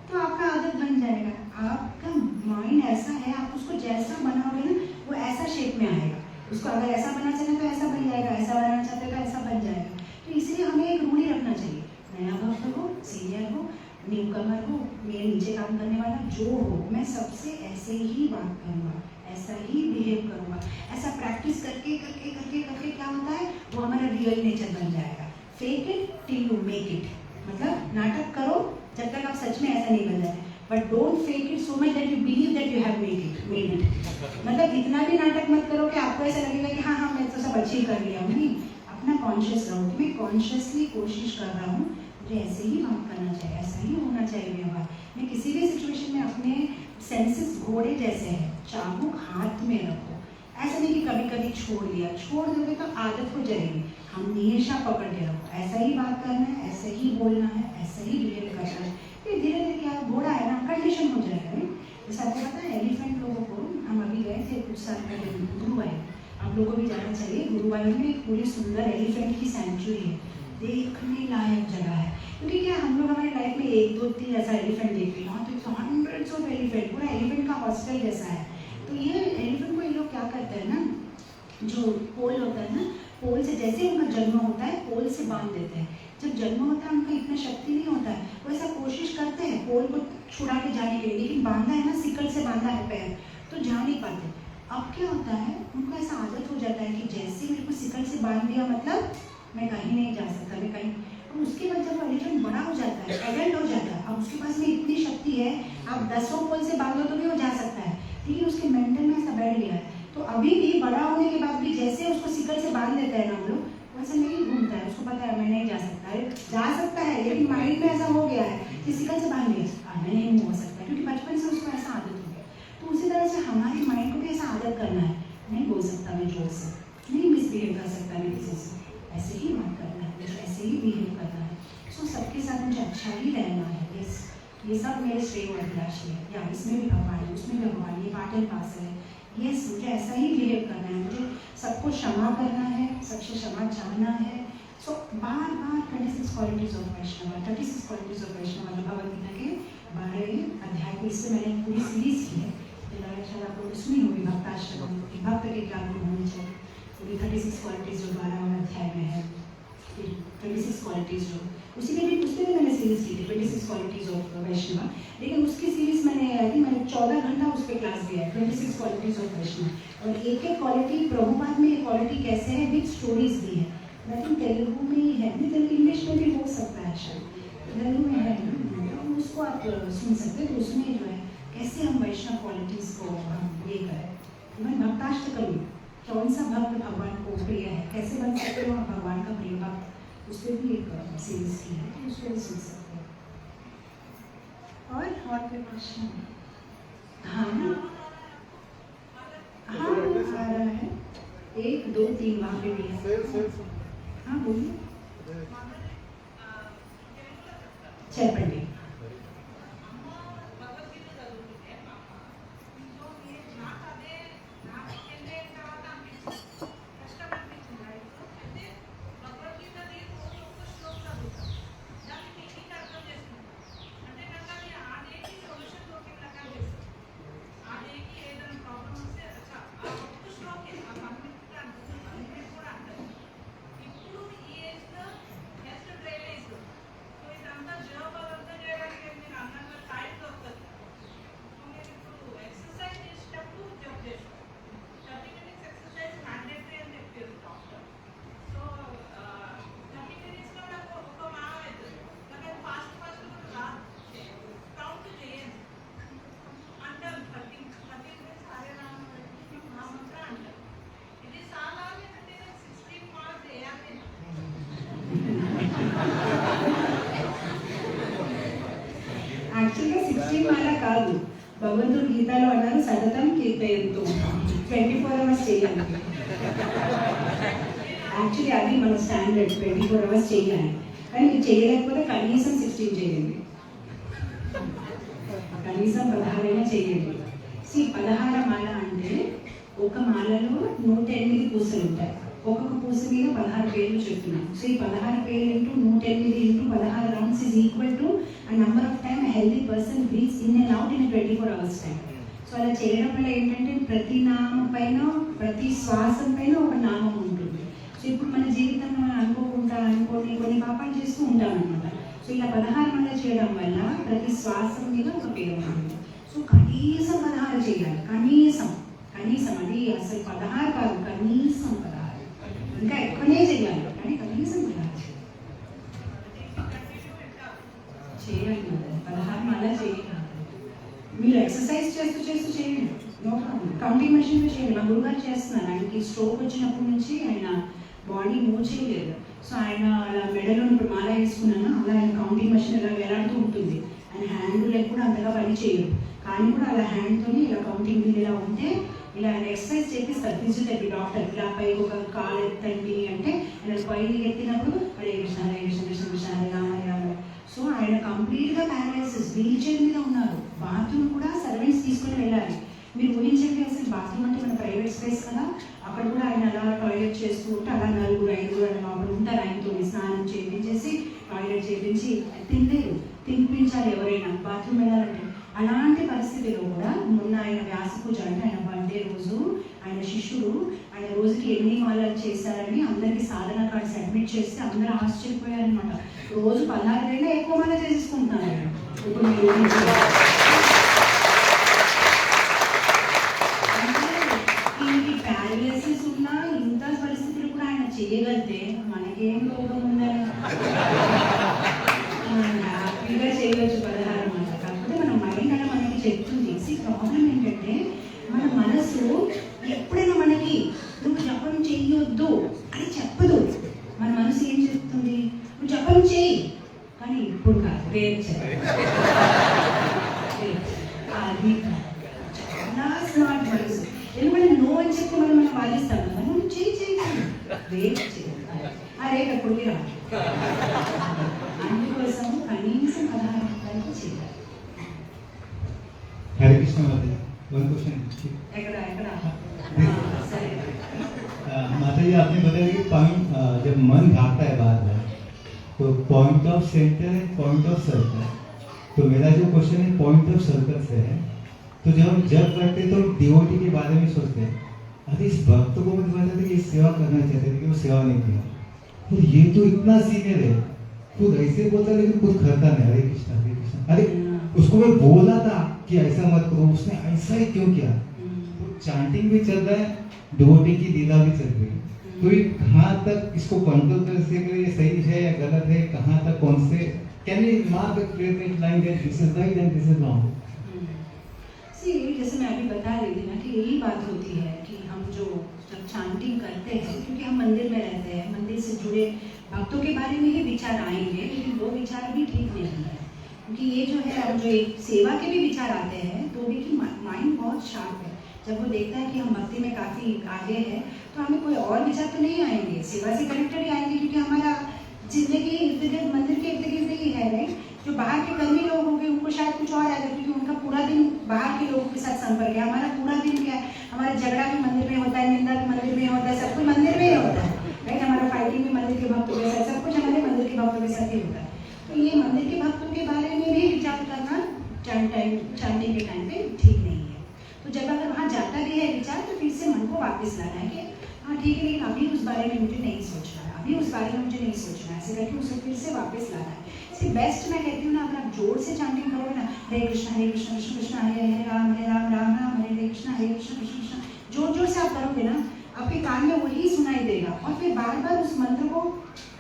तो आपका आदत बन जाएगा। आपका माइंड ऐसा है, आप उसको जैसा बनाओगे ना वो ऐसा शेप में आएगा। उसको अगर ऐसा बनाना चाहते तो ऐसा बन जाएगा, ऐसा बनाना चाहते तो ऐसा बन जाएगा। तो इसलिए हमें एक रूल ही रखना चाहिए, नया भक्त हो, सीनियर हो, न्यू कमर हो, मेरे नीचे काम करने वाला जो हो, मैं सबसे ऐसे ही बात करूँगा, ऐसा ही बिहेव करूँगा। ऐसा प्रैक्टिस करके करके करके करके क्या होता है, वो हमारा रियल नेचर बन जाएगा। Fake it till you make it, मतलब नाटक करो जब तक आप सच में ऐसा नहीं बन जाते, but don't fake it so much that you believe that you have made it. मतलब इतना भी नाटक मत करो कि आपको ऐसा लगेगा कि हाँ हाँ मैं तो सब अचीव कर लिया हूँ। नहीं, अपना कॉन्शियस रहो कि मैं कॉन्शियसली कोशिश कर रहा हूँ, मुझे ऐसे ही बात करना चाहिए, ऐसा ही होना चाहिए व्यवहार। मैं किसी भी सिचुएशन में अपने सेंसेस घोड़े जैसे हैं, चाबुक हाथ में रखो। ऐसा नहीं कि कभी कभी छोड़ दिया, छोड़ दोगे तो आदत हो जाएगी। हमेशा पकड़ के रखो, ऐसा ही बात करना है, ऐसे ही बोलना है, ऐसे ही बिहेव करना है। फिर धीरे धीरे क्या घोड़ा है ना, कंडीशन हो जाएगा। नहीं, जैसे आपको पता है एलिफेंट लोगों को, हम अभी गए थे कुछ साल पहले गुरुवायूर, आप लोगों को भी जाना चाहिए। गुरुवायूर में एक पूरी सुंदर एलिफेंट की सेंचुरी है, देखने लायक जगह है। क्योंकि क्या हम लोग हमारे लाइफ में 1 2 3 ऐसा एलिफेंट देखते हैं, वहाँ तो हंड्रेड्स ऑफ एलिफेंट, पूरा एलिफेंट का हॉस्टल जैसा है। तो ये एलिफेंट को ये लोग क्या करते हैं ना, जो पोल होता है ना, पोल से जैसे उनका जन्म होता है पोल से बांध देते हैं। जब जन्म होता है उनका इतना शक्ति नहीं होता है, वो ऐसा कोशिश करते हैं पोल को छुड़ा के जाने के लिए, लेकिन बांधा है ना, सिकल से बांधा है पैर, तो जा नहीं पाते। अब क्या होता है, उनको ऐसा आदत हो जाता है कि जैसे मेरे को सिकल से बांध दिया मतलब मैं कहीं नहीं जा सकता, मैं कहीं। और उसके बाद जब वो एलिफेंट बड़ा हो जाता है, एडल्ट हो जाता है, अब उसके पास में इतनी शक्ति है, आप 10 पोल से बांधो तो भी वो जा सकता है, लेकिन उसके मेंटल में ऐसा बैठ गया है। तो अभी भी बड़ा होने के बाद भी जैसे उसको सिकल से बांध देते हैं ना हम लोग, वैसे नहीं घूमता है, उसको पता है मैं नहीं जा सकता है, जा सकता है, लेकिन माइंड में ऐसा हो गया है कि सिकल से बांध दिया, मैं नहीं हो सकता, क्योंकि बचपन से उसको ऐसा आदत हो गया। तो उसी तरह से हमारे माइंड को भी ऐसा आदत करना है, नहीं बोल सकता मैं जोर से, नहीं मिसबिहेव कर सकता मैं किसी से, ऐसे ही बात करना है, मुझे ऐसे ही बिहेव करना है। सो सबके साथ मुझे अच्छा ही रहना है। यस, ये सब मेरे श्रेय और अभिलाषी है, या इसमें भी भगवान है, उसमें भी भगवान, ये पार्ट एंड पार्सल है। यस, मुझे ऐसा ही बिहेव करना है, मुझे सबको क्षमा करना है, सबसे क्षमा चाहना है। सो बार बार 26 qualities of Vaishnav, 36 qualities of Vaishnav मतलब भगवद गीता के 12 अध्याय को, इससे मैंने पूरी सीरीज की है, शायद आप लोग सुनी होगी, भक्ताश्रम, भक्त के क्या गुण होने चाहिए, पूरी 36 क्वालिटीज जो 12वां अध्याय में है। फिर 26 क्वालिटीज जो उसमें भी मैंने सीरीज की थी 26 क्वालिटीज ऑफ वैष्णव, लेकिन उसकी सीरीज मैंने 14 घंटा उस पर क्लास दिया है, 26 क्वालिटीज ऑफ वैष्णव। और एक एक क्वालिटी प्रभुपाद में, ये क्वालिटी कैसे है विद स्टोरीज भी है। आई थिंक तेलुगु में ही है, नहीं तेलुगु इंग्लिश में भी हो सकता है शायद, तेलुगु में है ना, उसको आप सुन सकते हैं। तो उसमें जो है कैसे हम वैष्णव क्वालिटीज को हम ये करें। मैं भक्ताष्टकम, कौन सा भक्त भगवान को प्रिय है, कैसे बन सकते हो भगवान का प्रिय भक्त, उस पर भी एक सीरीज की है, तो उसको भी सुन सकते हैं। और कोई प्रश्न? हाँ हाँ आ रहा है, 1 2 3 वहाँ पे भी है। हाँ बोलिए। चैपंडी భగవద్గీత గీతలో అన్నారు సతతం కీర్తయంతో 24 అవర్స్ చేయాలి. యాక్చువల్లీ అది మన స్టాండర్డ్ 24 అవర్స్ చేయాలి. కానీ మీరు చేయలేకపోతే కనీసం 16 చేయండి, కనీసం 16 చేయండి. 16 మాల అంటే ఒక మాలలో 108 పూసలు ఉంటాయి. ఒక్కొక్క పూస మీద 16 పేర్లు చెప్తున్నాం. సో ఈ 16 పేర్లు into 108 into 16 rounds is equal to a number of time a healthy person breathes in and out in a 24 hours time. So అలా చేయడం వల్ల ఏంటంటే ప్రతి నామం పైన, ప్రతి శ్వాసం పైన ఒక నామం ఉంటుంది. సో ఇప్పుడు మన జీవితంలో మనం అనుకోకుండా కొన్ని పాపాలు చేస్తూ ఉంటాం అనమాట. సో ఇలా 16 మంది చేయడం వల్ల ప్రతి శ్వాసం మీద ఒక పేరు ఉంటుంది. సో కనీసం 16 చేయాలి. కనీసం అది అసలు 16 కాదు, కనీసం 16, ఇంకా ఎక్కువనే చేయాలి, కానీ కనీసం 16 చేయాలి. 16 అలా చేయాలి. మీరు ఎక్సర్సైజ్ చేస్తూ చేయండి, నో ప్రాబ్లం. కౌంటింగ్ మెషిన్లో చేయండి. మా గురుగారు చేస్తున్నారు. ఆయనకి స్ట్రోక్ వచ్చినప్పటి నుంచి ఆయన బాడీ మూవ్ చేయలేదు. సో ఆయన అలా మెడలో ఇప్పుడు మాల వేసుకున్నాను, అలా ఆయన కౌంటింగ్ మెషిన్ ఇలా వేలాడుతూ ఉంటుంది. ఆయన హ్యాండ్ లెగ్ కూడా అంతగా పని చేయరు, కానీ కూడా అలా హ్యాండ్తో ఇలా కౌంటింగ్ మీద ఇలా ఉంటే ఇలా ఆయన ఎక్సర్సైజ్ చేపిస్తారు ఫిజియోథెరపీ డాక్టర్. ఇలా పైకి ఒక కాలు ఎత్తండి అంటే ఆయన పైకి ఎత్తినప్పుడు హరే కృష్ణ హరే కృష్ణ కృష్ణ కృష్ణ హరే రామ హరే రామ. సో ఆయన కంప్లీట్గా ప్యారలైసిస్, వీల్ చైర్ మీద ఉన్నారు. బాత్రూమ్ కూడా సర్వెంట్స్ తీసుకొని వెళ్ళాలి. మీరు ఊహించండి, అసలు బాత్రూమ్ అంటే మన ప్రైవేట్ స్పేస్ కదా, అక్కడ కూడా ఆయన అలా టాయిలెట్ చేస్తూ ఉంటే అలా 4-5 ఆయన లోపల ఉంటారు. ఆయనతో స్నానం చేయించేసి టాయిలెట్ చేయించి తినలేరు, తినిపించాలి ఎవరైనా బాత్రూమ్ వెళ్ళాలంటే. అలాంటి పరిస్థితిలో కూడా మొన్న ఆయన వ్యాస పూజ అంటే ఆయన బర్త్డే రోజు ఆయన శిష్యుడు ఆయన రోజుకి 8 మాలలు చేశారని అందరికీ సాధన కార్డ్స్ అడ్మిట్ చేస్తే అందరూ ఆశ్చర్యపోయారనమాట. రోజు 16 కన్నా ఎక్కువ మాల చేసుకుంటున్నారు ఆయన. ఇప్పుడు మీరు ఈ ప్యారలైసిస్ ఉన్నా ఇంత పరిస్థితులు కూడా ఆయన చేయగలిగితే మనకేం రోగం ఉందని హ్యాపీగా చేయవచ్చు 16 మాల. కాకపోతే మన మైండ్ అలా మనకి చెప్తుంది. ప్రాబ్లం ఏంటంటే మన మనసు ఎప్పుడైనా మనకి నువ్వు జపం చెయ్యొద్దు అని చెప్పదు. మన మనసు ఏం చెప్తుంది, నువ్వు జపం చేయి, కానీ ఇప్పుడు కాదు, రేపు చేయాలి. అది చాలా స్మార్ట్ మనసు. ఎందుకంటే నో అని చెప్పి మనం వాదిస్తాం కదా, నువ్వు చేయి రేపు చేయాలి, ఆ రేపు ఎప్పటికీ రాదు. అందుకోసం కనీసం 16 వరకు చేయాలి. हरे कृष्ण माता जी, वन क्वेश्चन। माता जी आपने बताया कि पॉइंट जब मन भागता है बार बार तो पॉइंट ऑफ सेंटर है, पॉइंट ऑफ सर्कल। तो मेरा जो क्वेश्चन है पॉइंट ऑफ सर्कल से है। तो जब हम जब करते तो डिवोटी के बारे में सोचते हैं, अरे इस भक्त को मुझे बताते थे कि सेवा करना चाहते थे, कि वो सेवा नहीं किया, तो ये तो इतना सीनियर है, खुद ऐसे बोलता लेकिन खुद करता नहीं। हरे कृष्ण हरे कृष्ण। अरे उसको मैं बोला था कि ऐसा मत करो, उसने ऐसा ही क्यों किया? तो चांटिंग भी चल रहा है, डिवोटी की लीला भी चल रही है। तो ये कहाँ तक इसको कंट्रोल कर सके, ये सही है या गलत है, कहाँ तक कौन से can we mark the clear line that this is right and this is wrong? See जैसे मैं अभी बता रही थी ना कि यही बात होती है कि हम जो जब चांटिंग करते हैं, क्योंकि हम मंदिर में रहते हैं, मंदिर से जुड़े भक्तों के बारे में ही विचार आएंगे, लेकिन वो विचार भी ठीक नहीं है। क्योंकि ये जो है जो एक सेवा के भी विचार आते हैं, तो भी कि माइंड बहुत शार्प है। जब वो देखता है कि हम भक्ति में काफ़ी आगे हैं, तो हमें कोई और विचार तो नहीं आएंगे, सेवा से कनेक्टेड ही आएंगे, क्योंकि हमारा जिंदगी इर्द गिर्द मंदिर के इर्द गिर्द ही है, राइट। जो बाहर के कर्मी लोग होंगे उनको शायद कुछ और आएगा, क्योंकि उनका पूरा दिन बाहर के लोगों के साथ संपर्क है। हमारा पूरा दिन क्या है, हमारा झगड़ा भी मंदिर में होता है, निंदा भी मंदिर में होता है, सब कुछ मंदिर में ही होता है, राइट। हमारा फाइटिंग भी मंदिर के भक्तों के साथ, सब कुछ हमारे मंदिर के भक्तों के साथ ही होता है। तो ये मंदिर के भक्तों के बारे में भी विचार करना चांटिंग के टाइम पे ठीक नहीं है। तो जब अगर वहाँ जाता भी है विचार, तो फिर से मन को वापस लाना है कि हाँ ठीक है, लेकिन अभी उस बारे में मुझे नहीं सोचना है, अभी उस बारे में मुझे नहीं सोचना है, ऐसे करके उसे फिर से वापस लाना है। इससे बेस्ट मैं कहती हूँ ना, अगर आप जोर से चांटिंग करोगे ना, हरे कृष्ण कृष्ण कृष्ण हरे हरे राम राम राम हरे कृष्ण कृष्ण कृष्ण, जोर जोर से आप करोगे ना, आपके कान में वही सुनाई देगा। और फिर बार बार उस मंत्र को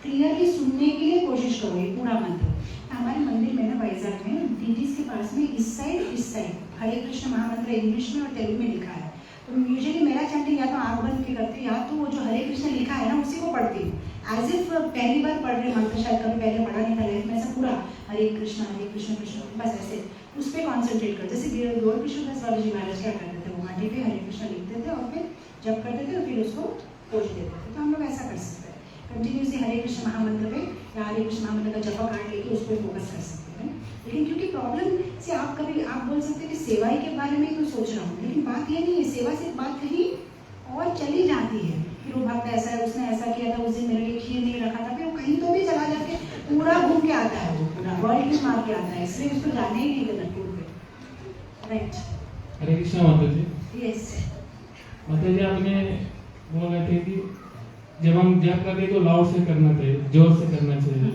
क्लियरली सुनने के लिए कोशिश करोगे, पूरा मंत्र। हमारे मंदिर में ना वाइजाग में डीटीज के पास में इस साइड हरे कृष्ण महामंत्र इंग्लिश में और तेलुगु में लिखा है। तो यूजुअली मेरा चैंटिंग या तो आँख बंद के करती हूँ, या तो वो जो हरे कृष्ण लिखा है ना उसी को पढ़ती हूँ, एज इफ पहली बार पढ़ रहे मंत्र, शायद कभी पहले पढ़ा नहीं था लाइफ में, ऐसा पूरा हरे कृष्ण कृष्ण बस ऐसे उस पर कॉन्सेंट्रेट कर। जैसे गौर किशोरदास बाबा जी महाराज क्या करते थे, वो माटी पे हरे कृष्ण लिखते थे और फिर जप करते थे और फिर उसको पोछ देते थे। तो हम लोग ऐसा कर सकते हैं, कंटिन्यूसली हरे कृष्ण महामंत्र पे या हरे कृष्ण महामंत्र का जपा कार्ड लेके उस पर फोकस कर सकते हैं। लेकिन क्योंकि प्रॉब्लम से आप कभी आप बोल सकते हैं कि सेवाई के बारे में तो सोच रहा हूँ, लेकिन बात ये नहीं है, सेवा से बात कहीं और चली जाती है। फिर वो भक्त ऐसा है, उसने ऐसा किया था, उस दिन मेरे लिए खीर नहीं रखा था, फिर वो कहीं तो भी चला जाके पूरा घूम के आता है, वो पूरा वर्ल्ड ही मार के आता है, इसलिए उसको जाने ही नहीं देना टूर पे। राइट, हरे कृष्णा माता जी। यस माता जी, आपने बोल रहे थे कि जब हम जप करते हैं तो लाउड से करना चाहिए, जोर से करना चाहिए।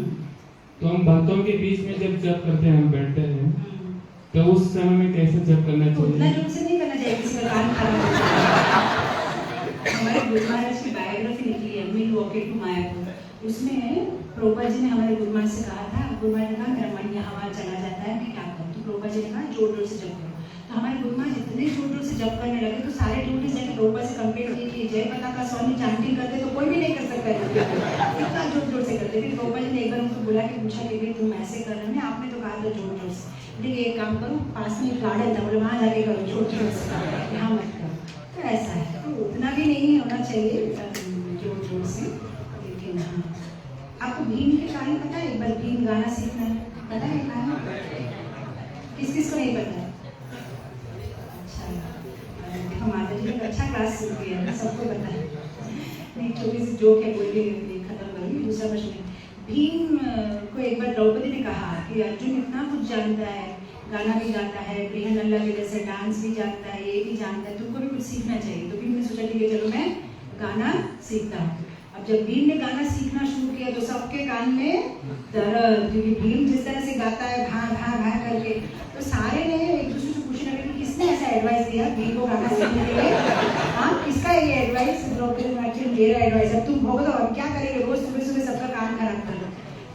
तो हम भक्तों के बीच में जब जप करते हैं, हम बैठते हैं, तो उस समय में कैसे जप करना तो उतना चाहिए? जोर से नहीं करना चाहिए, किसी का कान खराब हो जाए। हमारे गुरु महाराज की बायोग्राफी निकली है, मिल वॉकेट टू मायापुर, उसमें प्रभुपाद जी ने हमारे गुरु महाराज से कहा था, गुरु महाराज ने कहा मेरा मन यहाँ वहाँ चला जाता है, मैं क्या करूँ? तो प्रभुपाद जी ने कहा जोर जोर से जप करो। तो हमारे गुरु महाराज इतने जोर जोर से जप करने लगे तो सारे ड्यूटी जाके प्रभुपाद से कंप्लेंट की कि जय पताका स्वामी चैंटिंग करते तो कोई भी नहीं कर सकता है, इतना जोर जोर से करते। फिर प्रभुपाद जी ने एक बार उनको बुला के पूछा कि भाई तुम ऐसे कर रहे हो, आपने तो कहा था जोर जोर से, लेकिन एक काम करो, पास में गार्डन था, बोले वहाँ जाके करो जोर जोर से, यहाँ मत करो। तो ऐसा है, तो उतना भी नहीं होना चाहिए जोर जोर से। लेकिन हाँ, आपको भीम के कहानी पता है? एक बार भीम गाना सीखना है, पता है कहानी? किस किस को नहीं पता? अच्छा, देखो माता जी ने अच्छा क्लास शुरू किया है, सबको पता है। नहीं, छोटी सी जोक है, बोल के खत्म करूँगी। दूसरा प्रश्न, भीम को एक बार द्रौपदी ने कहा कि अर्जुन इतना कुछ जानता है, गाना भी गाता है, प्रियनल्ला के जैसे डांस भी जानता है, ये भी जानता है, तुमको भी कुछ सीखना चाहिए। तो भीम ने सोचा ठीक है चलो मैं गाना सीखता हूँ। अब जब भीम ने गाना सीखना शुरू किया तो सबके कान में दर्द, क्योंकि भीम जिस तरह से गाता है भा भा भा करके, तो सारे ने एक दूसरे से पूछने लगे कि किसने ऐसा एडवाइस दिया भीम को गाना सीखने के लिए? हाँ, किसका ये एडवाइस? द्रौपदी ने एक्चुअली मेरा एडवाइस है, तुम भोग दो, अब क्या करेंगे, रोज सुबह सुबह सबका कान खराब कर दो।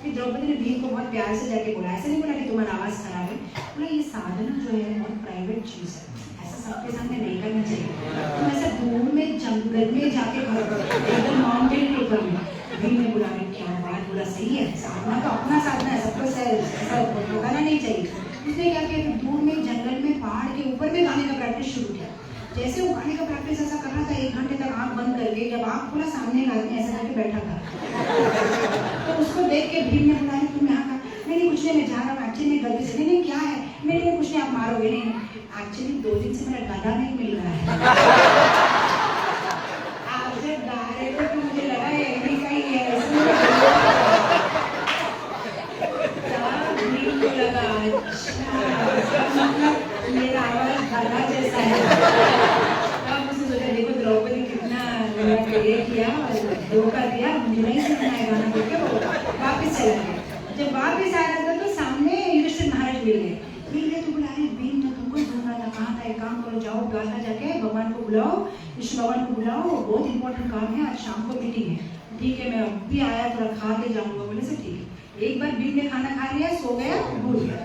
फिर द्रौपदी ने भीम को बहुत प्यार से जाके बोला, ऐसे नहीं बोला कि तुम्हारा आवाज़ खराब है, बोला ये साधना जो है बहुत प्राइवेट चीज़ है, ऐसा सबके सामने नहीं करना चाहिए, तुम ऐसा दूर में जंगल में जाके करो, एकदम माउंटेन के ऊपर में। भीम ने बोला क्या बात बोला, सही है, साधना तो अपना साधना है, सबको ऐसा बताना नहीं चाहिए। उसने क्या किया, फिर दूर में जंगल में पहाड़ के ऊपर में गाने का प्रैक्टिस शुरू किया। जैसे वो गाने का प्रैक्टिस ऐसा कर रहा था, 1 घंटे तक आंख बंद करके, जब आंख खुला सामने एक आदमी ऐसा करके बैठा था। तो उसको देख के भीम ने बोला तुम यहाँ का? नहीं कुछ नहीं, मैं जा रहा हूँ एक्चुअली मैं गलती से। नहीं क्या है? मेरे कुछ नहीं, आप मारोगे नहीं, एक्चुअली 2 दिन से मेरा गधा नहीं मिल रहा है। आप जब गा रहे थे तो मुझे लगा ये भी कहीं है, भीम को लगा अच्छा मेरा आवाज गधा जैसा है। तब उसने सोचा देखो द्रौपदी कितना ये किया, धोखा दिया, मुझे नहीं सीखना है गाना, करके वो वापस चला गया। जब वापस आया था तो सामने युधिष्ठिर महाराज मिल गए तो बुला रहे भीम, तो तुमको ढूंढ रहा था, कहाँ था? एक काम करो, जाओ द्वारका जाके भगवान को बुलाओ, विष्णु भगवान को बुलाओ, बहुत इंपॉर्टेंट काम है, आज शाम को मीटिंग है। ठीक है, मैं अभी आया, थोड़ा खा के जाऊंगा। बोले से ठीक है। एक बार भीम ने खाना खा लिया, सो गया, भूल गया।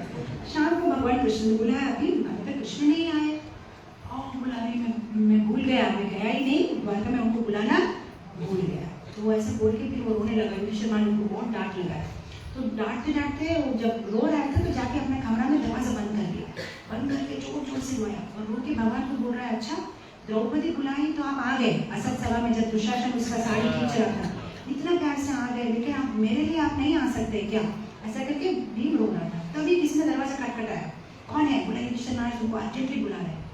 शाम को भगवान कृष्ण ने बुलाया, भीम अभी तक कृष्ण नहीं आए। बुला रही मैं भूल गया, मैं गया ही नहीं द्वारका में, उनको बुलाना भूल गया। तो वो ऐसे बोल के फिर वो रोने लगा। युधिष्ठिर महाराज उनको बहुत डांट लगा। तो डांटते डांटते वो जब रो रहा था तो जाके अपने कमरा में दरवाजा बंद कर दिया, बंद करके जोर जोर से रोया और रो के भगवान को बोल रहा है अच्छा द्रौपदी बुलाई तो आप आ गए असत सभा में, जब दुशासन उसका साड़ी खींच रहा था, इतना प्यार से आ गए, लेकिन आप मेरे लिए आप नहीं आ सकते क्या? ऐसा करके भीम रो रहा था। तभी किसी ने दरवाजा खटखटाया, कौन है? बोला युधिष्ठिर महाराज तुमको अर्जेंटली बुला रहे।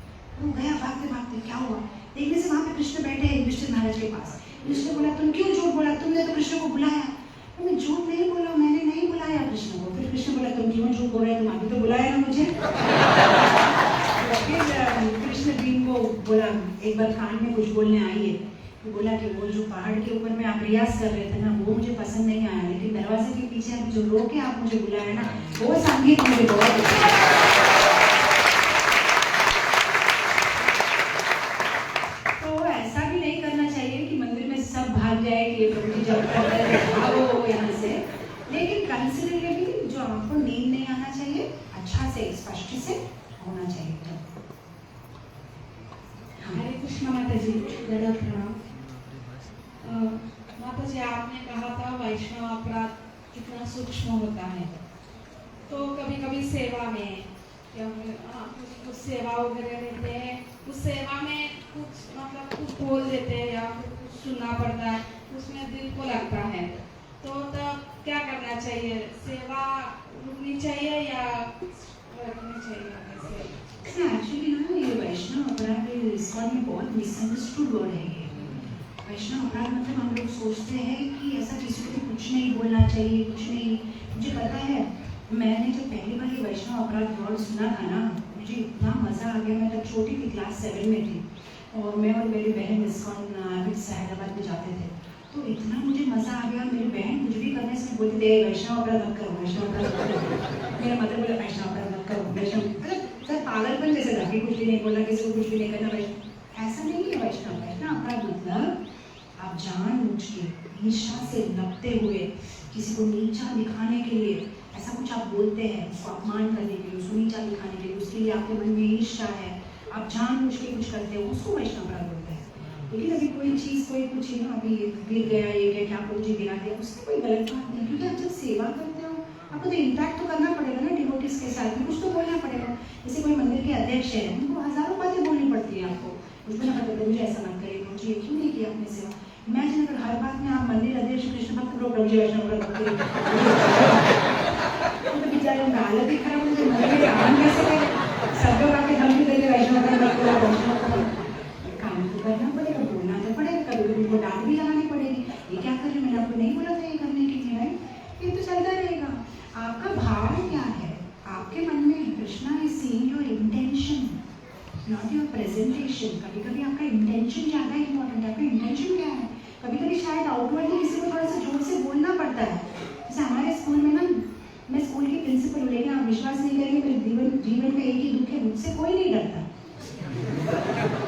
वो गया भागते भागते, क्या हुआ? देखने से वहाँ पे कृष्ण बैठे हैं युधिष्ठिर महाराज के पास। युधिष्ठिर बोला तुम क्यों झूठ बोला, तुमने तो कृष्ण को बुलाया। मैं झूठ नहीं बोला, मैंने नहीं बुलाया कृष्ण को। फिर कृष्ण बोला तुम क्यों झूठ बोल रहे, तुम अभी तो बुलाया ना मुझे। फिर कृष्ण भीम को बोला, एक बार कान में कुछ बोलने आई है, तो बोला कि वो जो पहाड़ के ऊपर में आप रियाज कर रहे थे ना, वो मुझे पसंद नहीं आया, लेकिन दरवाजे के पीछे आप जो रो के आप मुझे बुलाया ना, वो संगीत मुझे बहुत अच्छा लगा। तो ऐसा भी नहीं करना चाहिए कि मंदिर में सब भाग जाए कि ये प्रभु जी जब कर रहे हैं भागो यहाँ से, लेकिन कंसिडरेबली जो आपको नींद नहीं आना चाहिए, अच्छा से स्पष्ट से होना चाहिए। हरे कृष्ण माता जी, दंडवत प्रणाम। माता जी आपने कहा था वैष्णव अपराध कितना सूक्ष्म होता है, तो कभी कभी सेवा में या कुछ सेवा वगैरह रहते हैं, उस सेवा में कुछ मतलब कुछ बोल देते हैं या फिर कुछ सुनना पड़ता है, उसमें दिल को लगता है, तो तब क्या करना चाहिए? सेवा रुकनी चाहिए या रखनी चाहिए? एक्चुअली ना ये वैष्णव अपराध इस्कॉन में बहुत मिसअंडरस्टूड वर्ड है ये। वैष्णव अपराध मतलब हम लोग सोचते हैं कि ऐसा किसी को कुछ नहीं बोलना चाहिए, कुछ नहीं। मुझे पता है, मैंने जब पहली बार ये वैष्णव अपराध वर्ड सुना था ना, मुझे इतना मज़ा आ गया। मैं तब छोटी थी, क्लास 7 में थी, और मैं और मेरी बहन इस्कॉन हैदराबाद में जाते थे। तो इतना मुझे मज़ा आ गया। मेरी बहन कुछ भी करने से बोलती थी वैष्णव अपराध मत करो, वैष्णव अपराध मत करो। मेरा मतलब बोला वैष्णव अपराध मत करो, वैष्णव मतलब सर पागलपन जैसे था कि कुछ भी नहीं बोलना, किसी को कुछ भी नहीं करना। वैष्णव ऐसा नहीं है। वैष्णव अपराध मतलब आप जानबूझ के ईर्ष्या से लगते हुए किसी को नीचा दिखाने के लिए ऐसा कुछ आप बोलते हैं, उसको अपमान करने के लिए, उसको नीचा दिखाने के लिए, उसके लिए आपके मन में ईर्ष्या है, आप जानबूझ के कुछ करते हो, उसको वैष्णव अपराध बोलते हैं। लेकिन अभी कोई चीज़ कोई कुछ ना अभी गिर गया, ये गया, क्या आपको मुझे गिरा दिया, उसमें कोई गलत बात नहीं। क्योंकि आप जब सेवा करते हो आपको तो इंटरेक्ट तो करना पड़ेगा ना डिवोटीज के साथ में, कुछ तो बोलना पड़ेगा। जैसे कोई मंदिर के अध्यक्ष है, उनको हज़ारों बातें बोलनी पड़ती है आपको, उसको ना पता मुझे ऐसा मत करिए, मुझे क्यों नहीं किया आपने सेवा। इमेजिन अगर हर बात में आप मंदिर अध्यक्ष कृष्ण भक्त लोग प्रभु जी वैष्णव तो बेचारे उनका हालत ही खराब हो जाए, मंदिर में काम कैसे करें? सब लोग आके धमकी देंगे वैष्णव काम तो करना पड़ेगा, बोलना तो पड़ेगा, कभी कभी उनको डांट भी लगानी पड़ेगी। ये क्या कर रहे, मैंने आपको नहीं बोला था ये करने के लिए, राइट? ये तो चलता रहेगा। आपका भाव क्या है आपके मन में? Krishna is seeing your intention, not your presentation. कभी कभी आपका इंटेंशन ज़्यादा इंपॉर्टेंट है। आपका इंटेंशन क्या है? कभी कभी शायद आउटवर्डली किसी को थोड़ा सा जोर से बोलना पड़ता है। जैसे हमारे स्कूल में ना, मैं स्कूल की प्रिंसिपल हूँ, लेकिन आप विश्वास नहीं करेंगे, मेरे जीवन में एक ही दुख है, मुझसे कोई नहीं डरता,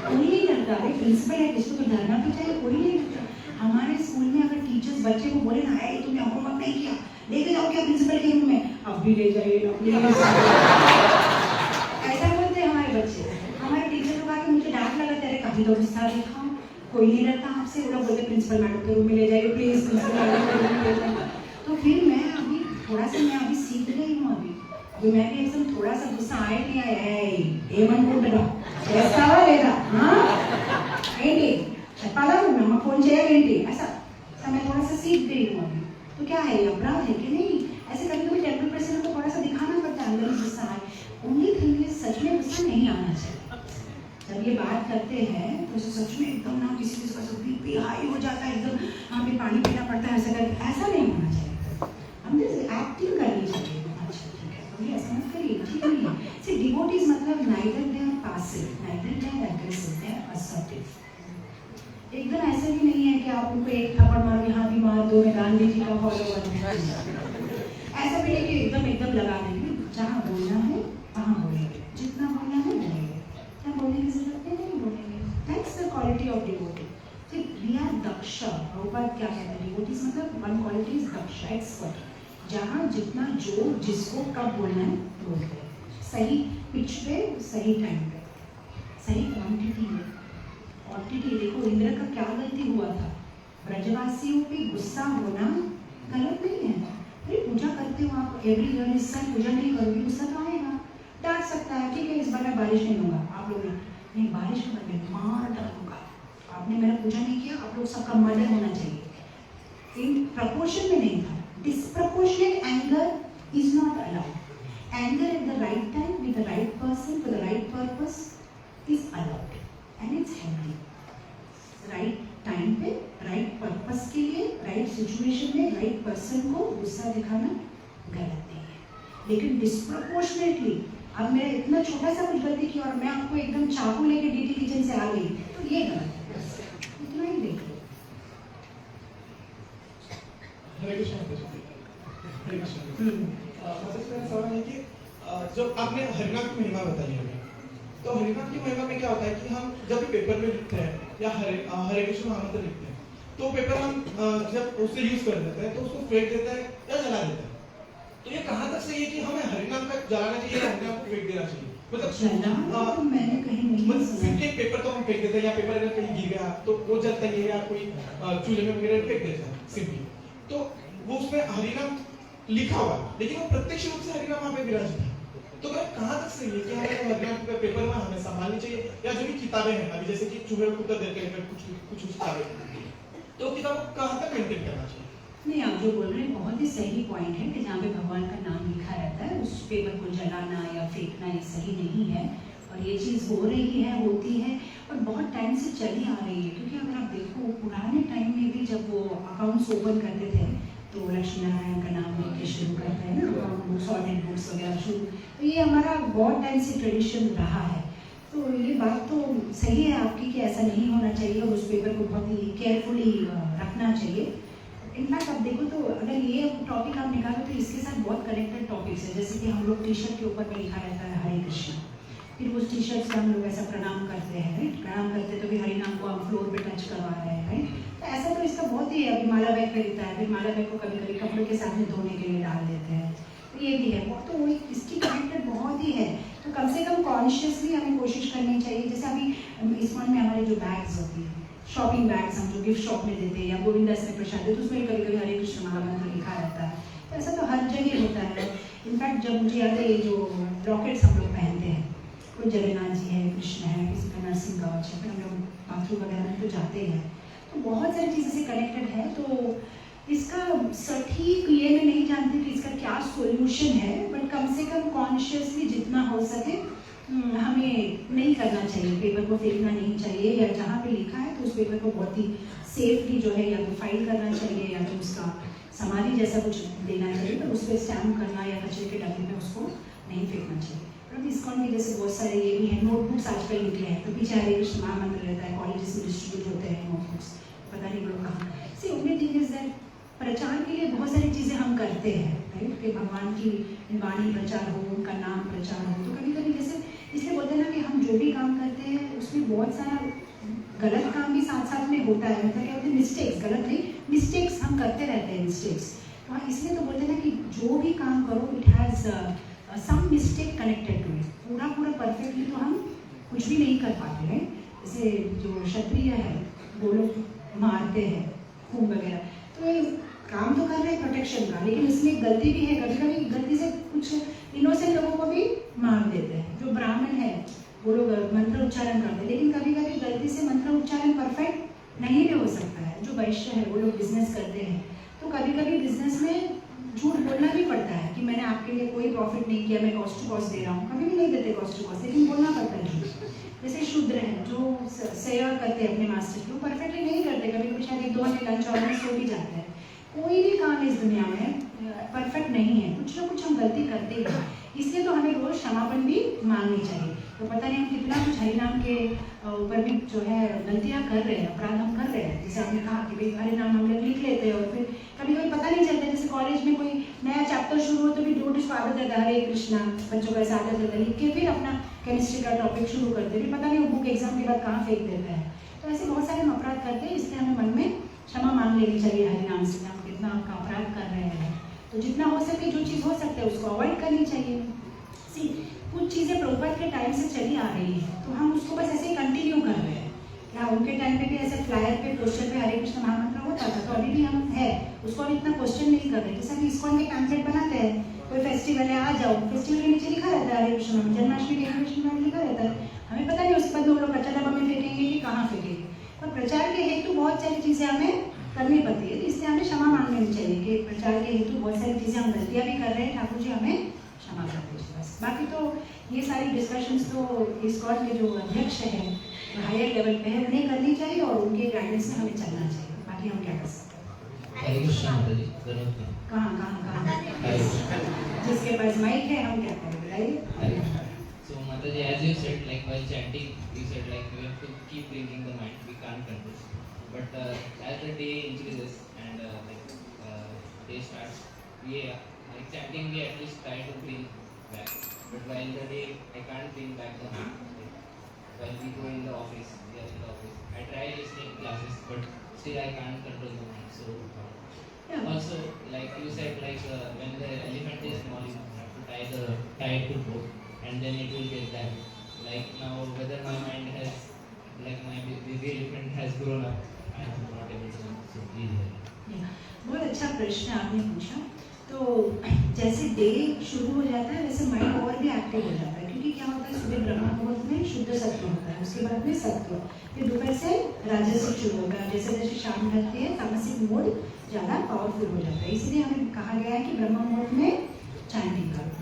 कोई नहीं डरता। अरे प्रिंसिपल है, किसको तो डरना तो चाहिए, कोई नहीं डरता। हमारे स्कूल में अगर टीचर्स बच्चे को बोले ना, है तुमने होमवर्क नहीं किया, लेके जाओ क्या प्रिंसिपल के रूम में, अब भी ले जाइए ऐसा बोलते हैं हमारे बच्चे। हमारे टीचर लोग आके मुझे डांट लगाते हैं, कभी तो गुस्सा देखा, कोई नहीं डरता आपसे। वो लोग बोलते प्रिंसिपल मैडम के रूम में ले जाइए प्लीज, प्रिंसिपल मैडम के रूम में ले जाइए। तो फिर मैं अभी थोड़ा सा मैं अभी सीख रही हूँ। अभी मैं भी एकदम थोड़ा सा गुस्सा आए नहीं आया ఏమనుకుంటున్నా చేస్తావా లేదా ఏంటి చెప్పాలా नमक फोन చేయాలేంటి ऐसा मैं थोड़ा सा सीख गई हूँ अभी। तो क्या है, अपराध है कि नहीं? ऐसे कभी कभी टेम्परेचर को थोड़ा सा दिखाना पड़ता है, अंदर गुस्सा आए। ओनली थिंग इज सच में गुस्सा नहीं आना चाहिए। जब ये बात करते हैं तो सच में एकदम ना किसी का सब बीपी हाई हो जाता है, एकदम यहाँ पे पानी पीना पड़ता है, ऐसा करके ऐसा नहीं होना चाहिए। हम एक्टिंग करनी चाहिए। अच्छा ठीक है, तो ऐसा मत करिए, ठीक नहीं है। से डिवोटीज मतलब neither they are passive, neither they are aggressive, they are assertive. एकदम ऐसा भी नहीं है कि आप उनको एक थप्पड़ मारो, यहाँ भी मार दो, मैं गांधी जी का फॉलोवर हूँ, ऐसा भी नहीं कि एकदम लगा देंगे। जहाँ बोलना है वहाँ बोलेंगे, जितना बोलना है बोलेंगे, क्या बोलने की जरूरत है नहीं बोलेंगे। That's the quality of devotee. We are दक्ष। प्रभुपाद क्या कहते हैं, डिवोटीज मतलब वन क्वालिटी इज दक्ष, एक्सपर्ट। जहाँ जितना जो जिसको कब बोलना है बोलते हैं, सही पिच पे, सही टाइम पे, सही क्वांटिटी में। क्वांटिटी देखो, इंद्र का क्या गलती हुआ था? ब्रजवासियों पे गुस्सा होना गलत नहीं है। अरे पूजा करते हो आप, एवरी ईयर इस साल पूजा नहीं करोगे, गुस्सा तो आएगा, डांट सकता है, ठीक है इस बार मैं बारिश नहीं दूंगा, आप लोग नहीं बारिश का मैं मार डालूंगा, आपने मेरा पूजा नहीं किया, आप लोग सबका मर्डर होना चाहिए। इन प्रपोर्शन में नहीं था। Disproportionate anger is not allowed. Anger at the right time with the right person for the right purpose is allowed and it's healthy. Right time पे, राइट पर्पस के लिए, राइट सिचुएशन में, right person को गुस्सा दिखाना गलत नहीं है। लेकिन डिस्प्रपोर्शनेटली, अब मैं इतना छोटा सा कुछ गलती की और मैं आपको एकदम चाकू लेके डीटी किचन से आ गई, तो ये गलत है। इतना ही देख लो। हरे कृष्ण। हरे कृष्ण। मेरा सवाल है कि जब आपने हरिनाम की महिमा बताई है, तो हरिनाम की महिमा में क्या होता है कि हम जब भी पेपर में लिखते हैं या हरे कृष्ण महामंत्र लिखते हैं, तो पेपर हम जब उससे यूज कर देते हैं तो उसको फेंक देते हैं या जला देते हैं। तो ये कहाँ तक सही है कि हमें हरिनाम का जलाना चाहिए या हरिनाम को फेंक देना चाहिए? मतलब मैंने कहीं नहीं सुना। सिर्फ पेपर तो हम फेंक देते हैं, या पेपर अगर कहीं गिर गया तो वो जलता ही है, या कोई चूल्हे में वगैरह फेंक देता है सिंपली, तो वो उसमें हरिनाम लिखा हुआ लेकिन वो प्रत्यक्ष रूप से हरिनाम वहाँ पे विराजित है। तो कहाँ तक सही है कि हमें हरिनाम के पेपर में हमें संभालनी चाहिए, या जो भी किताबें हैं अभी जैसे कि चूहे को कुत्ता देते हैं कुछ किताबें, तो किताब को कहाँ तक मेंटेन करना चाहिए? नहीं, आप जो बोल रहे हैं बहुत ही सही पॉइंट है कि जहाँ पे भगवान का नाम लिखा रहता है उस पेपर को जलाना या फेंकना ये सही नहीं है, और ये चीज़ हो रही है, होती है और बहुत टाइम से चली आ रही है। क्योंकि अगर आप देखो पुराने टाइम में भी जब वो अकाउंट्स ओपन करते थे तो लक्ष्मी नारायण का नाम लेके शुरू करते हैं ना, अकाउंट बुक्स, ऑडिट बुक्स वगैरह शुरू, तो ये हमारा बहुत टाइम से ट्रेडिशन रहा है। तो ये बात तो सही है आपकी कि ऐसा नहीं होना चाहिए और उस पेपर को बहुत ही केयरफुली रखना चाहिए। इनफैक्ट आप देखो तो अगर ये टॉपिक आप निकालो तो इसके साथ बहुत कनेक्टेड टॉपिक्स है, जैसे कि हम लोग टी शर्ट के ऊपर में लिखा रहता है हरे कृष्णा, फिर उस टी शर्ट से हम लोग ऐसा प्रणाम करते हैं, राइट, प्रणाम करते तो भी हरि नाम को हम फ्लोर पे टच करवा रहे हैं, राइट। तो ऐसा तो इसका बहुत ही है। अभी माला बैग पे लिखता है, फिर माला बैग को कभी कभी कपड़े के साथ में धोने के लिए डाल देते हैं, तो ये भी है। तो वो इसकी कनेक्टेड बहुत ही है, तो कम से कम कॉन्शियसली हमें कोशिश करनी चाहिए। जैसे अभी इस मंथ में हमारे जो बैग्स होती है, शॉपिंग बैग्स हम जो गिफ्ट शॉप में देते हैं या गोविंदा से प्रसाद देते, तो उसमें कभी कभी हरे कृष्ण महामंत्र लिखा रहता है। तो ऐसा तो हर जगह होता है। इनफैक्ट जब मुझे याद है ये जो लॉकेट्स हम लोग पहनते हैं, कोई जगन्नाथ जी है, कृष्ण है, किसी का नरसिंह कवच है, फिर हम लोग बाथरूम वगैरह में तो जाते हैं, तो बहुत सारी चीज़ें से कनेक्टेड है। तो इसका सटीक ये मैं नहीं जानती कि इसका क्या सॉल्यूशन है, बट कम से कम कॉन्शियसली जितना हो सके हमें नहीं करना चाहिए, पेपर को फेंकना नहीं चाहिए, या जहाँ पे लिखा है तो उस पेपर को बहुत ही सेफली जो है या तो फाइल करना चाहिए या तो उसका समाधि जैसा कुछ देना चाहिए, तो उस पर स्टैम्प करना या कचरे के डब्बे में उसको नहीं फेंकना चाहिए। पर ISKCON के जैसे बहुत सारे ये भी है, नोटबुक्स आजकल निकले हैं, तो पीछे हरे कृष्ण महामंत्र रहता है, कॉलेजेस में डिस्ट्रीब्यूट होते हैं नोटबुक्स, पता नहीं लोग कहाँ से। ओनली थिंग इज दैट प्रचार के लिए बहुत सारी चीज़ें हम करते हैं, राइट, कि भगवान की वाणी प्रचार हो, उनका नाम प्रचार हो, तो कभी कभी जैसे इसलिए बोलते हैं ना कि हम जो भी काम करते हैं उसमें बहुत सारा गलत काम भी साथ साथ में होता है। मतलब क्या होता है, मिस्टेक्स, गलत नहीं, मिस्टेक्स हम करते रहते हैं, मिस्टेक्स। तो हाँ, इसलिए तो बोलते हैं ना कि जो भी काम करो it has some mistake connected to it. पूरा परफेक्टली तो हम कुछ भी नहीं कर पाते हैं। जैसे जो क्षत्रिय है वो लोग मारते हैं खून वगैरह, तो ये काम तो कर रहे हैं प्रोटेक्शन का, लेकिन इसमें गलती भी है, कभी कभी गलती से कुछ इनोसेंट लोगों को भी मार देते हैं। जो ब्राह्मण है वो लोग मंत्र उच्चारण करते हैं, लेकिन कभी कभी गलती से मंत्र उच्चारण परफेक्ट नहीं भी हो सकता है। जो वैश्य है वो लोग बिजनेस करते हैं, तो कभी कभी बिजनेस में झूठ बोलना भी पड़ता है कि मैंने आपके लिए कोई प्रॉफिट नहीं किया, मैं कॉस्ट टू कॉस्ट दे रहा हूँ। कभी भी नहीं देते कॉस्ट टू कॉस्ट, लेकिन बोलना पड़ता है झूठ। जैसे शूद्र हैं जो सेवा करते हैं अपने मास्टर की, वो परफेक्टली नहीं करते, कभी कभी शायद 1-2 घंटे लंच और में सो भी जाते हैं। कोई भी काम इस दुनिया में परफेक्ट नहीं है, कुछ ना कुछ हम गलती करते ही हैं। इसलिए तो हमें रोज क्षमापण भी मांगनी चाहिए। तो पता नहीं हम कितना कुछ हरिनाम के ऊपर भी जो है गलतियाँ कर रहे हैं, अपराध हम कर रहे हैं। जैसे आपने कहा कि भाई हरिनाम हम लोग लिख लेते हैं और फिर कभी कभी पता नहीं चलता। जैसे कॉलेज में कोई नया चैप्टर शुरू हो तो भी नोटिस को आदत रहता है हरे कृष्णा, बच्चों को ऐसा आदत रहता है, लिख के फिर अपना केमिस्ट्री का टॉपिक शुरू करते हैं, पता नहीं वो बुक एग्जाम के बाद कहाँ फेंक देता है। तो ऐसे बहुत सारे हम अपराध करते हैं, इसलिए हमें मन में क्षमा मांग लेनी चाहिए हरिनाम से, हम कितना आपका अपराध कर रहे हैं। तो जितना हो सके जो चीज़ हो सकता है उसको अवॉइड करनी चाहिए। सी कुछ चीज़ें प्रभुपाद के टाइम से चली आ रही है, तो हम उसको बस ऐसे ही कंटिन्यू कर रहे हैं। क्या उनके टाइम पे भी ऐसे फ्लायर पे पोस्टर पे हरे कृष्ण महामंत्र होता था, तो अभी भी हम है उसको हम इतना क्वेश्चन नहीं कर रहे। जैसे हम ISKCON के पैम्पलेट बनाते हैं, कोई फेस्टिवल है आ जाओ, फेस्टिवल के नीचे लिखा रहता है हरे कृष्ण, जन्माष्टमी के कृष्ण में लिखा रहता है, हमें पता नहीं उसके बाद हम लोग कचरा डब्बा में फेंकेंगे कि कहाँ फेंकेंगे। पर प्रचार के हेतु बहुत सारी चीज़ें हमें करनी पड़ती है, इसलिए हमें क्षमा मांगनी चाहिए कि प्रचार के हेतु बहुत सारी चीज़ें हम गलतियाँ भी कर रहे हैं, ठाकुर जी हमें क्षमा कर दीजिए बस। बाकी तो ये सारी डिस्कशंस तो ISKCON के जो अध्यक्ष हैं हायर लेवल पे है, उन्हें करनी चाहिए और उनके गाइडेंस में हमें चलना चाहिए। बाकी हम क्या कर सकते हैं। हरे कृष्ण माता जी, कहाँ जिसके पास माइक है हम क्या करें बताइए। So Mataji, as you said, like while chanting, you said like we have to keep bringing the mind, we can't control. But as the day increases and day starts, we like chanting, we at least try to bring back. But while the day, I can't bring back the mind. Like, while we go in the office, we are in the office. I try listening classes, but still I can't control the mind. So also, like you said, like when the elephant is small, you have to tie it to rope. And then it will get that. Like now, whether my mind has, like my baby elephant has grown up, I am not able to so easily. बहुत अच्छा प्रश्न आपने पूछा। तो जैसे day शुरू हो जाता है वैसे माइंड और भी एक्टिव हो जाता है, क्योंकि क्या होता है सुबह ब्रह्म मुहूर्त में शुद्ध सत्व होता है, उसके बाद में सत्व, फिर दोपहर से राजसिक शुरू होता है, जैसे जैसे शाम ढलती है तामसिक मोड ज़्यादा पावरफुल हो जाता है। इसलिए हमें कहा गया है कि ब्रह्म मुहूर्त में चैंटिंग करो।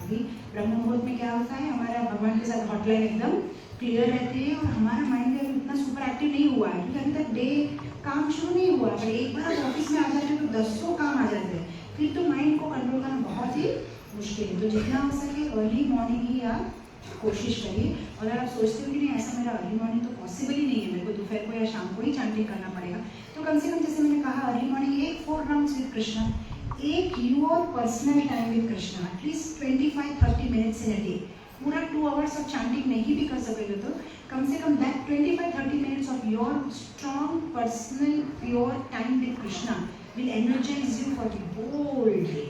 ब्रह्म मुहूर्त में क्या होता है, हमारा भगवान के साथ हॉटलाइन एकदम क्लियर रहती है और हमारा माइंड अभी उतना सुपर एक्टिव नहीं हुआ है, क्योंकि अभी तक डे काम शुरू नहीं हुआ है। एक बार आप ऑफिस में आ जाते हैं तो 100 काम आ जाते हैं, फिर तो माइंड को कंट्रोल करना बहुत ही मुश्किल है। तो जितना हो सके अर्ली मॉर्निंग ही आप कोशिश करिए। और अगर आप सोचते हो कि नहीं ऐसा मेरा अर्ली मॉर्निंग तो पॉसिबल ही नहीं है, मेरे को दोपहर को या शाम को ही चैंटिंग करना पड़ेगा, तो कम से कम जैसे मैंने कहा अर्ली मॉर्निंग एक 4 राउंड्स विद कृष्णा, एक your personal time with Krishna, at least 25-30 minutes in a day. पूरा 2 आवर्स ऑफ चैंटिंग नहीं भी कर सकेंगे तो कम से कम that 25-30 minutes of your strong personal pure time with Krishna will energise you for the whole day.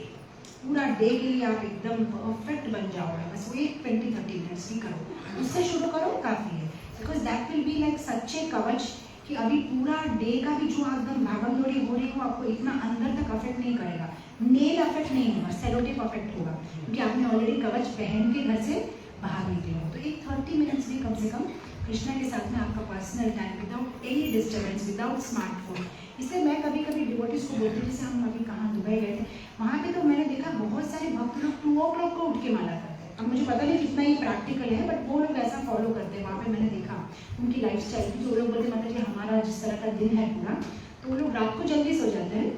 पूरा डे के लिए आप एकदम परफेक्ट बन जाओगे। बस वो एक 20-30 मिनट्स भी करो, उससे शुरू करो काफ़ी है, because that will be like सच्चे कवच कि अभी पूरा डे का भी जो एकदम भागम दौड़ी हो रही है वो आपको इतना अंदर तक अफेक्ट नहीं करेगा, नेल अफेक्ट नहीं होगा, सेलोटेप अफेक्ट होगा, क्योंकि आपने ऑलरेडी कवच पहन के घर से बाहर निकले हो। तो एक 30 मिनट्स भी कम से कम कृष्णा के साथ में आपका personal time without any disturbance, without smartphone. इसलिए मैं कभी कभी डिवोटीज को बोलती हूँ, जैसे हम अभी कहाँ दुबई गए थे, वहाँ पे तो मैंने देखा बहुत सारे भक्त लोग 2 o'clock को उठ के माला करते हैं। अब मुझे पता नहीं कितना ये प्रैक्टिकल है, बट वो लोग ऐसा फॉलो करते हैं। वहाँ पे मैंने देखा उनकी लाइफ स्टाइल की, जो लोग बोलते हैं मतलब जी हमारा जिस तरह का दिन है पूरा, तो वो लोग रात को जल्दी सो जाते हैं,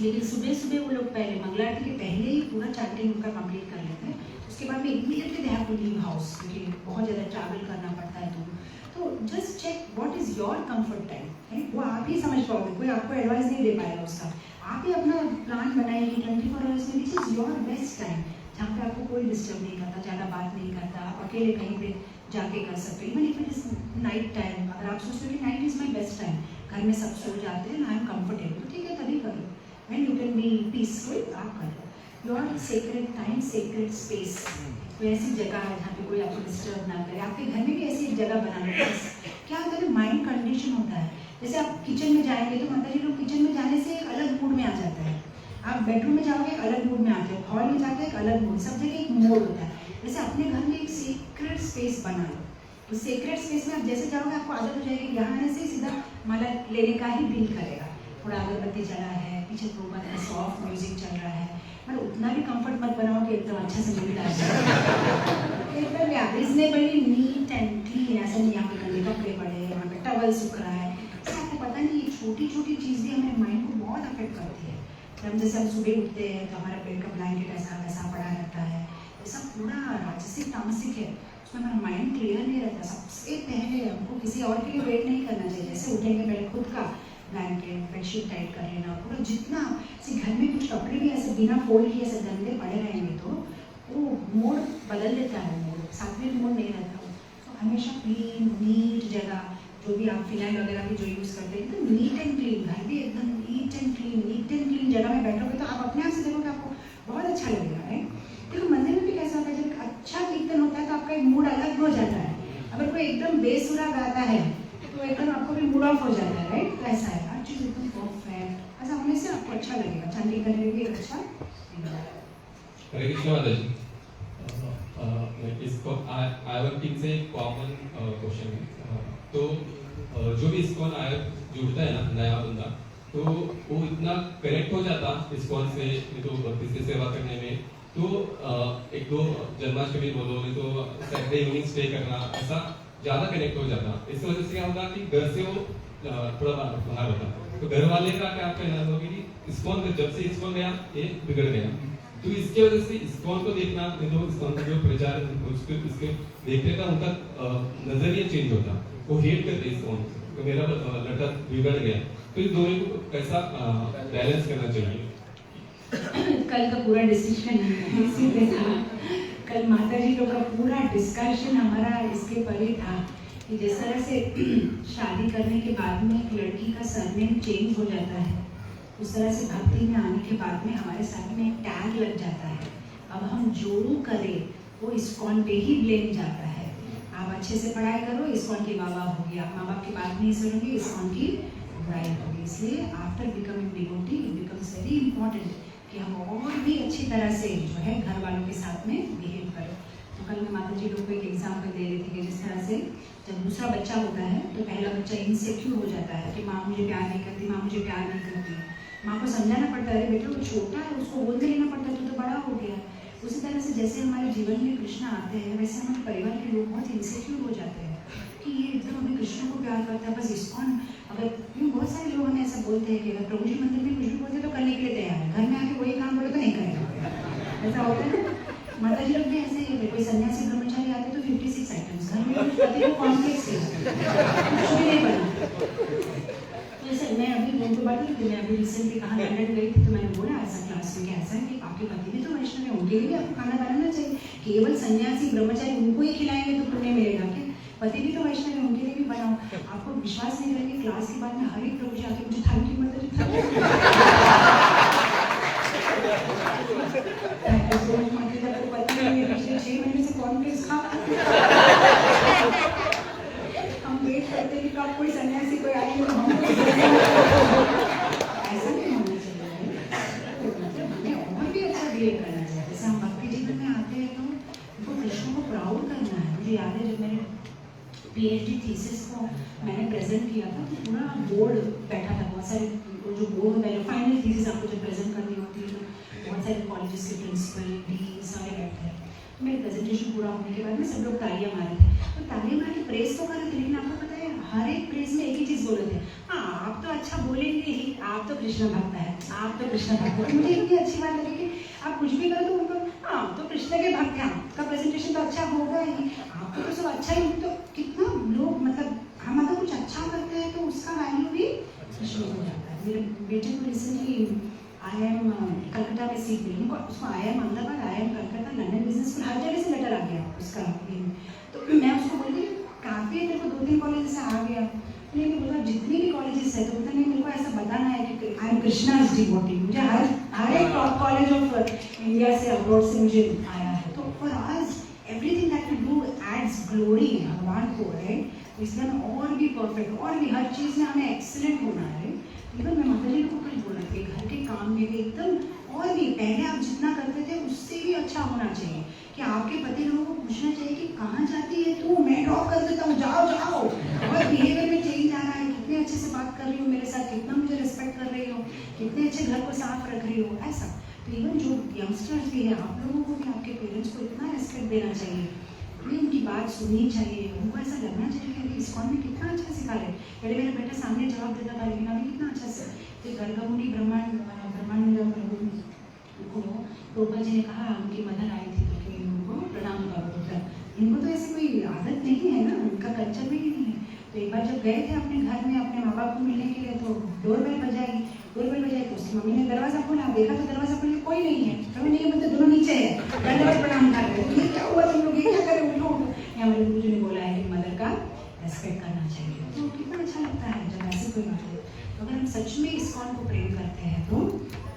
लेकिन सुबह सुबह वो लोग पहले मंगला आरती के पहले ही पूरा चैंटिंग उनका कंप्लीट कर लेते हैं। उसके बाद में immediately they have to leave house, क्योंकि बहुत ज़्यादा ट्रैवल करना पड़ता है। तो just check what is your comfort time, right? वो आप ही समझ पाओगे, कोई आपको एडवाइस नहीं दे पाएगा उसका। आप ही अपना प्लान बनाइए कि 24 आवर्स में this is your best time, जहाँ पे आपको कोई डिस्टर्ब नहीं करता, ज़्यादा बात नहीं करता, आप अकेले कहीं पे जाके कर सकते हो। Even if it is night time, अगर आप सोचते हो कि night is my best time, घर में सब सो जाते हैं, आई एम कम्फर्टेबल, तो ठीक है तभी करो। When you can be peaceful, आप करो। Your sacred time, sacred space, कोई ऐसी जगह है जहाँ पे कोई आपको डिस्टर्ब ना करे। आपके घर में भी ऐसी एक जगह बना लो। क्या होता है, माइंड कंडीशन होता है। जैसे आप किचन में जाएंगे तो माता जी लोग किचन में जाने से एक अलग मूड में आ जाता है, आप बेडरूम में जाओगे एक अलग मूड में आते हो, हॉल में जाते हैं एक अलग मूड, सब जगह एक मोड होता है। जैसे अपने घर में एक सीक्रेट स्पेस बना लो, तो सीक्रेट स्पेस में आप जैसे जाओगे आपको आदत हो जाएगी, यहाँ आने से सीधा माला लेने का ही दिल करेगा। थोड़ा अगरबत्ती जला है, पीछे प्रोग्राम में सॉफ्ट म्यूजिक चल रहा है, मतलब उतना भी कंफर्ट मत बनाओ कि एकदम अच्छा से मिल रहा है। एकदम रिजनेबली नीट एंड क्लीन, ऐसा नहीं यहाँ पे गंदे कपड़े पड़े हैं, यहाँ पे टवल सूख रहा है। इससे आपको पता नहीं ये छोटी छोटी चीज़ें हमारे माइंड को बहुत अफेक्ट करती है। हम जैसे हम सुबह उठते हैं तो हमारा बेड का ब्लैंकेट ऐसा वैसा पड़ा रहता है, ये सब पूरा राजसिक तामसिक है, उसमें हमारा माइंड क्लियर नहीं रहता। सबसे पहले हमको किसी और के लिए वेट नहीं करना चाहिए। जैसे उठेंगे पहले खुद का ब्लैंकेट बेडशीट टाइट कर लेना पूरा, जितना ऐसे घर में कुछ कपड़े भी ऐसे बिना फोल्ड किए ऐसे गंदे पड़े रहेंगे तो वो मोड बदल देता है, मोड साथ में मोड नहीं रहता। तो हमेशा क्लीन नीट जगह, जो भी आप फिनाइल वगैरह भी जो यूज़ करते हैं एकदम नीट एंड क्लीन, घर भी एकदम नीट एंड क्लीन जगह में बैठोगे तो आप अपने आप से देखोगे आपको बहुत अच्छा लगेगा, राइट? देखो मंदिर में भी कैसा होता है, जब अच्छा कीर्तन होता है तो आपका एक मूड अलग हो जाता है। अगर कोई एकदम बेसुरा गाता है तो एकदम आपको भी मूड ऑफ हो जाता है, राइट? तो ऐसा है, हर चीज़ एकदम परफेक्ट, ऐसा होने से आपको अच्छा लगेगा, चैंटिंग करने में भी अच्छा लगेगा। हरे कृष्ण माता जी, इसको आयवन टीम से एक कॉमन क्वेश्चन है। तो जो भी इस्कॉन आयत जुड़ता है ना, नया बंदा, तो वो इतना कनेक्ट हो जाता इस्कॉन से, तो भक्ति से सेवा करने में, तो एक दो जन्माष्टमी बोलो, नहीं तो सैटरडे इवनिंग स्टे करना, ऐसा ज़्यादा कनेक्ट हो जाता। इस वजह से क्या होता कि घर से वो थोड़ा बाहर होता। तो घर वाले का क्या कहना होगा कि इस्कॉन में जब से इस्कॉन गया ये बिगड़ गया, तो इसके वजह से इस्कॉन को देखना, नहीं तो इस्कॉन का जो प्रचार इसके देखने का उनका नजरिया चेंज होता, वो हेट करते इस्कॉन, तो मेरा लड़का बिगड़ गया। तो इस दोनों को कैसा बैलेंस करना चाहिए? कल का पूरा डिस्कशन इसी पे था। कल माता जी लोग का पूरा डिस्कशन हमारा इसके पर ही था कि जिस तरह से शादी करने के बाद में एक लड़की का सरनेम चेंज हो जाता है, उस तरह से भक्ति में आने के बाद में हमारे सर में एक टैग लग जाता है। अब हम जो करें वो इस्कॉन पे ही ब्लेम जाता है। आप अच्छे से पढ़ाई करो, इस्कॉन के बाबा होगी, आप माँ बाप की बात नहीं सुनोगे, इस्कॉन की बुराई होगी। इसलिए after becoming devotee it becomes very important कि हम और भी अच्छी तरह से जो है घर वालों के साथ में बिहेव करें। तो कल मैं माता जी लोग को एक एग्जाम्पल दे रही थी कि जिस तरह से जब दूसरा बच्चा होता है तो पहला बच्चा इनसिक्योर हो जाता है कि माँ मुझे प्यार नहीं करती, माँ मुझे प्यार नहीं करती। माँ को समझाना पड़ता है, अरे बेटा वो छोटा है, उसको बोल के लेना पड़ता है, तो बड़ा हो गया। उसी तरह से जैसे हमारे जीवन में कृष्ण आते हैं वैसे हमारे परिवार के लोग बहुत इनसिक्योर हो जाते हैं कि ये एकदम हमें कृष्ण को प्यार करता है, बस इस्कॉन। अगर बहुत सारे लोग हमें ऐसा बोलते हैं कि अगर प्रभु जी मंदिर में कुछ भी बोलते तो करने के लिए तैयार है, घर में आके वही काम बोले तो नहीं करेगा। ऐसा होता है ना, माता जी लोग भी ऐसे ही है। कोई सन्यासी ब्रह्मचारी आते तो 56 आइटम्स घर में पति को कॉम्प्लेक्स कुछ भी नहीं बना। जैसे मैं अभी उनको बात की, मैं अभी रिसेंटली कहाँ लंदन गई थी तो मैंने बोला ऐसा क्लास में ऐसा है कि आपके पति भी तो वैष्णव है, उनके लिए भी आपको खाना बनाना चाहिए। केवल सन्यासी ब्रह्मचारी उनको ही खिलाएंगे तो पुण्य मिलेगा क्या? पति भी तो वैष्णव है, उनके लिए भी बनाओ। आपको विश्वास नहीं करेंगे, क्लास के बाद में हर एक प्रभु जी आके मुझे थैंक यू माता जी, थैंक यू सो मच माता जी। आपको पति नहीं है, पिछले 6 महीने से कॉर्नफ्लेक्स खा हम वेट करते हैं कि कब कोई सन्यासी कोई आएंगे तो हम ऐसा नहीं होना चाहिए। मतलब हमें और भी अच्छा बिहेव करना चाहिए। जैसे हम भक्ति जीवन में आते हैं तो उनको कृष्ण को प्राउड करना है। मुझे याद है जब मैंने PhD थीसिस को मैंने प्रेजेंट किया था तो पूरा बोर्ड बैठा था, बहुत सारे जो बोर्ड होता है, फाइनल थीसिस आपको जब प्रेजेंट करनी होती है तो बहुत सारे कॉलेजेस के प्रिंसिपल डीन सारे बैठे हैं। मेरे प्रेजेंटेशन पूरा होने के बाद में सब लोग तालियां मारे थे, तो तालियां मार के प्रेस तो कर रहे थे, लेकिन आपको पता है हर एक प्रेस में एक ही चीज़ बोल रहे थे, हाँ आप तो अच्छा बोलेंगे ही, आप तो कृष्ण भक्त है, आप तो कृष्ण भक्त है। मुझे इतनी अच्छी बात लगी कि आप कुछ भी करो तो उनको हाँ तो कृष्ण के भक्त हैं, आपका प्रेजेंटेशन तो अच्छा होगा ही, आपको तो सब अच्छा ही। तो कितना लोग मतलब हम अगर कुछ अच्छा करते हैं तो उसका वैल्यू भी कृष्ण हो जाता है। मेरे बेटे को रिसेंटली IIM कलकत्ता में सीट मिली, उनको उसको IIM Ahmedabad, IIM Calcutta, London business school हर जगह से लेटर आ गया उसका। तो मैं उसको बोली काफ़ी मेरे को 2-3 कॉलेज से आ गया, लेकिन बोला जितनी भी कॉलेजेस है तो उतने मेरे को ऐसा बताना है कि आई एम कृष्णाज डिवोटी। मुझे हर एक टॉप कॉलेज ऑफ इंडिया से अब्रॉड से मुझे आया है। तो for us everything that we do adds glory भगवान को, राइट? इसलिए हमें और भी परफेक्ट और भी हर चीज़ में हमें एक्सीलेंट होना है। इवन मैं माता जी को कल बोला कि घर के काम में भी एकदम और भी पहले आप जितना करते थे उससे भी अच्छा होना चाहिए कि आपके पति लोगों को पूछना चाहिए कि कहाँ जाती है तू, मैं ड्रॉप कर देता हूँ, जाओ जाओ। और बिहेवियर में चेंज आ रहा है, कितने अच्छे से बात कर रही हो मेरे साथ, कितना मुझे रिस्पेक्ट कर रही हो, कितने अच्छे घर को साफ रख रही हो, ऐसा। तो इवन जो यंगस्टर्स भी है आप लोगों को भी आपके पेरेंट्स को इतना रिस्पेक्ट देना चाहिए, उनकी बात सुननी चाहिए, उनको ऐसा लगना चाहिए कि इस्कॉन में कितना अच्छा सिखा रहे। पहले मेरा बेटा सामने जवाब देता था, लेकिन अभी कितना अच्छा से तो गर्गमुनि ब्रह्मानंद प्रभु को प्रभुपाद जी ने कहा, उनकी मदर आई थी तो कि उनको प्रणाम करो। इनको तो ऐसे कोई आदत नहीं है ना, उनका कल्चर भी नहीं है। तो एक बार जब गए थे अपने घर में अपने माँ बाप को मिलने के लिए तो डोरबेल बजाई तो उसकी मम्मी ने दरवाजा खोला, देखा तो दरवाजा खोल कोई नहीं है। कभी नहीं बोलते दोनों नीचे है, दंडवत प्रणाम कर रहे हैं। क्या हुआ तुम लोग, ये क्या करें, उठो उठो। हमारे गुरु जी ने बोला है कि मदर का रेस्पेक्ट करना चाहिए। तो कितना अच्छा लगता है जब ऐसी कोई बात है। तो अगर हम सच में इस्कॉन को प्रेम करते हैं तो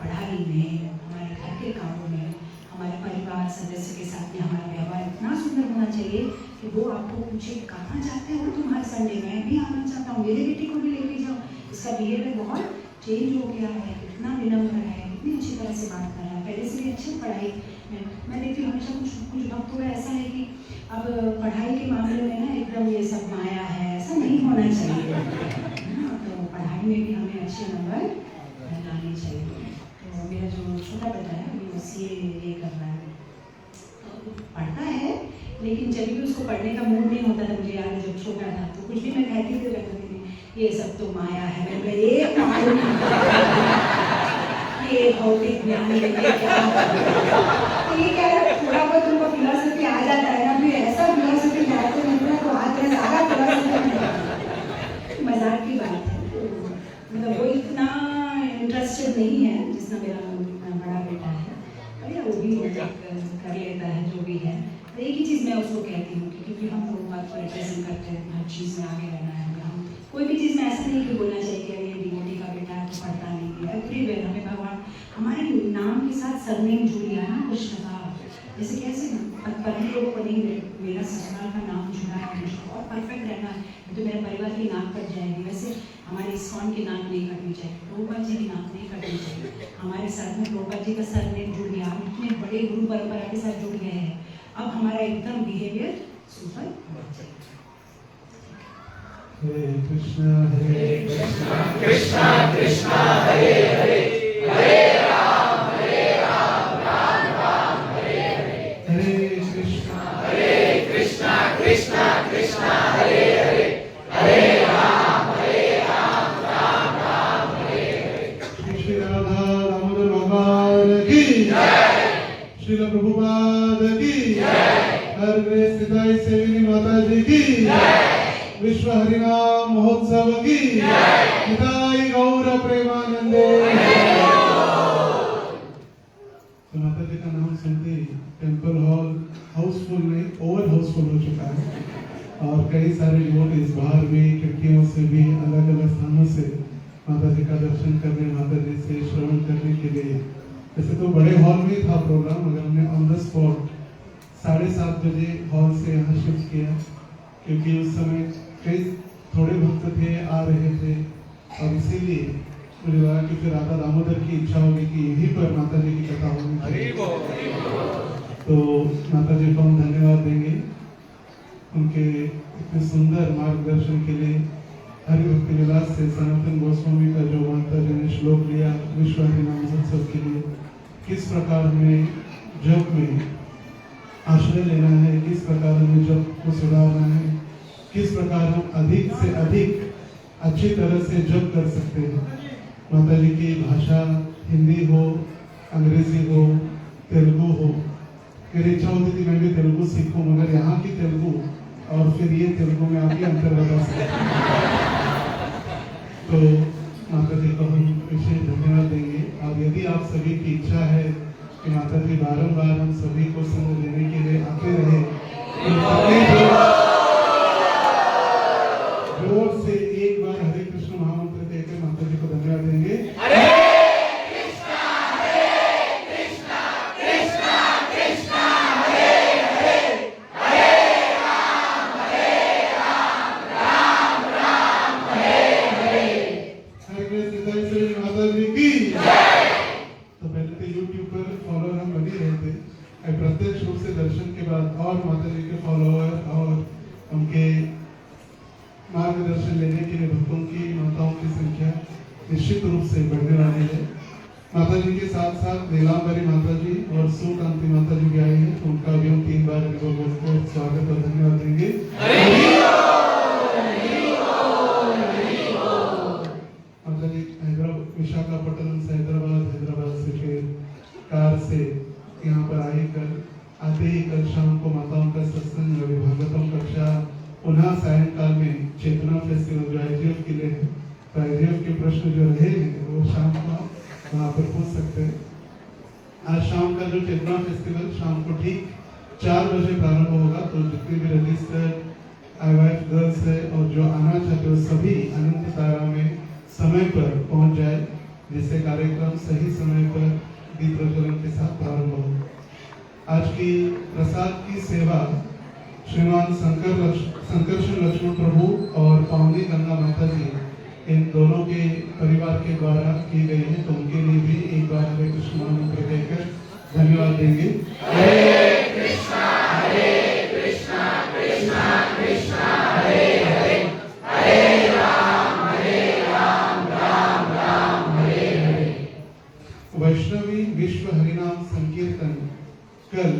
पढ़ाई में, हमारे घर के कामों में, हमारे परिवार सदस्य के साथ में हमारा व्यवहार इतना सुंदर होना चाहिए कि वो आपको पूछे कहाँ जाते हो तुम हर संडे, मैं भी आना चाहता हूँ, मेरे बेटी को भी लेके जाओ। इसका बिहेवियर बहुत चेंज हो गया है, कितना विनम्र है, कितनी अच्छी तरह से बात कर रहा है, पहले से भी अच्छी पढ़ाई में। मैं देखती हूँ हमेशा कुछ भक्तों का ऐसा है कि अब पढ़ाई के मामले में ना एकदम ये सब माया है, ऐसा नहीं होना चाहिए। तो पढ़ाई में भी हमें अच्छे नंबर लाने चाहिए। तो मेरा जो छोटा बेटा है अभी CA ये कर रहा है, तो पढ़ता है लेकिन जब भी उसको पढ़ने का मूड नहीं होता था, मुझे याद है जब छोटा था तो कुछ भी मैं कहती थी रहती थी ये सब तो माया है। मैं ये मालूम ये भौतिक ज्ञान ये क्या तो ये क्या है, थोड़ा बहुत उनको फिलॉसफी आ जाता है ना, फिर ऐसा फिलॉसफी लाते हैं तो आज में सारा फिलॉसफी मजाक की बात है। मतलब वो इतना इंटरेस्टेड नहीं है जितना मेरा बड़ा बेटा है, बढ़िया वो भी कर लेता है जो भी है। तो एक ही चीज़ मैं उसको कहती हूँ कि क्योंकि हम लोग बात को रिप्रेजेंट करते हैं, हर चीज़ में आगे रहना है। हम कोई भी चीज़ में ऐसा नहीं कि बोलना चाहिए कि ये डिवोटी का बेटा है तो पढ़ता नहीं है। एवरीवेयर हमें भगवान हमारे नाम के साथ सरनेम जुड़ गया ना कृष्ण का, जैसे कैसे पति लोगों को नहीं मेरा ससुराल का नाम जुड़ा है, मुझे और परफेक्ट रहना है, तो मेरे परिवार की नाक कट जाएगी। वैसे हमारे इस्कॉन की नाक नहीं कटनी चाहिए, प्रभुपाद जी की नाक नहीं कटनी चाहिए। हमारे साथ में प्रभुपाद जी का सरनेम जुड़ गया, हम इतने बड़े गुरु परंपरा के साथ जुड़ गए हैं, अब हमारा एकदम बिहेवियर सुपर। हरे कृष्णा कृष्णा कृष्णा हरे हरे, हरे राम राम राम हरे हरे। हरे कृष्णा कृष्णा कृष्णा कृष्णा हरे हरे, हरे राम राम राम हरे हरे। श्री राधा दामोदर भगवान की जय, श्रील प्रभुपाद की जय, हर ग्रह स्थिताई सेविनी माता जी की जय, विश्व हरिनाम महोत्सव की जय, निताई गौर प्रेमानंदे। तो माता जी का नाम सुनते ही टेम्पल हॉल हाउसफुल नहीं, ओवर हाउसफुल हो चुका है और कई सारे डिवोटीज बाहर भी खिड़कियों से भी अलग अलग स्थानों से माता जी का दर्शन करने, माता जी से श्रवण करने के लिए। वैसे तो बड़े हॉल में था प्रोग्राम, मगर हमने ऑन द स्पॉट 7:30 बजे हॉल से यहाँ शिफ्ट किया, क्योंकि उस समय कई थोड़े भक्त थे, आ रहे थे, और इसीलिए मुझे लगा कि फिर राधा दामोदर की इच्छा होगी कि यहीं पर माता जी की कथा होनी चाहिए। तो माता जी को हम धन्यवाद देंगे उनके इतने सुंदर मार्गदर्शन के लिए। हरि भक्ति विलास से सनातन गोस्वामी का जो माता जी ने श्लोक लिया विश्व हरिनाम महोत्सव के लिए, किस प्रकार हमें जप में आश्रय लेना है, किस प्रकार हमें जप को सुधारना है, किस प्रकार हम अधिक से अधिक अच्छी तरह से जप कर सकते हैं। माता जी की भाषा हिंदी हो, अंग्रेजी हो, तेलुगु हो। मेरी इच्छा होती थी मैं भी तेलुगु सीखूं, मगर यहाँ की तेलुगु और फिर ये तेलुगु में आप ही अंतर बता सकते हैं। तो माता जी को हम विशेष धन्यवाद देंगे। अब यदि आप सभी की इच्छा है कि माता जी बारंबार हम सभी को संग देने के लिए आते रहे, तो जोर से एक बार हरे कृष्ण महामंत्र कहकर माता जी को धन्यवाद देंगे। हरे कृष्णा कृष्णा कृष्णा हरे हरे, हरे राम राम राम हरे हरे। हरे कृष्ण माता जी की जय। तो पहले तो YouTube पर फॉलोअर हम बने रहे थे, प्रत्यक्ष रूप से दर्शन के बाद और माता जी के फॉलोअर और उनके मार्गदर्शन लेने के लिए भक्तों की, माताओं की संख्या निश्चित रूप से बढ़ने वाली है। माता जी के साथ साथ नीलांबरी माता जी और सुकांति माता जी भी आई हैं, तो उनका भी हम 3 बार स्वागत और धन्यवाद देंगे। माता जी विशाखापट्टनम से हैदराबाद से फिर कार से यहाँ पर आई। आते ही कल शाम को माताओं का सत्संग, भागवतम कक्षा, पुनः सायंकाल में चेतना फेस्टिवल जो IGF के लिए है, तो IGF के प्रश्न जो रहे वो शाम को वहाँ पर पूछ सकते हैं। आज शाम का जो चेतना फेस्टिवल शाम को ठीक 4 बजे प्रारंभ होगा, तो जितने भी रजिस्टर्ड IYF गर्ल्स है और जो आना चाहते हो सभी अनंत तारा में समय पर पहुँच जाए, जिससे कार्यक्रम सही समय पर दीप प्रज्वलन के साथ प्रारंभ हो। आज की प्रसाद की सेवा श्रीमान संकर्षण लक्ष्मण प्रभु और पावनी गंगा माता जी, इन दोनों के परिवार के द्वारा की गई है, तो उनके लिए भी एक बार हरे कृष्ण महामंत्र कहकर धन्यवाद देंगे। हरे कृष्णा कृष्णा कृष्णा हरे हरे, हरे राम राम राम हरे हरे। वैष्णवी विश्व हरिनाम संकीर्तन कल,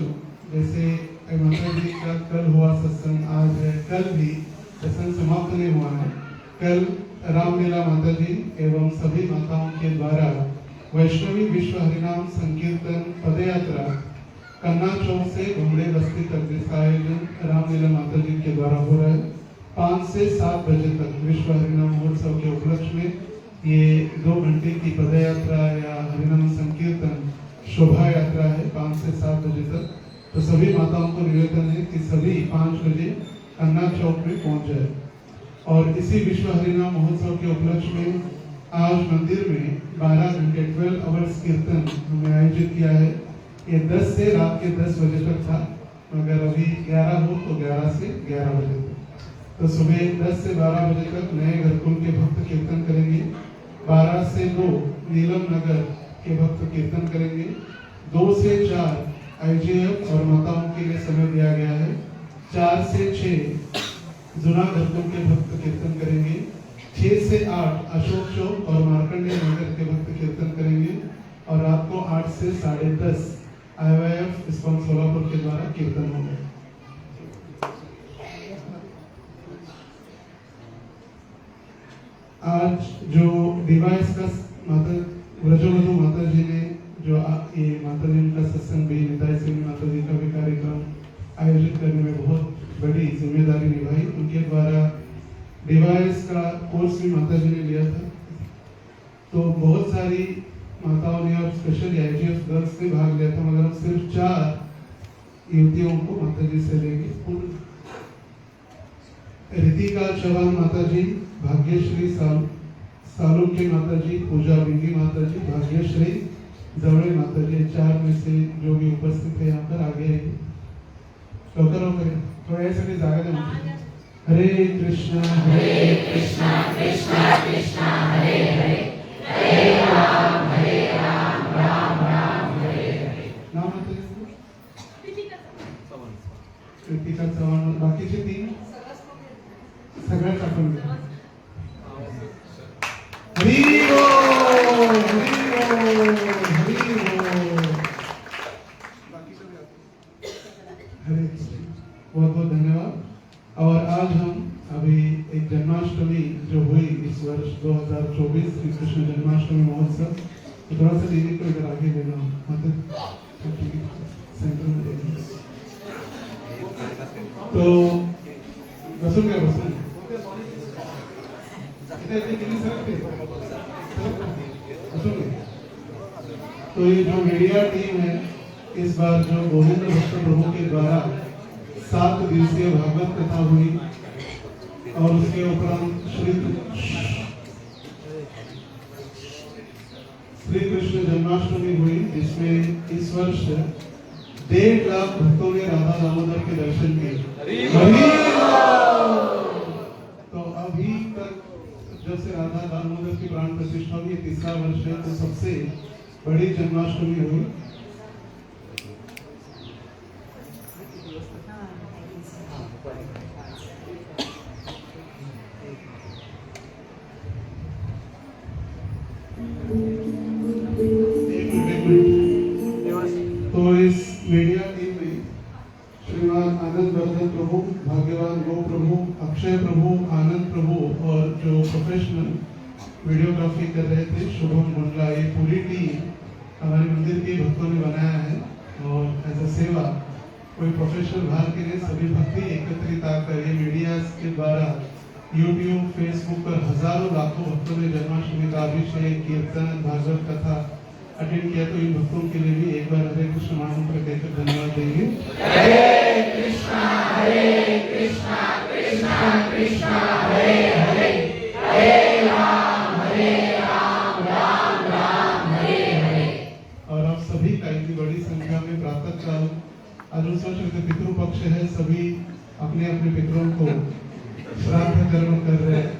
जैसे माता जी का कल हुआ सत्संग, आज है, कल भी सत्संग समाप्त नहीं हुआ है। कल रामलीला माता जी एवं सभी माताओं के द्वारा वैष्णवी विश्व हरिनाम संकीर्तन पदयात्रा कन्ना चौक से घुमड़े बस्ती तक, जिसका आयोजन रामलीला माता जी के द्वारा हो रहा है। 5 से 7 बजे तक विश्व हरिनाम महोत्सव के उपलक्ष्य में ये 2 घंटे की पदयात्रा या हरिनाम संकीर्तन शोभा यात्रा है 5 से 7 बजे तक। तो सभी माताओं को निवेदन है कि सभी 5 बजे कन्ना चौक में पहुंच जाए। और इसी विश्व हरिनाम महोत्सव के उपलक्ष्य में आज मंदिर में 12 घंटे 12 आवर्स कीर्तन हमने आयोजित किया है। ये 10 से रात के 10 बजे तक था, मगर अभी 11 हो तो 11 से 11 बजे तक। तो सुबह 10 से 12 बजे तक नए घरकुल के भक्त कीर्तन करेंगे, 12 से 2 नीलम नगर के भक्त कीर्तन करेंगे, 2 से 4 IGF और माताओं के लिए समय दिया गया है, 4 से 6 जुना घरकुल के भक्त कीर्तन करेंगे, 6 से 8 अशोक चौक और मार्कंडेय नगर के भक्त कीर्तन करेंगे, और रात को 8 से 10:30 IYF इस्कॉन सोलापुर के द्वारा कीर्तन होगा। आज जो डिवाइस का माता व्रजोवधू माता जी ने जो ये माता जी का सत्संग भी, निताई सिंह माता जी का भी कार्यक्रम आयोजित करने में बहुत बड़ी जिम्मेदारी निभाई। उनके द्वारा डिवाइस का कोर्स भी माता जी ने लिया था। तो बहुत सारी माताओं ने और स्पेशली IGF गर्ल्स ने भाग लिया था, मगर हम सिर्फ 4 युवतियों को माता जी से लेंगे। रितिका चौहान माता जी, भाग्यश्री सालुंके माता जी, पूजा बिंगी माता जी, भाग्यश्री जवड़े माता जी, 4 में से जो भी उपस्थित है यहाँ पर आगे आएंगे। थोड़ा ऐसे भी जागा दें। हरे कृष्णा कृष्णा कृष्णा हरे हरे, हरे राम राम राम हरे हरे। नाम माता जी कृतिका चव्हाण, बाकीचे 3 सगळ्यात टाकून घ्या। हरी बोल, हरी बोल, हरी बोल। हरे बहुत बहुत धन्यवाद। और आज हम अभी एक जन्माष्टमी जो हुई इस वर्ष 2024 श्री कृष्ण जन्माष्टमी महोत्सव, तो थोड़ा सा दीदी को इधर आगे लेना, मतलब सेंटर में देना। तो बसूंगे तो ये जो मीडिया टीम है, इस बार जो गोविंद भक्त प्रभु के द्वारा 7 दिवसीय भागवत कथा हुई और उसके उपरांत श्री कृष्ण जन्माष्टमी हुई, जिसमें इस वर्ष 1.5 लाख भक्तों ने राधा दामोदर के दर्शन किए। तो अभी तक जब से राधा दामोदर की प्राण प्रतिष्ठा हुई, 3रा वर्ष है, तो सबसे बड़ी जन्माष्टमी हुई। तो इस मीडिया टीम में श्रीमान आनंद वर्धन प्रभु, भाग्यवान गो प्रभु, अक्षय प्रभु, आनंद प्रभु और जो प्रोफेशनल वीडियोग्राफी कर रहे थे शुभम मुंडला, ये पूरी टीम हमारे मंदिर के भक्तों ने बनाया है। और एज अ सेवा कोई प्रोफेशनल बाहर के लिए सभी भक्ति एकत्रित आकर ये मीडिया के द्वारा YouTube, Facebook पर हजारों लाखों भक्तों ने जन्माष्टमी का अभिषेक, कीर्तन, भागवत कथा अटेंड किया। तो इन भक्तों के लिए भी एक बार हरे कृष्ण महामंत्र कहकर धन्यवाद देंगे। हरे कृष्णा कृष्णा कृष्णा हरे हरे, हरे राम राम राम हरे हरे। और आप सभी का इतनी बड़ी संख्या में प्रातः काल, आज हम सोच रहे थे पितृ पक्ष है, सभी अपने अपने पितरों को श्राद्ध कर्म कर रहे हैं,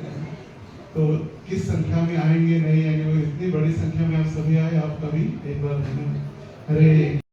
तो किस संख्या में आएंगे नहीं आएंगे, इतनी बड़ी संख्या में आप सभी आए, आपका भी एक बार धन्यवाद। हरे